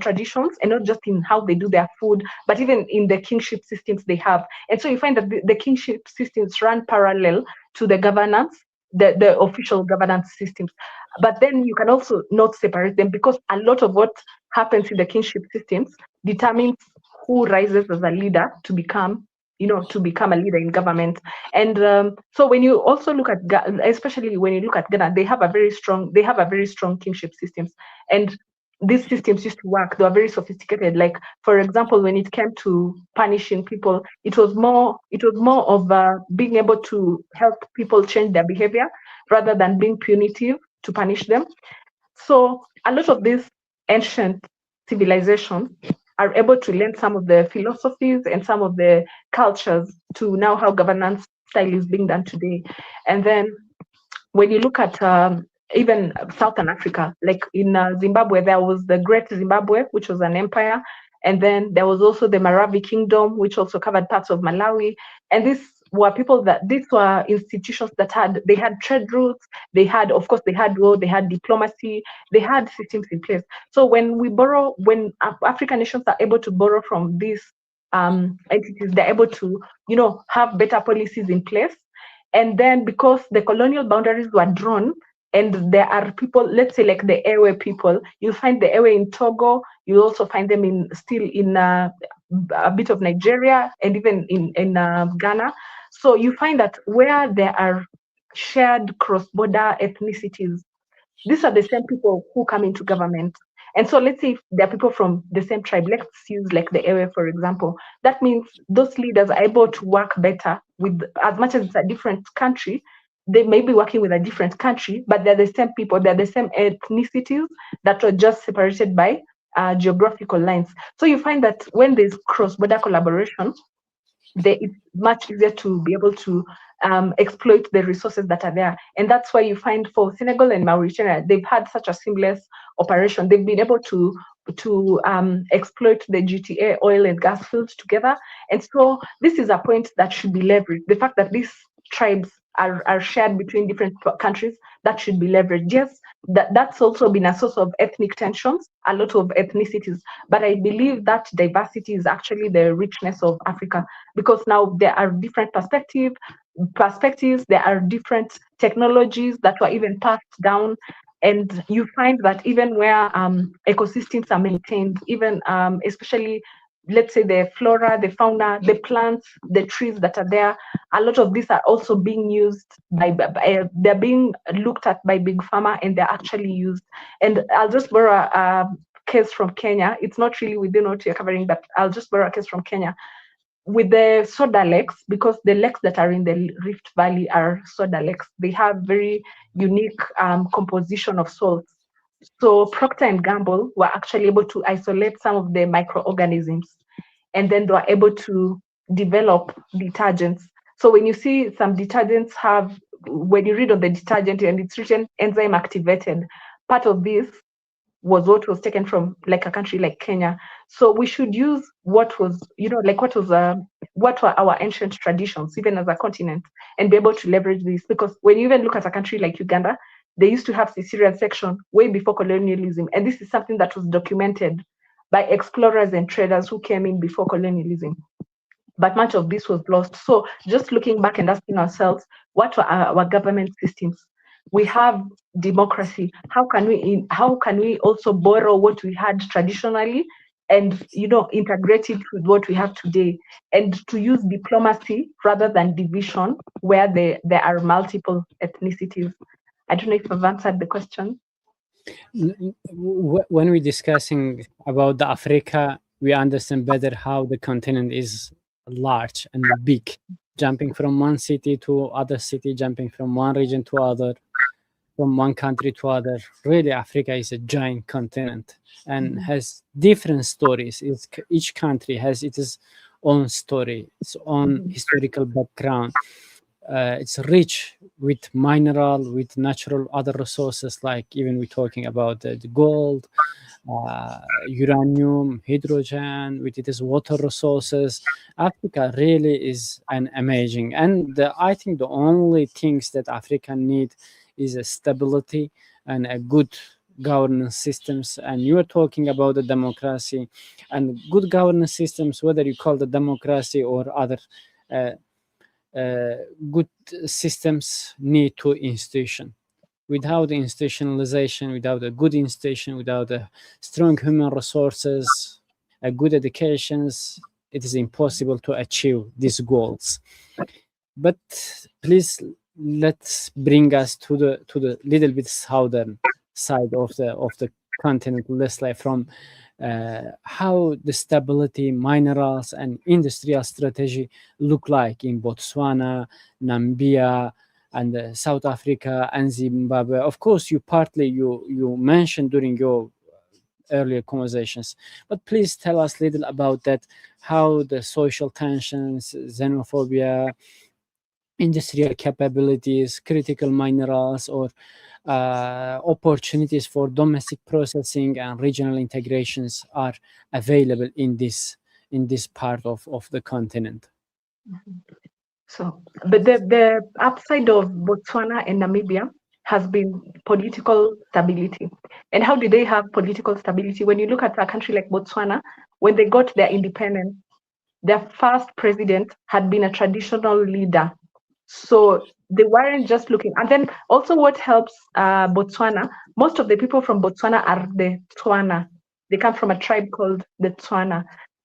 Speaker 2: traditions, and not just in how they do their food, but even in the kingship systems they have. And so you find that the kingship systems run parallel to the governance, the official governance systems. But then you can also not separate them, because a lot of what happens in the kingship systems determines who rises as a leader to become a leader in government. And so when you also look at, especially when you look at Ghana, they have a very strong kingship systems. And these systems used to work. They were very sophisticated. Like, for example, when it came to punishing people, it was more of being able to help people change their behavior rather than being punitive to punish them. So a lot of these ancient civilizations are able to lend some of the philosophies and some of the cultures to now how governance style is being done today. And then when you look at even Southern Africa, like in Zimbabwe, there was the Great Zimbabwe, which was an empire. And then there was also the Maravi Kingdom, which also covered parts of Malawi. And these were institutions that had trade routes. Of course, they had war, they had diplomacy, they had systems in place. So when African nations are able to borrow from these entities, they're able to, have better policies in place. And then because the colonial boundaries were drawn, and there are people, let's say like the Ewe people, you find the Ewe in Togo, you also find them still in a bit of Nigeria, and even in Ghana. So you find that where there are shared cross-border ethnicities, these are the same people who come into government. And so let's say if there are people from the same tribe, let's use like the Ewe, for example. That means those leaders are able to work better with, as much as it's a different country, they may be working with a different country, but they're the same people, they're the same ethnicities that were just separated by geographical lines. So you find that when there's cross-border collaboration, it's much easier to be able to exploit the resources that are there. And that's why you find for Senegal and Mauritania, they've had such a seamless operation. They've been able to exploit the GTA oil and gas fields together. And so this is a point that should be leveraged. The fact that these tribes are shared between different countries, that should be leveraged. Yes, that's also been a source of ethnic tensions, a lot of ethnicities. But I believe that diversity is actually the richness of Africa, because now there are different perspectives, there are different technologies that were even passed down. And you find that even where ecosystems are maintained, even especially, let's say, the flora, the fauna, the plants, the trees that are there, a lot of these are also being used they're being looked at by big pharma, and they're actually used. And I'll just borrow a case from Kenya. It's not really within what you're covering, but I'll just borrow a case from Kenya with the soda lakes, because the lakes that are in the Rift Valley are soda lakes. They have very unique composition of salts. So Procter and Gamble were actually able to isolate some of the microorganisms, and then they were able to develop detergents. So when you see some detergents when you read on the detergent and it's written enzyme activated, part of this was what was taken from like a country like Kenya. So we should use what was, what were our ancient traditions, even as a continent, and be able to leverage this. Because when you even look at a country like Uganda, they used to have Caesarean section way before colonialism. And this is something that was documented by explorers and traders who came in before colonialism. But much of this was lost. So just looking back and asking ourselves, what were our government systems? We have democracy. How can we also borrow what we had traditionally and integrate it with what we have today, and to use diplomacy rather than division where there are multiple ethnicities? I don't know if I've answered the question.
Speaker 1: When we're discussing about the Africa, we understand better how the continent is large and big, jumping from one city to other city, jumping from one region to other, from one country to other. Really, Africa is a giant continent and has different stories. Each country has its own story, its own historical background. It's rich with mineral, with natural other resources, like even we're talking about the gold, uranium, hydrogen, with its water resources. Africa really is an amazing. And I think the only things that Africa need is a stability and a good governance systems. And you are talking about the democracy and good governance systems, whether you call the democracy or other good systems need to institution. Without institutionalization, without a good institution, without a strong human resources, a good educations, it is impossible to achieve these goals. But please, let's bring us to the little bit southern side of the continent, Lesley, from how the stability, minerals, and industrial strategy look like in Botswana, Namibia, and South Africa and Zimbabwe. Of course, you mentioned during your earlier conversations, but please tell us a little about that, how the social tensions, xenophobia, industrial capabilities, critical minerals, or opportunities for domestic processing and regional integrations are available in this part of the continent.
Speaker 2: So, but the upside of Botswana and Namibia has been political stability. And how do they have political stability? When you look at a country like Botswana, when they got their independence, their first president had been a traditional leader. So they weren't just looking. And then also what helps Botswana, most of the people from Botswana are the Tswana. They come from a tribe called the Tswana.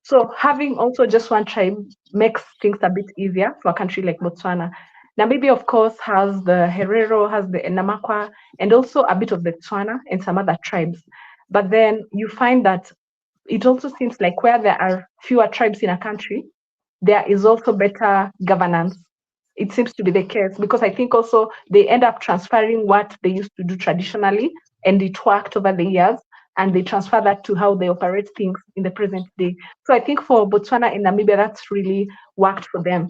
Speaker 2: So having also just one tribe makes things a bit easier for a country like Botswana. Namibia, of course, has the Herero, has the Namakwa, and also a bit of the Tswana and some other tribes. But then you find that it also seems like where there are fewer tribes in a country, there is also better governance. It seems to be the case because I think also they end up transferring what they used to do traditionally and it worked over the years and they transfer that to how they operate things in the present day. So I think for Botswana and Namibia, that's really worked for them.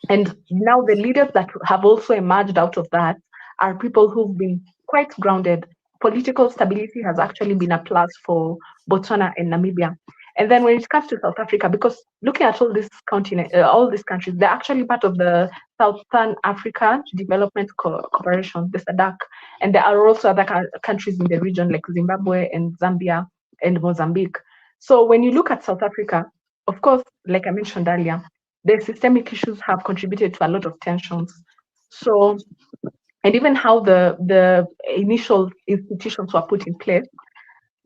Speaker 2: And now the leaders that have also emerged out of that are people who've been quite grounded. Political stability has actually been a plus for Botswana and Namibia. And then when it comes to South Africa, because looking at all these continent, all these countries, they're actually part of the Southern Africa Development Cooperation, the SADC, and there are also other countries in the region like Zimbabwe and Zambia and Mozambique. So when you look at South Africa, of course, like I mentioned earlier, the systemic issues have contributed to a lot of tensions. So, and even how the initial institutions were put in place,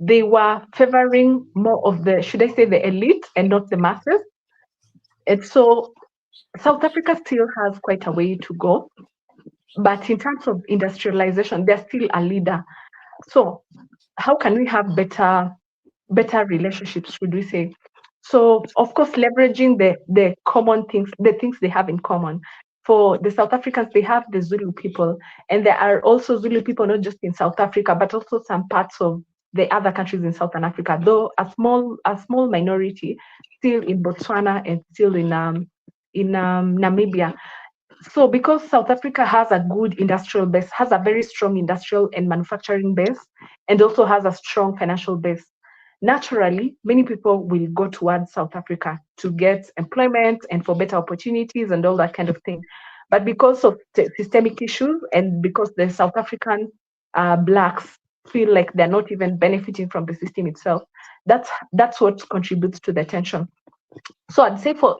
Speaker 2: they were favoring more of the, should I say, the elite and not the masses. And so South Africa still has quite a way to go, but in terms of industrialization, they're still a leader. So how can we have better relationships, should we say? So of course, leveraging the common things, the things they have in common. For the South Africans, they have the Zulu people, and there are also Zulu people not just in South Africa, but also some parts of the other countries in Southern Africa, though a small minority still in Botswana and still in Namibia. So because South Africa has a good industrial base, has a very strong industrial and manufacturing base, and also has a strong financial base, naturally, many people will go towards South Africa to get employment and for better opportunities and all that kind of thing. But because of systemic issues and because the South African blacks feel like they're not even benefiting from the system itself, that's what contributes to the tension. So I'd say for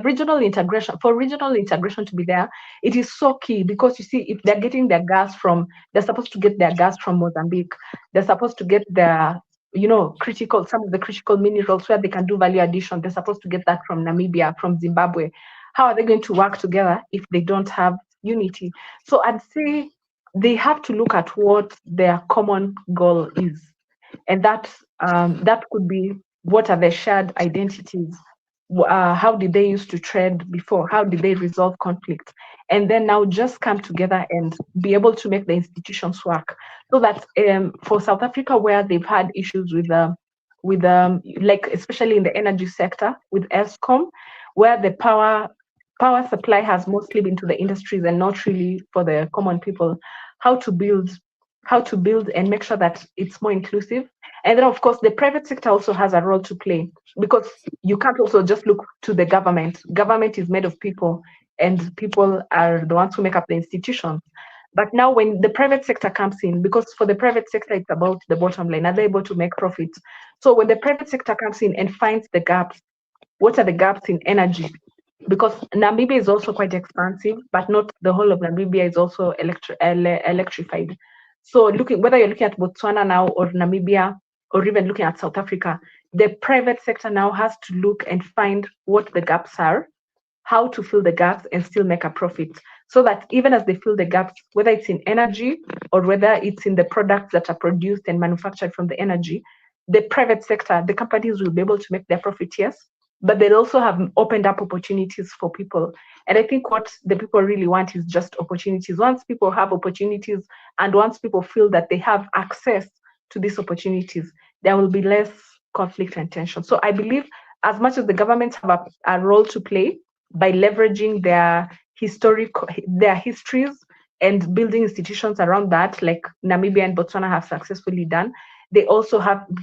Speaker 2: regional integration to be there, it is so key because you see, if they're getting their gas from, they're supposed to get their gas from Mozambique, they're supposed to get their, some of the critical minerals where they can do value addition, they're supposed to get that from Namibia, from Zimbabwe. How are they going to work together if they don't have unity? So I'd say they have to look at what their common goal is. And that could be, what are the shared identities? How did they used to trade before? How did they resolve conflict? And then now just come together and be able to make the institutions work. So that for South Africa, where they've had issues with like especially in the energy sector with Eskom, where the power supply has mostly been to the industries and not really for the common people, how to build and make sure that it's more inclusive. And then, of course, the private sector also has a role to play because you can't also just look to the government. Government is made of people, and people are the ones who make up the institutions. But now, when the private sector comes in, because for the private sector, it's about the bottom line, are they able to make profits? So when the private sector comes in and finds the gaps, what are the gaps in energy? Because Namibia is also quite expansive, but not the whole of Namibia is also electrified. So whether you're looking at Botswana now or Namibia, or even looking at South Africa, the private sector now has to look and find what the gaps are, how to fill the gaps and still make a profit. So that even as they fill the gaps, whether it's in energy or whether it's in the products that are produced and manufactured from the energy, the private sector, the companies will be able to make their profit, yes, but they also have opened up opportunities for people. And I think what the people really want is just opportunities. Once people have opportunities and once people feel that they have access to these opportunities, there will be less conflict and tension. So I believe as much as the governments have a role to play by leveraging their histories and building institutions around that, like Namibia and Botswana have successfully done,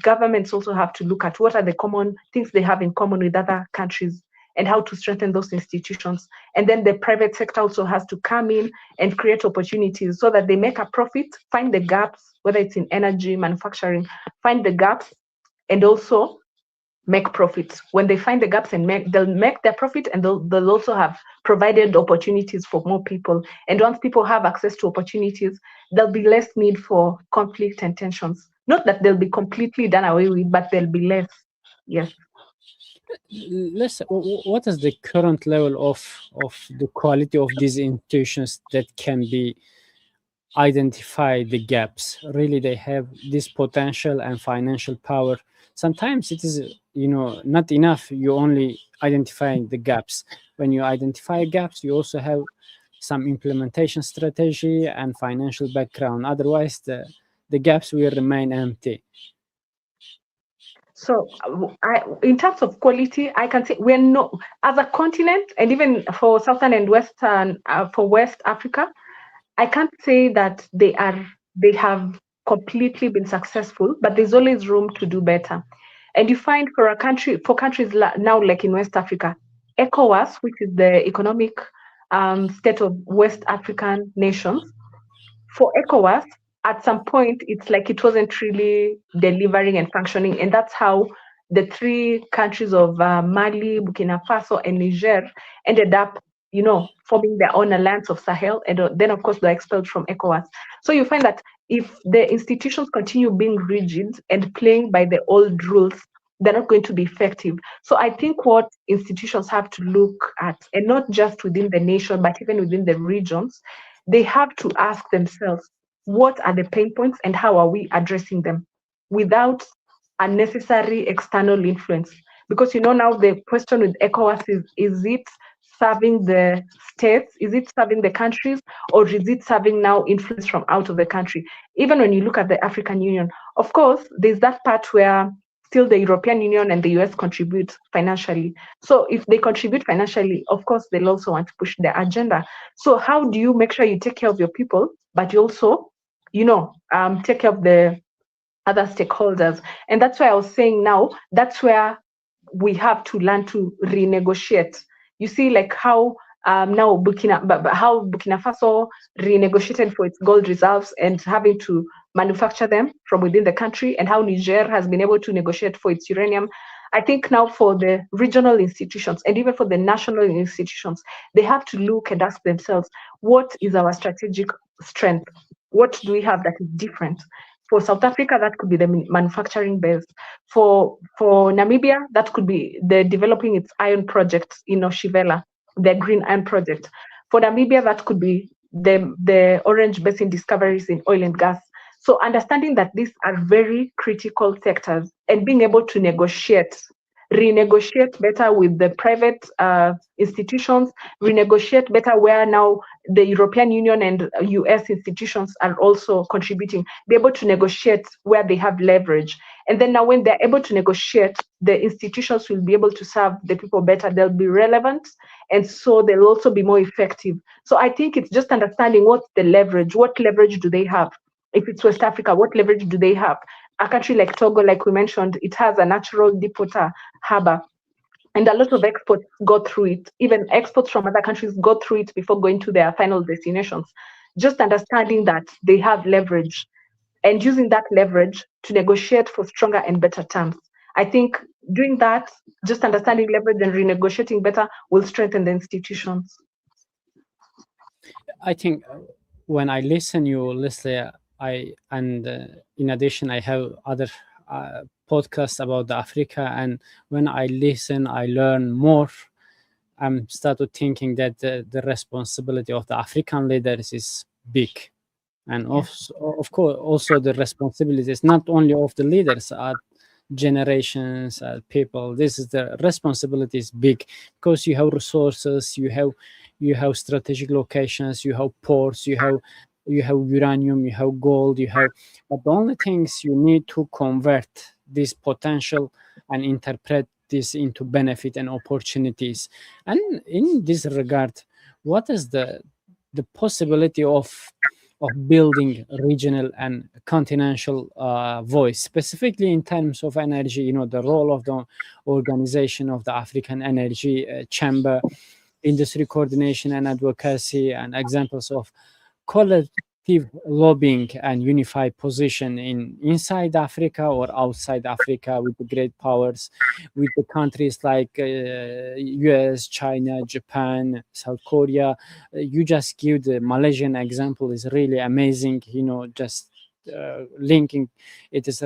Speaker 2: governments also have to look at what are the common things they have in common with other countries and how to strengthen those institutions. And then the private sector also has to come in and create opportunities so that they make a profit, find the gaps, whether it's in energy, manufacturing, find the gaps, and also make profits. When they find the gaps and they'll make their profit, and they'll also have provided opportunities for more people. And once people have access to opportunities, there'll be less need for conflict and tensions. Not that they'll be completely done away with, but there'll be less. Yes.
Speaker 1: What is the current level of the quality of these institutions that can be identify the gaps? Really, they have this potential and financial power. Sometimes it is, not enough you only identifying the gaps. When you identify gaps, you also have some implementation strategy and financial background. Otherwise, the gaps will remain empty.
Speaker 2: So, in terms of quality, I can say we're not, as a continent, and even for Southern and Western, for West Africa, I can't say that they have completely been successful, but there's always room to do better. And you find for countries now like in West Africa, ECOWAS, which is the economic state of West African nations, for ECOWAS, at some point, it's like it wasn't really delivering and functioning. And that's how the three countries of Mali, Burkina Faso, and Niger ended up, forming their own alliance of Sahel. And then, of course, they're expelled from ECOWAS. So you find that if the institutions continue being rigid and playing by the old rules, they're not going to be effective. So I think what institutions have to look at, and not just within the nation, but even within the regions, they have to ask themselves, what are the pain points and how are we addressing them without unnecessary external influence? Because now the question with ECOWAS is it serving the states? Is it serving the countries? Or is it serving now influence from out of the country? Even when you look at the African Union, of course, there's that part where still the European Union and the US contribute financially. So if they contribute financially, of course, they'll also want to push their agenda. So how do you make sure you take care of your people, but you also, take care of the other stakeholders? And that's why I was saying now, that's where we have to learn to renegotiate. You see, like how now how Burkina Faso renegotiated for its gold reserves and having to manufacture them from within the country, and how Niger has been able to negotiate for its uranium. I think now for the regional institutions and even for the national institutions, they have to look and ask themselves, what is our strategic strength? What do we have that is different? For South Africa, that could be the manufacturing base. For Namibia, that could be the developing its iron project in Oshivela, the green iron project. For Namibia, that could be the Orange Basin discoveries in oil and gas. So understanding that these are very critical sectors and being able to renegotiate better with the private institutions, renegotiate better where now the European Union and US institutions are also contributing, be able to negotiate where they have leverage. And then now when they're able to negotiate, the institutions will be able to serve the people better. They'll be relevant, and so they'll also be more effective. So I think it's just understanding what's the leverage. What leverage do they have? If it's West Africa, what leverage do they have? A country like Togo, like we mentioned, it has a natural deep water harbor, and a lot of exports go through it. Even exports from other countries go through it before going to their final destinations. Just understanding that they have leverage and using that leverage to negotiate for stronger and better terms. I think doing that, just understanding leverage and renegotiating better, will strengthen the institutions.
Speaker 1: I think when I listen you, Lesley, in addition, I have other podcasts about the Africa, and when I listen, I learn more. I'm started thinking that the responsibility of the African leaders is big, and of course also the responsibility is not only of the leaders, generations, people. This is the responsibility is big because you have resources, you have strategic locations, you have ports, you have uranium, you have gold, but the only things you need to convert this potential and interpret this into benefit and opportunities. And in this regard, what is the possibility of building regional and continental voice, specifically in terms of energy? The role of the organization of the African Energy Chamber, industry coordination and advocacy, and examples of collective lobbying and unified position inside Africa or outside Africa with the great powers, with the countries like US, China, Japan, South Korea. You just give the Malaysian example is really amazing. Just linking it is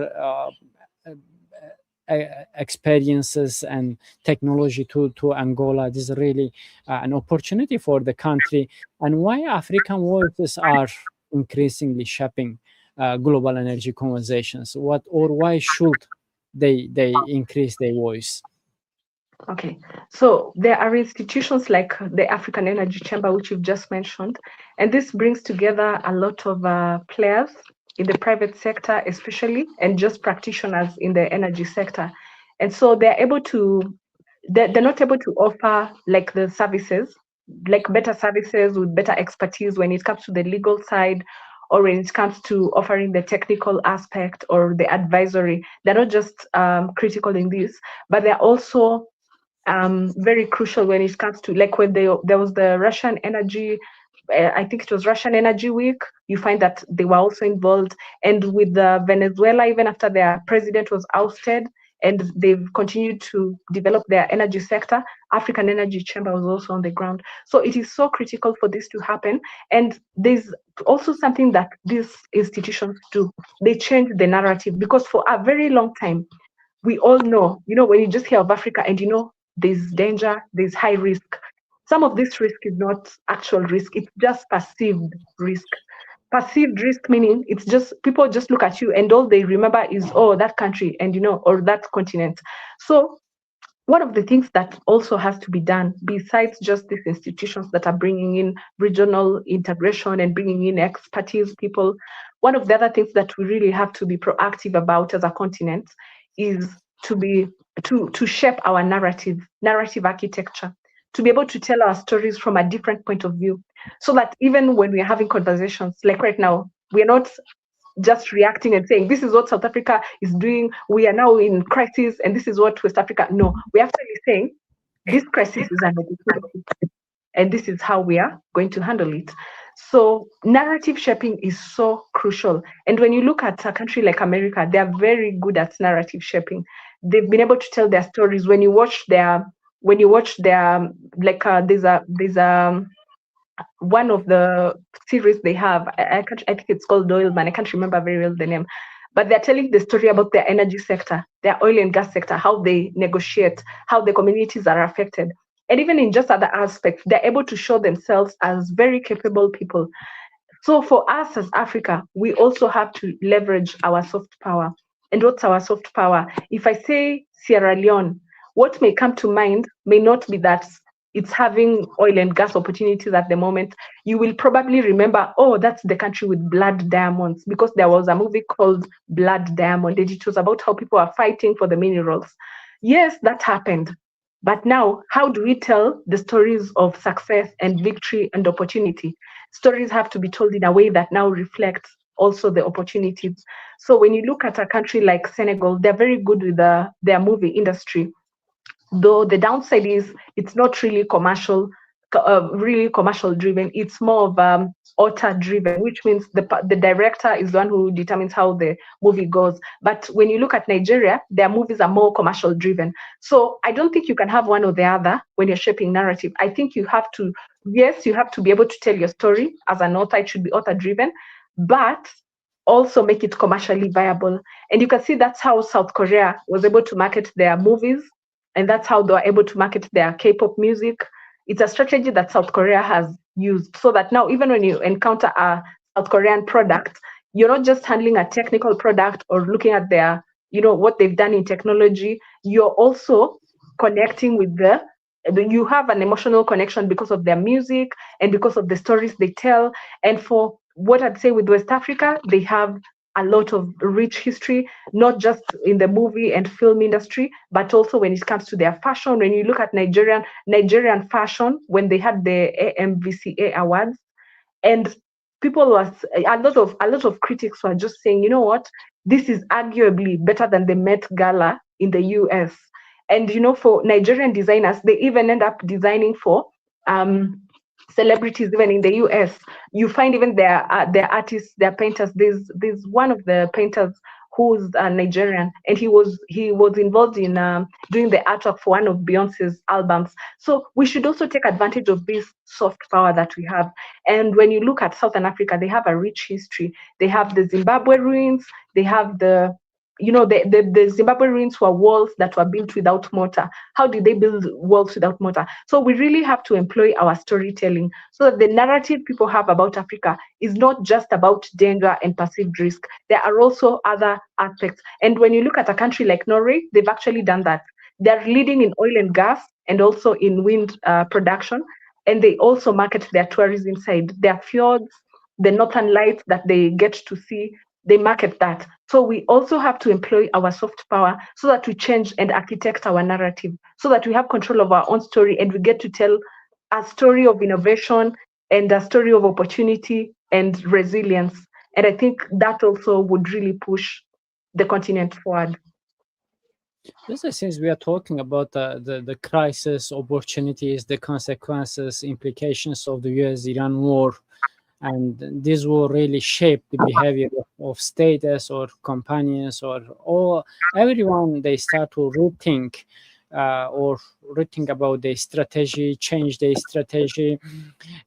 Speaker 1: experiences and technology to Angola. This is really an opportunity for the country. And why African voices are increasingly shaping global energy conversations? What or why should they increase their voice?
Speaker 2: Okay, so there are institutions like the African Energy Chamber, which you've just mentioned, and this brings together a lot of players in the private sector, especially, and just practitioners in the energy sector. And so they're able to, they're not able to offer like the services, like better services with better expertise when it comes to the legal side or when it comes to offering the technical aspect or the advisory. They're not just critical in this, but they're also very crucial when it comes to like when there was the Russian energy. I think it was Russian Energy Week. You find that they were also involved, and with Venezuela, even after their president was ousted, and they've continued to develop their energy sector. African Energy Chamber was also on the ground. So it is so critical for this to happen. And there's also something that these institutions do. They change the narrative because for a very long time, we all know, when you just hear of Africa and there's danger, there's high risk. Some of this risk is not actual risk, it's just perceived risk. Perceived risk meaning it's just people just look at you and all they remember is, oh, that country and or that continent. So one of the things that also has to be done, besides just these institutions that are bringing in regional integration and bringing in expertise people, one of the other things that we really have to be proactive about as a continent is to be to shape our narrative architecture, to be able to tell our stories from a different point of view, so that even when we're having conversations, like right now, we're not just reacting and saying this is what South Africa is doing, we are now in crisis and this is what West Africa. No, we're actually saying this crisis is an opportunity and this is how we are going to handle it. So narrative shaping is so crucial. And when you look at a country like America, they are very good at narrative shaping. They've been able to tell their stories. When you watch their like there's a one of the series they have. I think it's called Oilman. I can't remember very well the name, but they're telling the story about their energy sector, their oil and gas sector, how they negotiate, how the communities are affected, and even in just other aspects, they're able to show themselves as very capable people. So for us as Africa, we also have to leverage our soft power. And what's our soft power? If I say Sierra Leone, what may come to mind may not be that it's having oil and gas opportunities at the moment. You will probably remember, oh, that's the country with blood diamonds, because there was a movie called Blood Diamond, and it was about how people are fighting for the minerals. Yes, that happened. But now, how do we tell the stories of success and victory and opportunity? Stories have to be told in a way that now reflects also the opportunities. So when you look at a country like Senegal, they're very good with their movie industry, though the downside is it's not really commercial driven. It's more of author driven, which means the director is the one who determines how the movie goes. But when you look at Nigeria, their movies are more commercial driven. So I don't think you can have one or the other when you're shaping narrative. I think you have to, yes, you have to be able to tell your story as an author. It should be author driven, but also make it commercially viable. And you can see that's how South Korea was able to market their movies, and that's how they were able to market their K-pop music. It's a strategy that South Korea has used, so that now even when you encounter a South Korean product, you're not just handling a technical product or looking at their, what they've done in technology. You're also connecting with you have an emotional connection because of their music and because of the stories they tell. And for what I'd say with West Africa, they have a lot of rich history, not just in the movie and film industry, but also when it comes to their fashion. When you look at Nigerian fashion, when they had the AMVCA awards, and people was a lot of critics were just saying, you know what, this is arguably better than the Met Gala in the US. And for Nigerian designers, they even end up designing for celebrities even in the US. You find even their artists, their painters. There's one of the painters who's Nigerian, and he was involved in doing the artwork for one of Beyonce's albums. So we should also take advantage of this soft power that we have. And when you look at Southern Africa, they have a rich history. They have the Zimbabwe ruins. They have the Zimbabweans were walls that were built without mortar. How did they build walls without mortar? So we really have to employ our storytelling so that the narrative people have about Africa is not just about danger and perceived risk. There are also other aspects. And when you look at a country like Norway, they've actually done that. They're leading in oil and gas and also in wind production. And they also market their tourism side, their fjords, the northern lights that they get to see, they market that. So we also have to employ our soft power so that we change and architect our narrative, so that we have control of our own story and we get to tell a story of innovation and a story of opportunity and resilience. And I think that also would really push the continent forward.
Speaker 1: Just since we are talking about the crisis, opportunities, the consequences, implications of the US-Iran war, and this will really shape the behavior of status or companies or all everyone. They start to rethink or rethink about their strategy, change their strategy.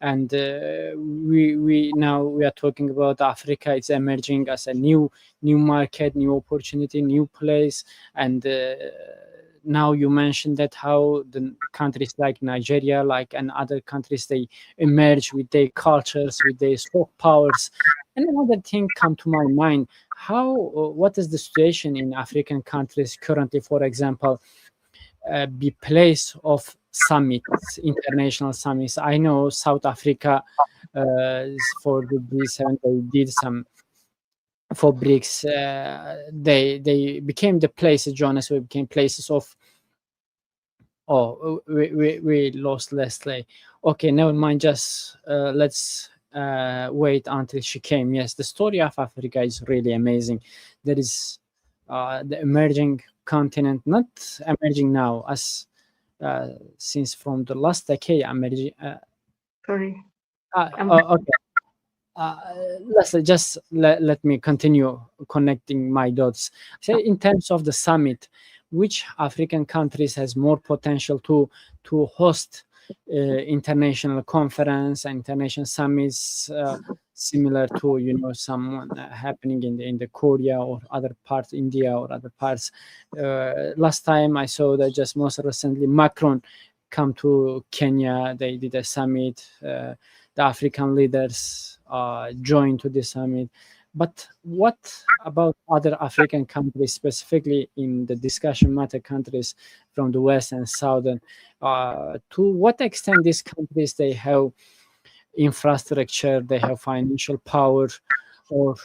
Speaker 1: And we now we are talking about Africa. It's emerging as a new market, new opportunity, new place. And now you mentioned that how the countries like Nigeria, like and other countries, they emerge with their cultures, with their soft powers. And another thing come to my mind: how what is the situation in African countries currently? For example, be place of summits, international summits. I know South Africa for the G7 they did some for BRICS. They became the places, Jonas. We became places of. Oh, we lost Lesley. Okay, never mind. Just let's wait until she came. Yes, the story of Africa is really amazing. There is the emerging continent, not emerging now, as since from the last decade, emerging.
Speaker 2: Sorry.
Speaker 1: Okay. Leslie, just let me continue connecting my dots. Say, in terms of the summit, which African countries has more potential to host international conference, international summits, similar to someone happening in the Korea or other parts, India or other parts. Last time I saw that just most recently Macron come to Kenya. They did a summit. The African leaders joined to the summit. But what about other African countries, specifically in the discussion matter countries from the West and Southern? To what extent these countries, they have infrastructure, they have financial power, or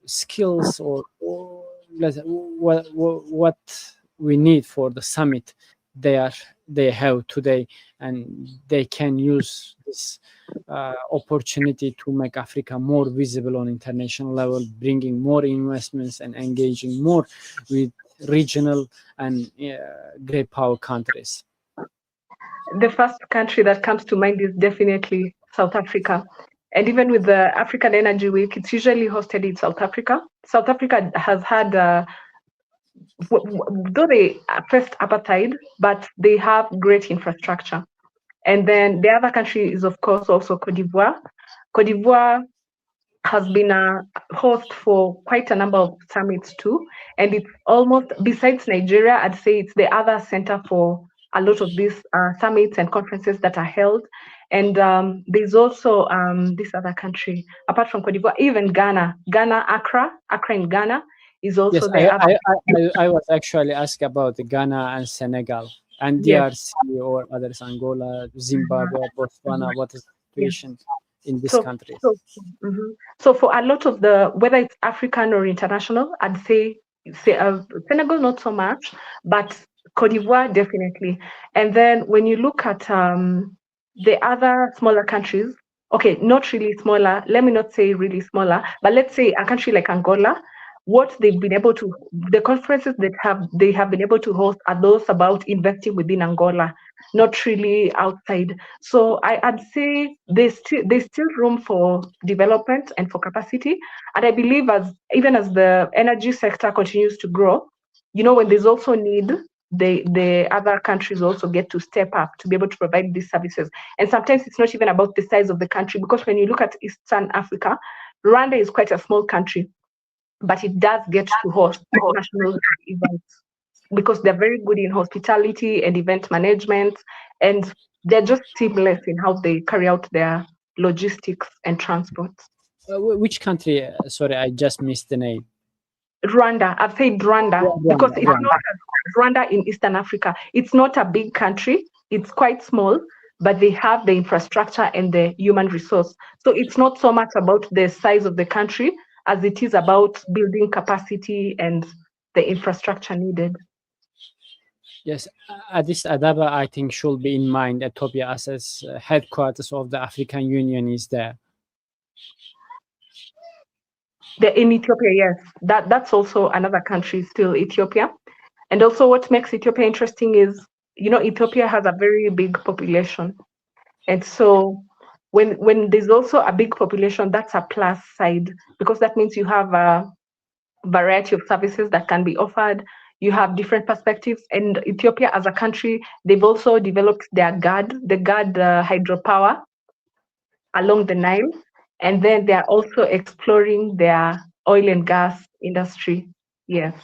Speaker 1: skills, or what we need for the summit they have today, and they can use this opportunity to make Africa more visible on international level, bringing more investments and engaging more with regional and great power countries.
Speaker 2: The first country that comes to mind is definitely South Africa. And even with the African Energy Week, it's usually hosted in South Africa. South Africa has had, though they faced apartheid, but they have great infrastructure. And then the other country is, of course, also Cote d'Ivoire. Cote d'Ivoire has been a host for quite a number of summits too. And it's almost, besides Nigeria, I'd say it's the other center for a lot of these summits and conferences that are held. And there's also this other country, apart from Cote d'Ivoire, even Ghana, Accra in Ghana is also
Speaker 1: Yes,
Speaker 2: the other.
Speaker 1: I was actually asked about the Ghana and Senegal and
Speaker 2: Yes.
Speaker 1: DRC or others, Angola, Zimbabwe, Botswana. What is the situation in these countries?
Speaker 2: So for a lot of the, whether it's African or international, I'd say Senegal not so much, but Cote d'Ivoire definitely. And then when you look at the other smaller countries, okay, not really smaller, let me not say really smaller, but let's say a country like Angola, what they've been able to, the conferences that they have been able to host are those about investing within Angola, not really outside. So I'd say there's still room for development and for capacity. And I believe even as the energy sector continues to grow, when there's also need, the other countries also get to step up to be able to provide these services. And sometimes it's not even about the size of the country, because when you look at Eastern Africa, Rwanda is quite a small country. but it does get to host international events because they're very good in hospitality and event management, and they're just seamless in how they carry out their logistics and transport.
Speaker 1: Which country? Sorry, I just missed the name.
Speaker 2: Rwanda, I've said Rwanda because
Speaker 1: Rwanda,
Speaker 2: it's
Speaker 1: Rwanda.
Speaker 2: not Rwanda in Eastern Africa. It's not a big country, it's quite small, but they have the infrastructure and the human resource. So it's not so much about the size of the country as it is about building capacity and the infrastructure needed.
Speaker 1: Yes, Addis Ababa, I think, should be in mind. Ethiopia as headquarters of the African Union is there.
Speaker 2: In Ethiopia, yes, that's also another country, still Ethiopia. And also, what makes Ethiopia interesting is, Ethiopia has a very big population, and so when there's also a big population, that's a plus side because that means you have a variety of services that can be offered. You have different perspectives, and Ethiopia as a country, they've also developed the Gad hydropower along the Nile, and then they are also exploring their oil and gas industry. Yes,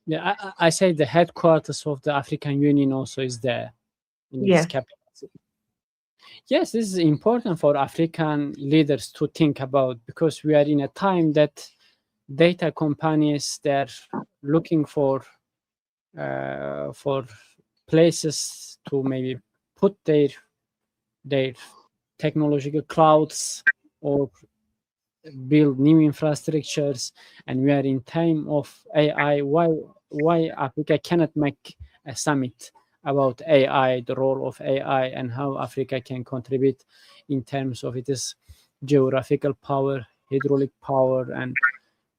Speaker 1: Yeah, I say the headquarters of the African Union also is there in its
Speaker 2: yes,
Speaker 1: capital. Yes, this is important for African leaders to think about because we are in a time that data companies they're looking for places to maybe put their technological clouds or build new infrastructures, and we are in time of AI. Why Africa cannot make a summit about AI, the role of AI, and how Africa can contribute in terms of its geographical power, hydraulic power, and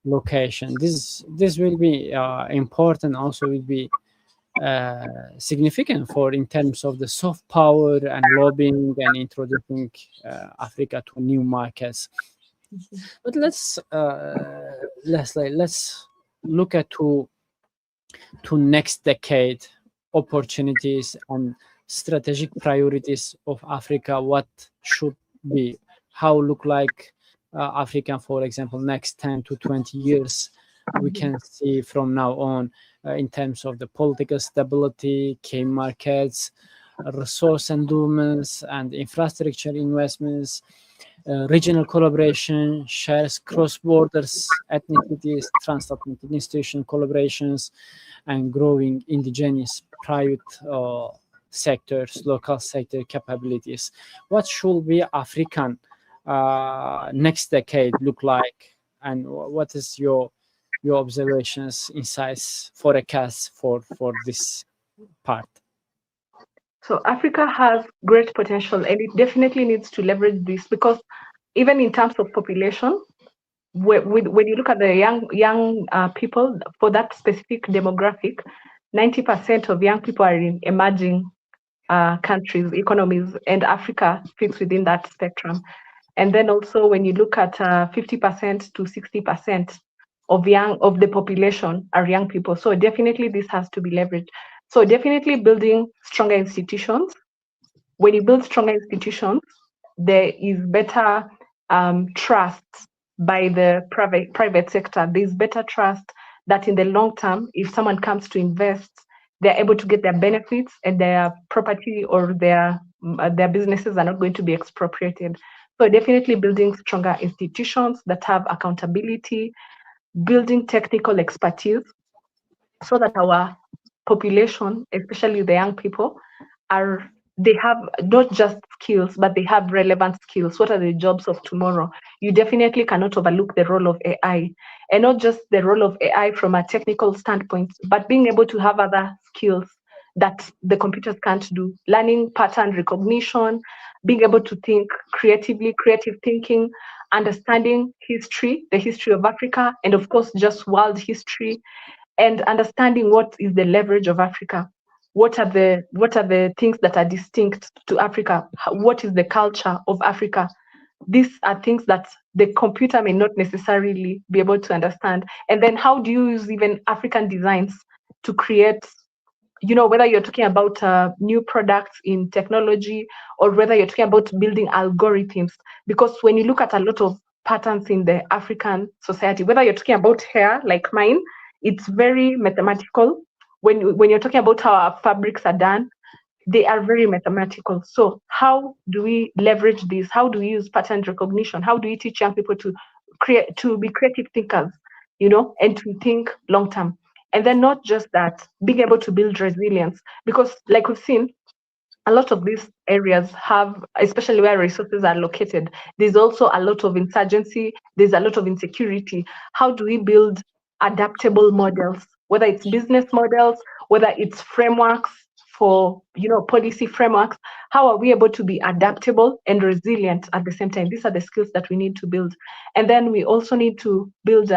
Speaker 1: location. This will be important. Also, will be significant for in terms of the soft power and lobbying and introducing Africa to new markets. But Leslie, let's look at to next decade opportunities and strategic priorities of Africa. What should be, how look like Africa, for example, next 10 to 20 years. We
Speaker 2: mhm,
Speaker 1: can see from now on in terms of the political stability, key markets, resource endowments, and infrastructure investments, regional collaboration, shares cross borders, ethnicities, transatlantic institutional collaborations, and growing indigenous private sectors, local sector capabilities. What should be African next decade look like, and what is your observations, insights, forecasts for this part?
Speaker 2: So Africa has great potential, and it definitely needs to leverage this because even in terms of population, when you look at the young people for that specific demographic, 90% of young people are in emerging countries, economies, and Africa fits within that spectrum. And then also when you look at 50% to 60% of the population are young people. So definitely this has to be leveraged. So definitely building stronger institutions. When you build stronger institutions, there is better trust by the private sector. There's better trust that in the long term, if someone comes to invest, they're able to get their benefits and their property or their businesses are not going to be expropriated. So definitely building stronger institutions that have accountability, building technical expertise so that our population, especially the young people, are they have not just skills, but they have relevant skills. What are the jobs of tomorrow? You definitely cannot overlook the role of AI, and not just the role of AI from a technical standpoint, but being able to have other skills that the computers can't do. Learning pattern recognition, being able to think creatively, creative thinking, understanding history, the history of Africa, and of course, just world history, and understanding what is the leverage of Africa. What are the things that are distinct to Africa? What is the culture of Africa? These are things that the computer may not necessarily be able to understand. And then how do you use even African designs to create, whether you're talking about new products in technology or whether you're talking about building algorithms? Because when you look at a lot of patterns in the African society. Whether you're talking about hair like mine, it's very mathematical. When you're talking about how our fabrics are done, they are very mathematical. So how do we leverage this? How do we use pattern recognition? How do we teach young people to be creative thinkers, and to think long term? And then not just that, being able to build resilience, because like we've seen, a lot of these areas have, especially where resources are located, there's also a lot of insurgency, there's a lot of insecurity. How do we build adaptable models, whether it's business models, whether it's frameworks for, policy frameworks? How are we able to be adaptable and resilient at the same time? These are the skills that we need to build. And then we also need to build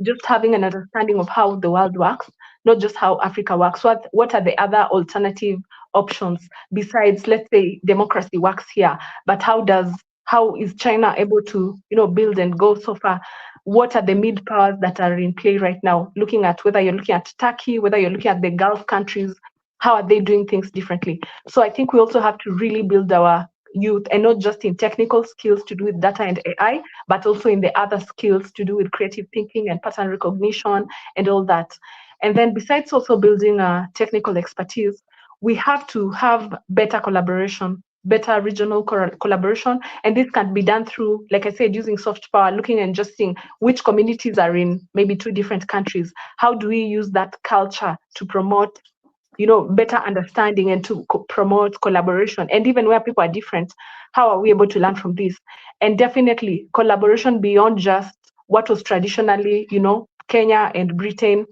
Speaker 2: just having an understanding of how the world works, not just how Africa works. What are the other alternative options besides, let's say, democracy works here, but how is China able to, build and go so far? What are the mid powers that are in play right now? Looking at whether you're looking at Turkey, whether you're looking at the Gulf countries, how are they doing things differently? So I think we also have to really build our youth, and not just in technical skills to do with data and AI, but also in the other skills to do with creative thinking and pattern recognition and all that. And then besides also building technical expertise, we have to have better collaboration, better regional collaboration. And this can be done through, like I said, using soft power, looking and just seeing which communities are in maybe two different countries. How do we use that culture to promote, better understanding and to promote collaboration? And even where people are different, how are we able to learn from this? And definitely collaboration beyond just what was traditionally, Kenya and Britain,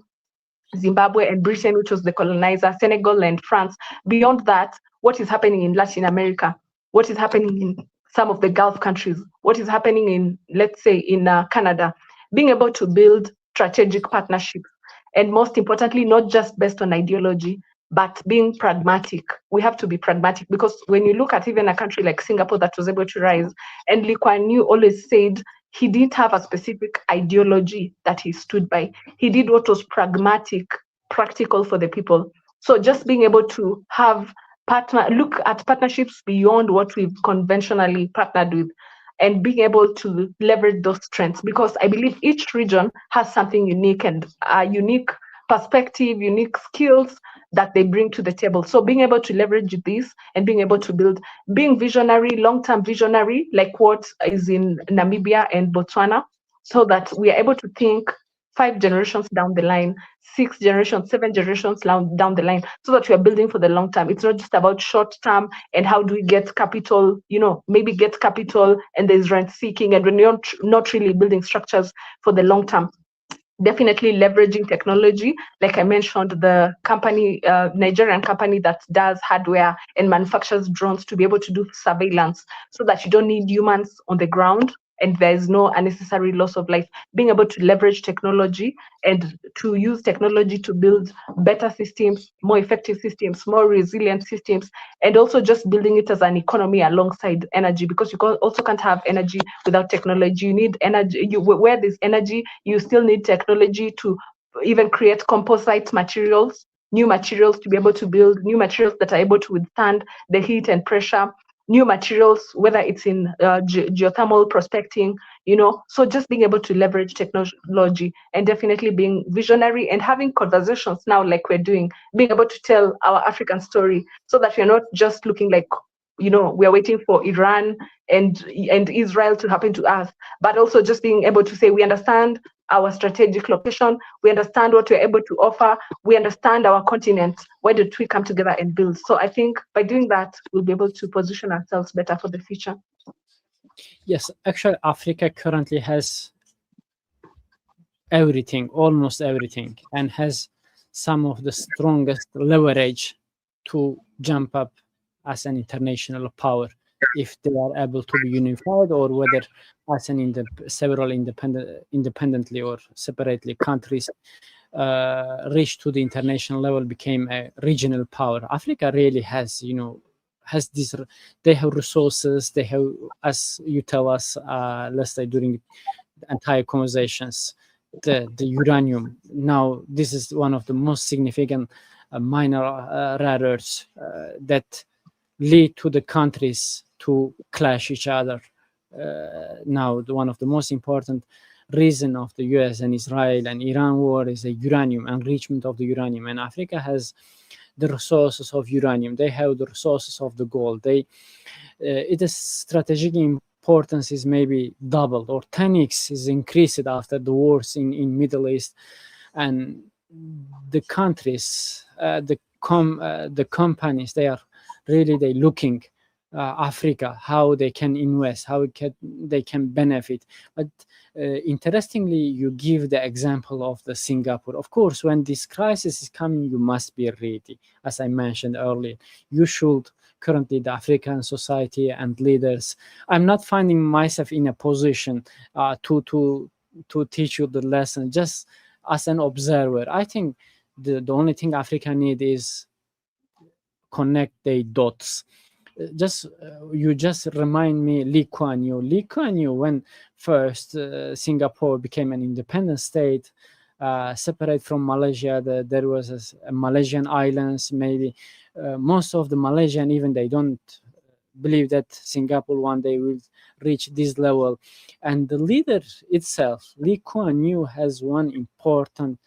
Speaker 2: Zimbabwe and Britain, which was the colonizer, Senegal and France. Beyond that, what is happening in Latin America? What is happening in some of the Gulf countries? What is happening in, let's say, in Canada? Being able to build strategic partnerships. And most importantly, not just based on ideology, but being pragmatic. We have to be pragmatic, because when you look at even a country like Singapore that was able to rise, and Lee Kuan Yew always said he didn't have a specific ideology that he stood by. He did what was pragmatic, practical for the people. So just being able to look at partnerships beyond what we've conventionally partnered with, and being able to leverage those strengths, because I believe each region has something unique and a unique perspective, unique skills that they bring to the table. So being able to leverage this and being able to build, being visionary, long-term visionary, like what is in Namibia and Botswana, so that we are able to think 5 generations down the line, 6 generations, 7 generations down the line, so that we are building for the long term. It's not just about short term and how do we get capital, maybe get capital and there's rent seeking, and when you're not really building structures for the long term. Definitely leveraging technology. Like I mentioned, the company, Nigerian company that does hardware and manufactures drones, to be able to do surveillance, so that you don't need humans on the ground and there's no unnecessary loss of life. Being able to leverage technology and to use technology to build better systems, more effective systems, more resilient systems, and also just building it as an economy alongside energy, because you also can't have energy without technology. You need energy. Where there's energy, you still need technology to even create composite materials, new materials, to be able to build new materials that are able to withstand the heat and pressure, new materials, whether it's in geothermal prospecting, so just being able to leverage technology, and definitely being visionary and having conversations now like we're doing, being able to tell our African story, so that we're not just looking like, we're waiting for Iran and Israel to happen to us, but also just being able to say, we understand our strategic location, we understand what we're able to offer, we understand our continent, why don't we come together and build? So I think by doing that, we'll be able to position ourselves better for the future.
Speaker 1: Yes, actually, Africa currently has everything, almost everything, and has some of the strongest leverage to jump up as an international power, if they are able to be unified, or whether as several independently or separately countries reach to the international level, became a regional power. Africa really has, has this. They have resources. They have, as you tell us, Lesley, during the entire conversations, the uranium. Now, this is one of the most significant minor rare earths that lead to the countries to clash each other now one of the most important reason of the US and Israel and Iran war is the uranium, enrichment of the uranium. And Africa has the resources of uranium. They have the resources of the gold. It is strategic importance is maybe doubled or 10x is increased after the wars in Middle East. And the countries, the companies, they looking Africa, how they can invest, how they can benefit. But interestingly, you give the example of the Singapore. Of course, when this crisis is coming, you must be ready. As I mentioned earlier, you should currently the African society and leaders. I'm not finding myself in a position to teach you the lesson. Just as an observer, I think the only thing Africa need is connect the dots. You just remind me Lee Kuan Yew. Lee Kuan Yew, when first Singapore became an independent state, separate from Malaysia, there was a Malaysian islands. Maybe most of the Malaysian even they don't believe that Singapore one day will reach this level. And the leader itself, Lee Kuan Yew, has one important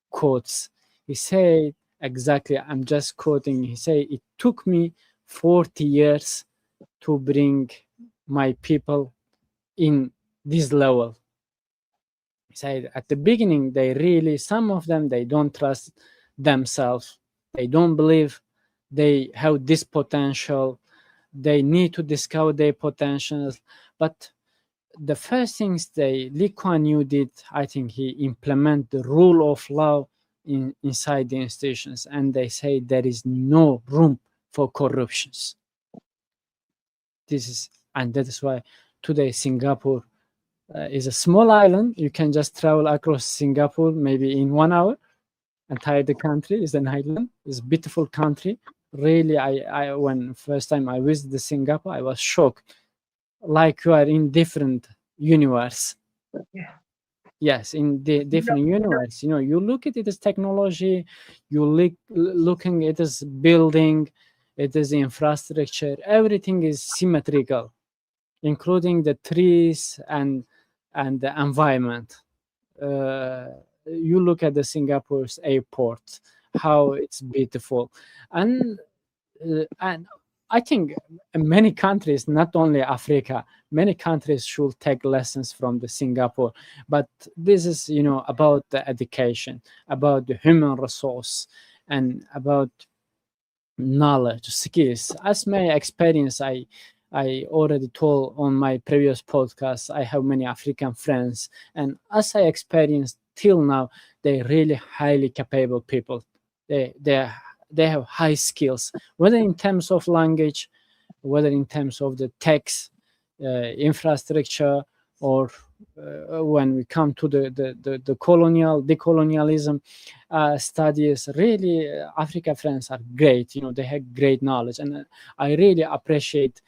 Speaker 1: quotes. He said exactly, I'm just quoting, he said, it took me 40 years to bring my people in this level. He said at the beginning, some of them, they don't trust themselves. They don't believe they have this potential. They need to discover their potentials. But the first things Lee Kuan Yew did, I think he implement the rule of law inside the institutions, and they say there is no room for corruptions. That is why today Singapore is a small island. You can just travel across Singapore maybe in 1 hour. Entire the country is an island. It's a beautiful country. Really, I when first time I visited Singapore, I was shocked. Like you are in different universe.
Speaker 2: Yeah.
Speaker 1: Yes, in the different universe. You know, you look at it as technology, you looking at it as building, it is infrastructure, everything is symmetrical, including the trees and the environment. You look at the Singapore's airport, how it's beautiful, and I think many countries, not only Africa, many countries should take lessons from the Singapore. But this is, about the education, about the human resource, and about knowledge, skills. As my experience, I already told on my previous podcast, I have many African friends, and as I experienced till now, they're really highly capable people. They have high skills, whether in terms of language, whether in terms of the text, infrastructure, or when we come to the decolonialism studies. Really, Africa friends are great. They have great knowledge, and I really appreciate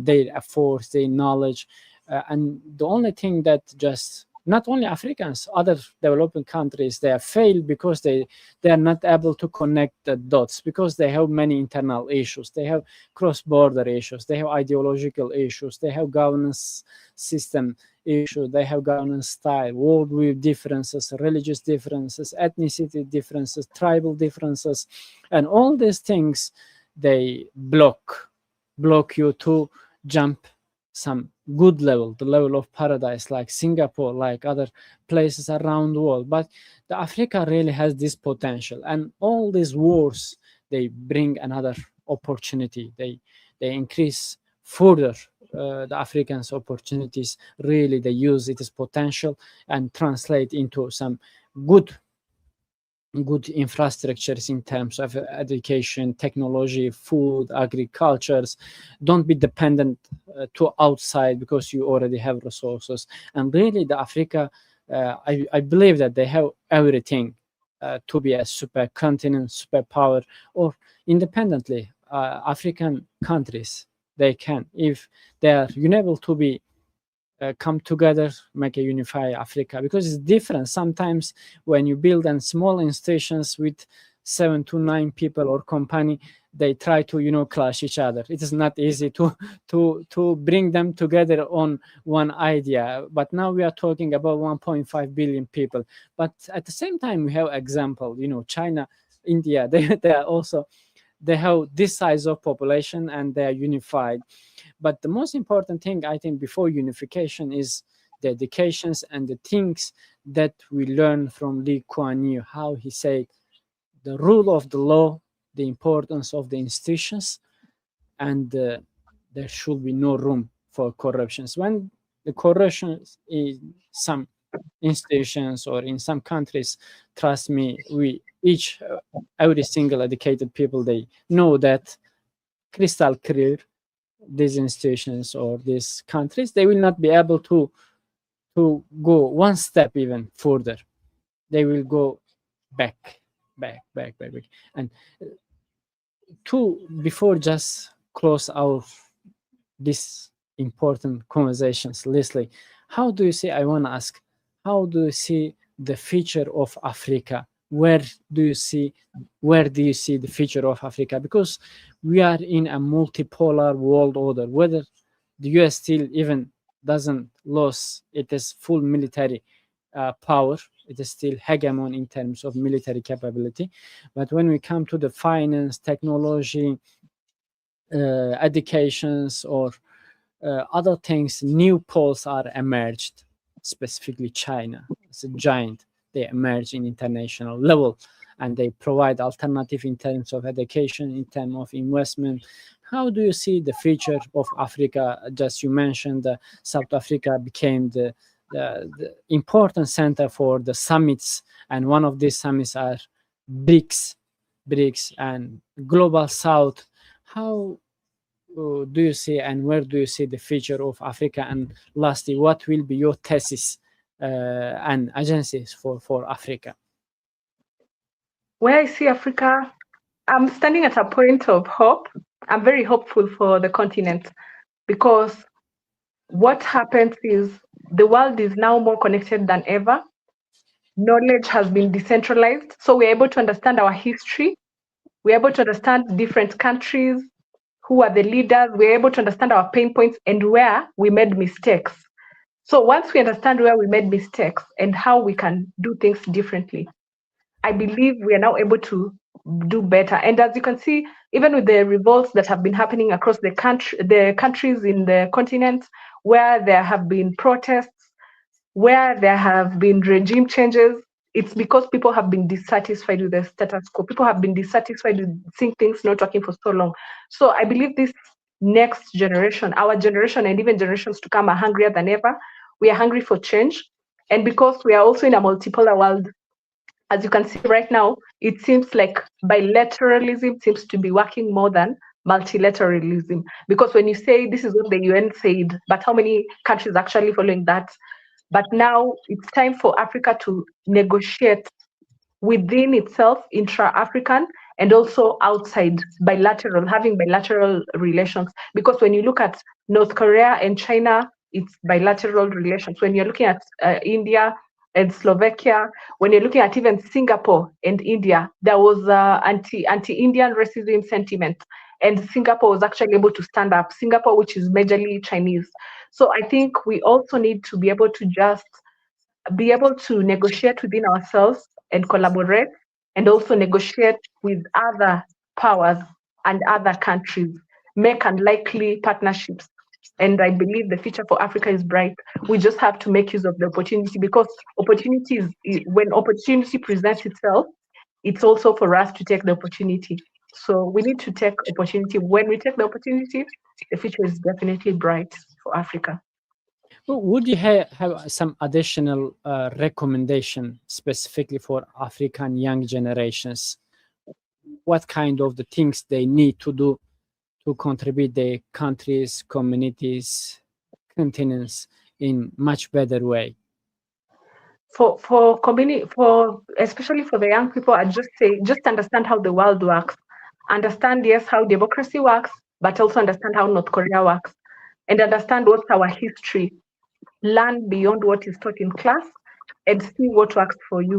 Speaker 1: their efforts, their knowledge. And the only thing that just not only Africans, other developing countries, they have failed because they are not able to connect the dots, because they have many internal issues. They have cross-border issues. They have ideological issues. They have governance system issues. They have governance style, worldview differences, religious differences, ethnicity differences, tribal differences, and all these things, they block you to jump some good level, the level of paradise, like Singapore, like other places around the world. But the Africa really has this potential, and all these wars, they bring another opportunity. They increase further the Africans' opportunities. Really, they use its potential and translate into some good infrastructures in terms of education, technology, food, agricultures. Don't be dependent to outside, because you already have resources. And really, the Africa, I believe that they have everything to be a supercontinent, superpower, or independently. African countries, they can, if they are unable to be come together, make a unified Africa, because it's different. Sometimes when you build small institutions with 7 to 9 people or company, they try to, clash each other. It is not easy to bring them together on one idea. But now we are talking about 1.5 billion people. But at the same time, we have example, China, India, they are also, they have this size of population and they are unified. But the most important thing, I think, before unification is the educations and the things that we learn from Lee Kuan Yew, how he said the rule of the law, the importance of the institutions, and there should be no room for corruptions. When the corruption in some institutions or in some countries, trust me, we each, every single educated people, they know that crystal clear, these institutions or these countries, they will not be able to go one step even further. They will go back, back. And to before just close our this important conversations, Lesley, how do you see? I want to ask, how do you see the future of Africa? Do you see where do you see the future of Africa? Because we are in a multipolar world order. Whether the US still even doesn't lose its full military power, it is still hegemon in terms of military capability. But when we come to the finance, technology, educations, or other things, new poles are emerged, specifically China. It's a giant. They emerge in international level and they provide alternative in terms of education, in terms of investment. How do you see the future of Africa? Just you mentioned South Africa became the important center for the summits, and one of these summits are BRICS and Global South. How do you see and where do you see the future of Africa? And lastly, what will be your thesis and agencies for Africa?
Speaker 2: Where I see Africa, I'm standing at a point of hope. I'm very hopeful for the continent because what happens is the world is now more connected than ever. Knowledge has been decentralized, so we're able to understand our history. We're able to understand different countries, who are the leaders. We're able to understand our pain points and where we made mistakes. So once we understand where we made mistakes and how we can do things differently, I believe we are now able to do better. And as you can see, even with the revolts that have been happening across the countries in the continent, where there have been protests, where there have been regime changes, it's because people have been dissatisfied with the status quo. People have been dissatisfied with seeing things not working for so long. So I believe this next generation, our generation, and even generations to come are hungrier than ever. We are hungry for change. And because we are also in a multipolar world, as you can see right now, it seems like bilateralism seems to be working more than multilateralism. Because when you say this is what the UN said, but how many countries actually following that? But now it's time for Africa to negotiate within itself, intra-African, and also outside, bilateral, having bilateral relations. Because when you look at North Korea and China, it's bilateral relations. When you're looking at India and Slovakia, when you're looking at even Singapore and India, there was anti-Indian racism sentiment. And Singapore was actually able to stand up. Singapore, which is majorly Chinese. So I think we also need to be able to just be able to negotiate within ourselves and collaborate, and also negotiate with other powers and other countries, make unlikely partnerships. And I believe the future for Africa is bright. We just have to make use of the opportunity, because when opportunity presents itself, it's also for us to take the opportunity. So we need to take opportunity. When we take the opportunity, the future is definitely bright for Africa.
Speaker 1: Would you have some additional recommendation specifically for African young generations? What kind of the things they need to do to contribute their countries, communities, continents in much better way?
Speaker 2: For community, for especially for the young people, I just say just understand how the world works. Understand, yes, how democracy works, but also understand how North Korea works, and understand what's our history. Learn beyond what is taught in class and see what works for you.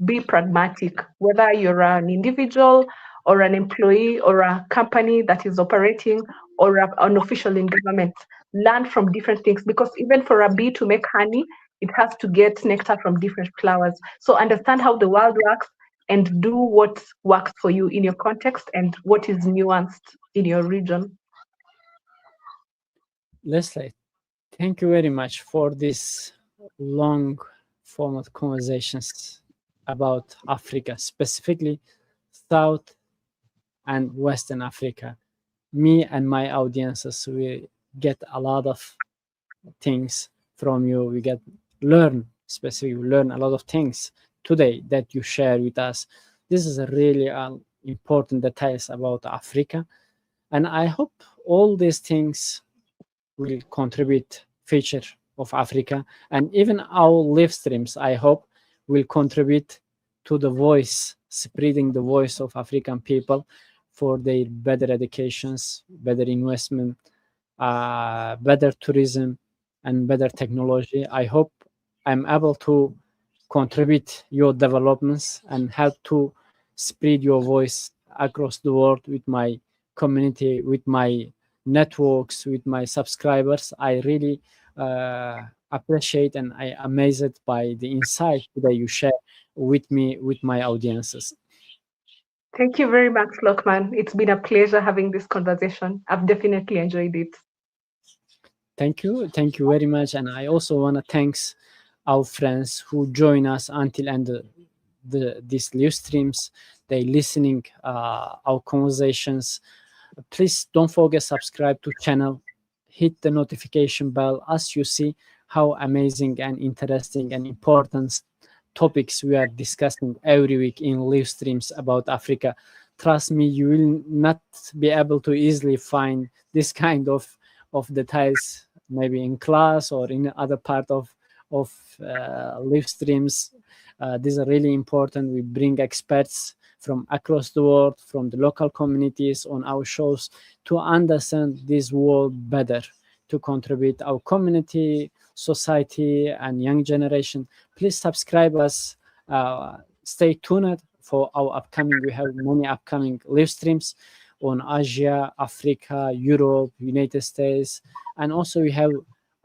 Speaker 2: Be pragmatic, whether you're an individual or an employee or a company that is operating or an official in government. Learn from different things, because even for a bee to make honey, it has to get nectar from different flowers. So understand how the world works and do what works for you in your context and what is nuanced in your region.
Speaker 1: Leslie, thank you very much for this long format conversations about Africa, specifically South and Western Africa. Me and my audiences, we get a lot of things from you. We get learn a lot of things today that you share with us. This is a really important details about Africa, and I hope all these things will contribute feature of Africa, and even our live streams, I hope, will contribute to the voice, spreading the voice of African people for their better educations, better investment, better tourism, and better technology. I hope I'm able to contribute your developments and help to spread your voice across the world with my community, with my networks, with my subscribers. I really appreciate and I amazed by the insight that you share with me, with my audiences.
Speaker 2: Thank you very much, Lokman. It's been a pleasure having this conversation. I've definitely enjoyed it.
Speaker 1: Thank you very much, and I also want to thanks our friends who join us until end these live streams. They listening our conversations. Please don't forget subscribe to channel, hit the notification bell as you see how amazing and interesting and important topics we are discussing every week in live streams about Africa. Trust me, you will not be able to easily find this kind of details maybe in class or in other part of live streams. These are really important. We bring experts from across the world, from the local communities on our shows to understand this world better, to contribute our community, society, and young generation. Please subscribe us. Stay tuned for our upcoming. We have many upcoming live streams on Asia, Africa, Europe, United States, and also we have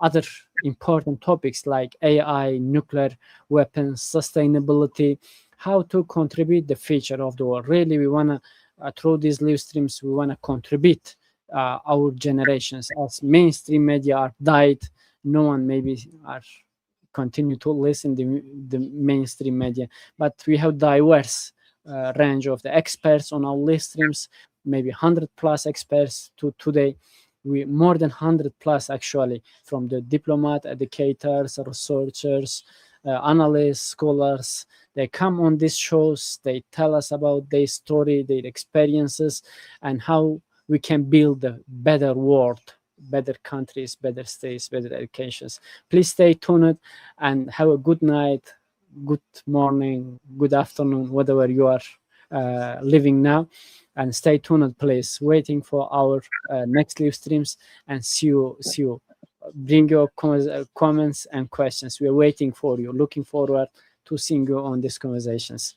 Speaker 1: other important topics like AI, nuclear weapons, sustainability, how to contribute the future of the world. Really, we want to, through these live streams, we want to contribute our generations. As mainstream media are died, no one maybe are continue to listen the mainstream media, but we have diverse range of the experts on our live streams, maybe 100 plus experts to today. We more than 100 plus actually, from the diplomat, educators, researchers, analysts, scholars. They come on these shows, they tell us about their story, their experiences, and how we can build a better world, better countries, better states, better educations. Please stay tuned and have a good night, good morning, good afternoon, whatever you are living now. And stay tuned, please. Waiting for our next live streams, and see you. See you. Bring your comments and questions. We are waiting for you. Looking forward to seeing you on these conversations.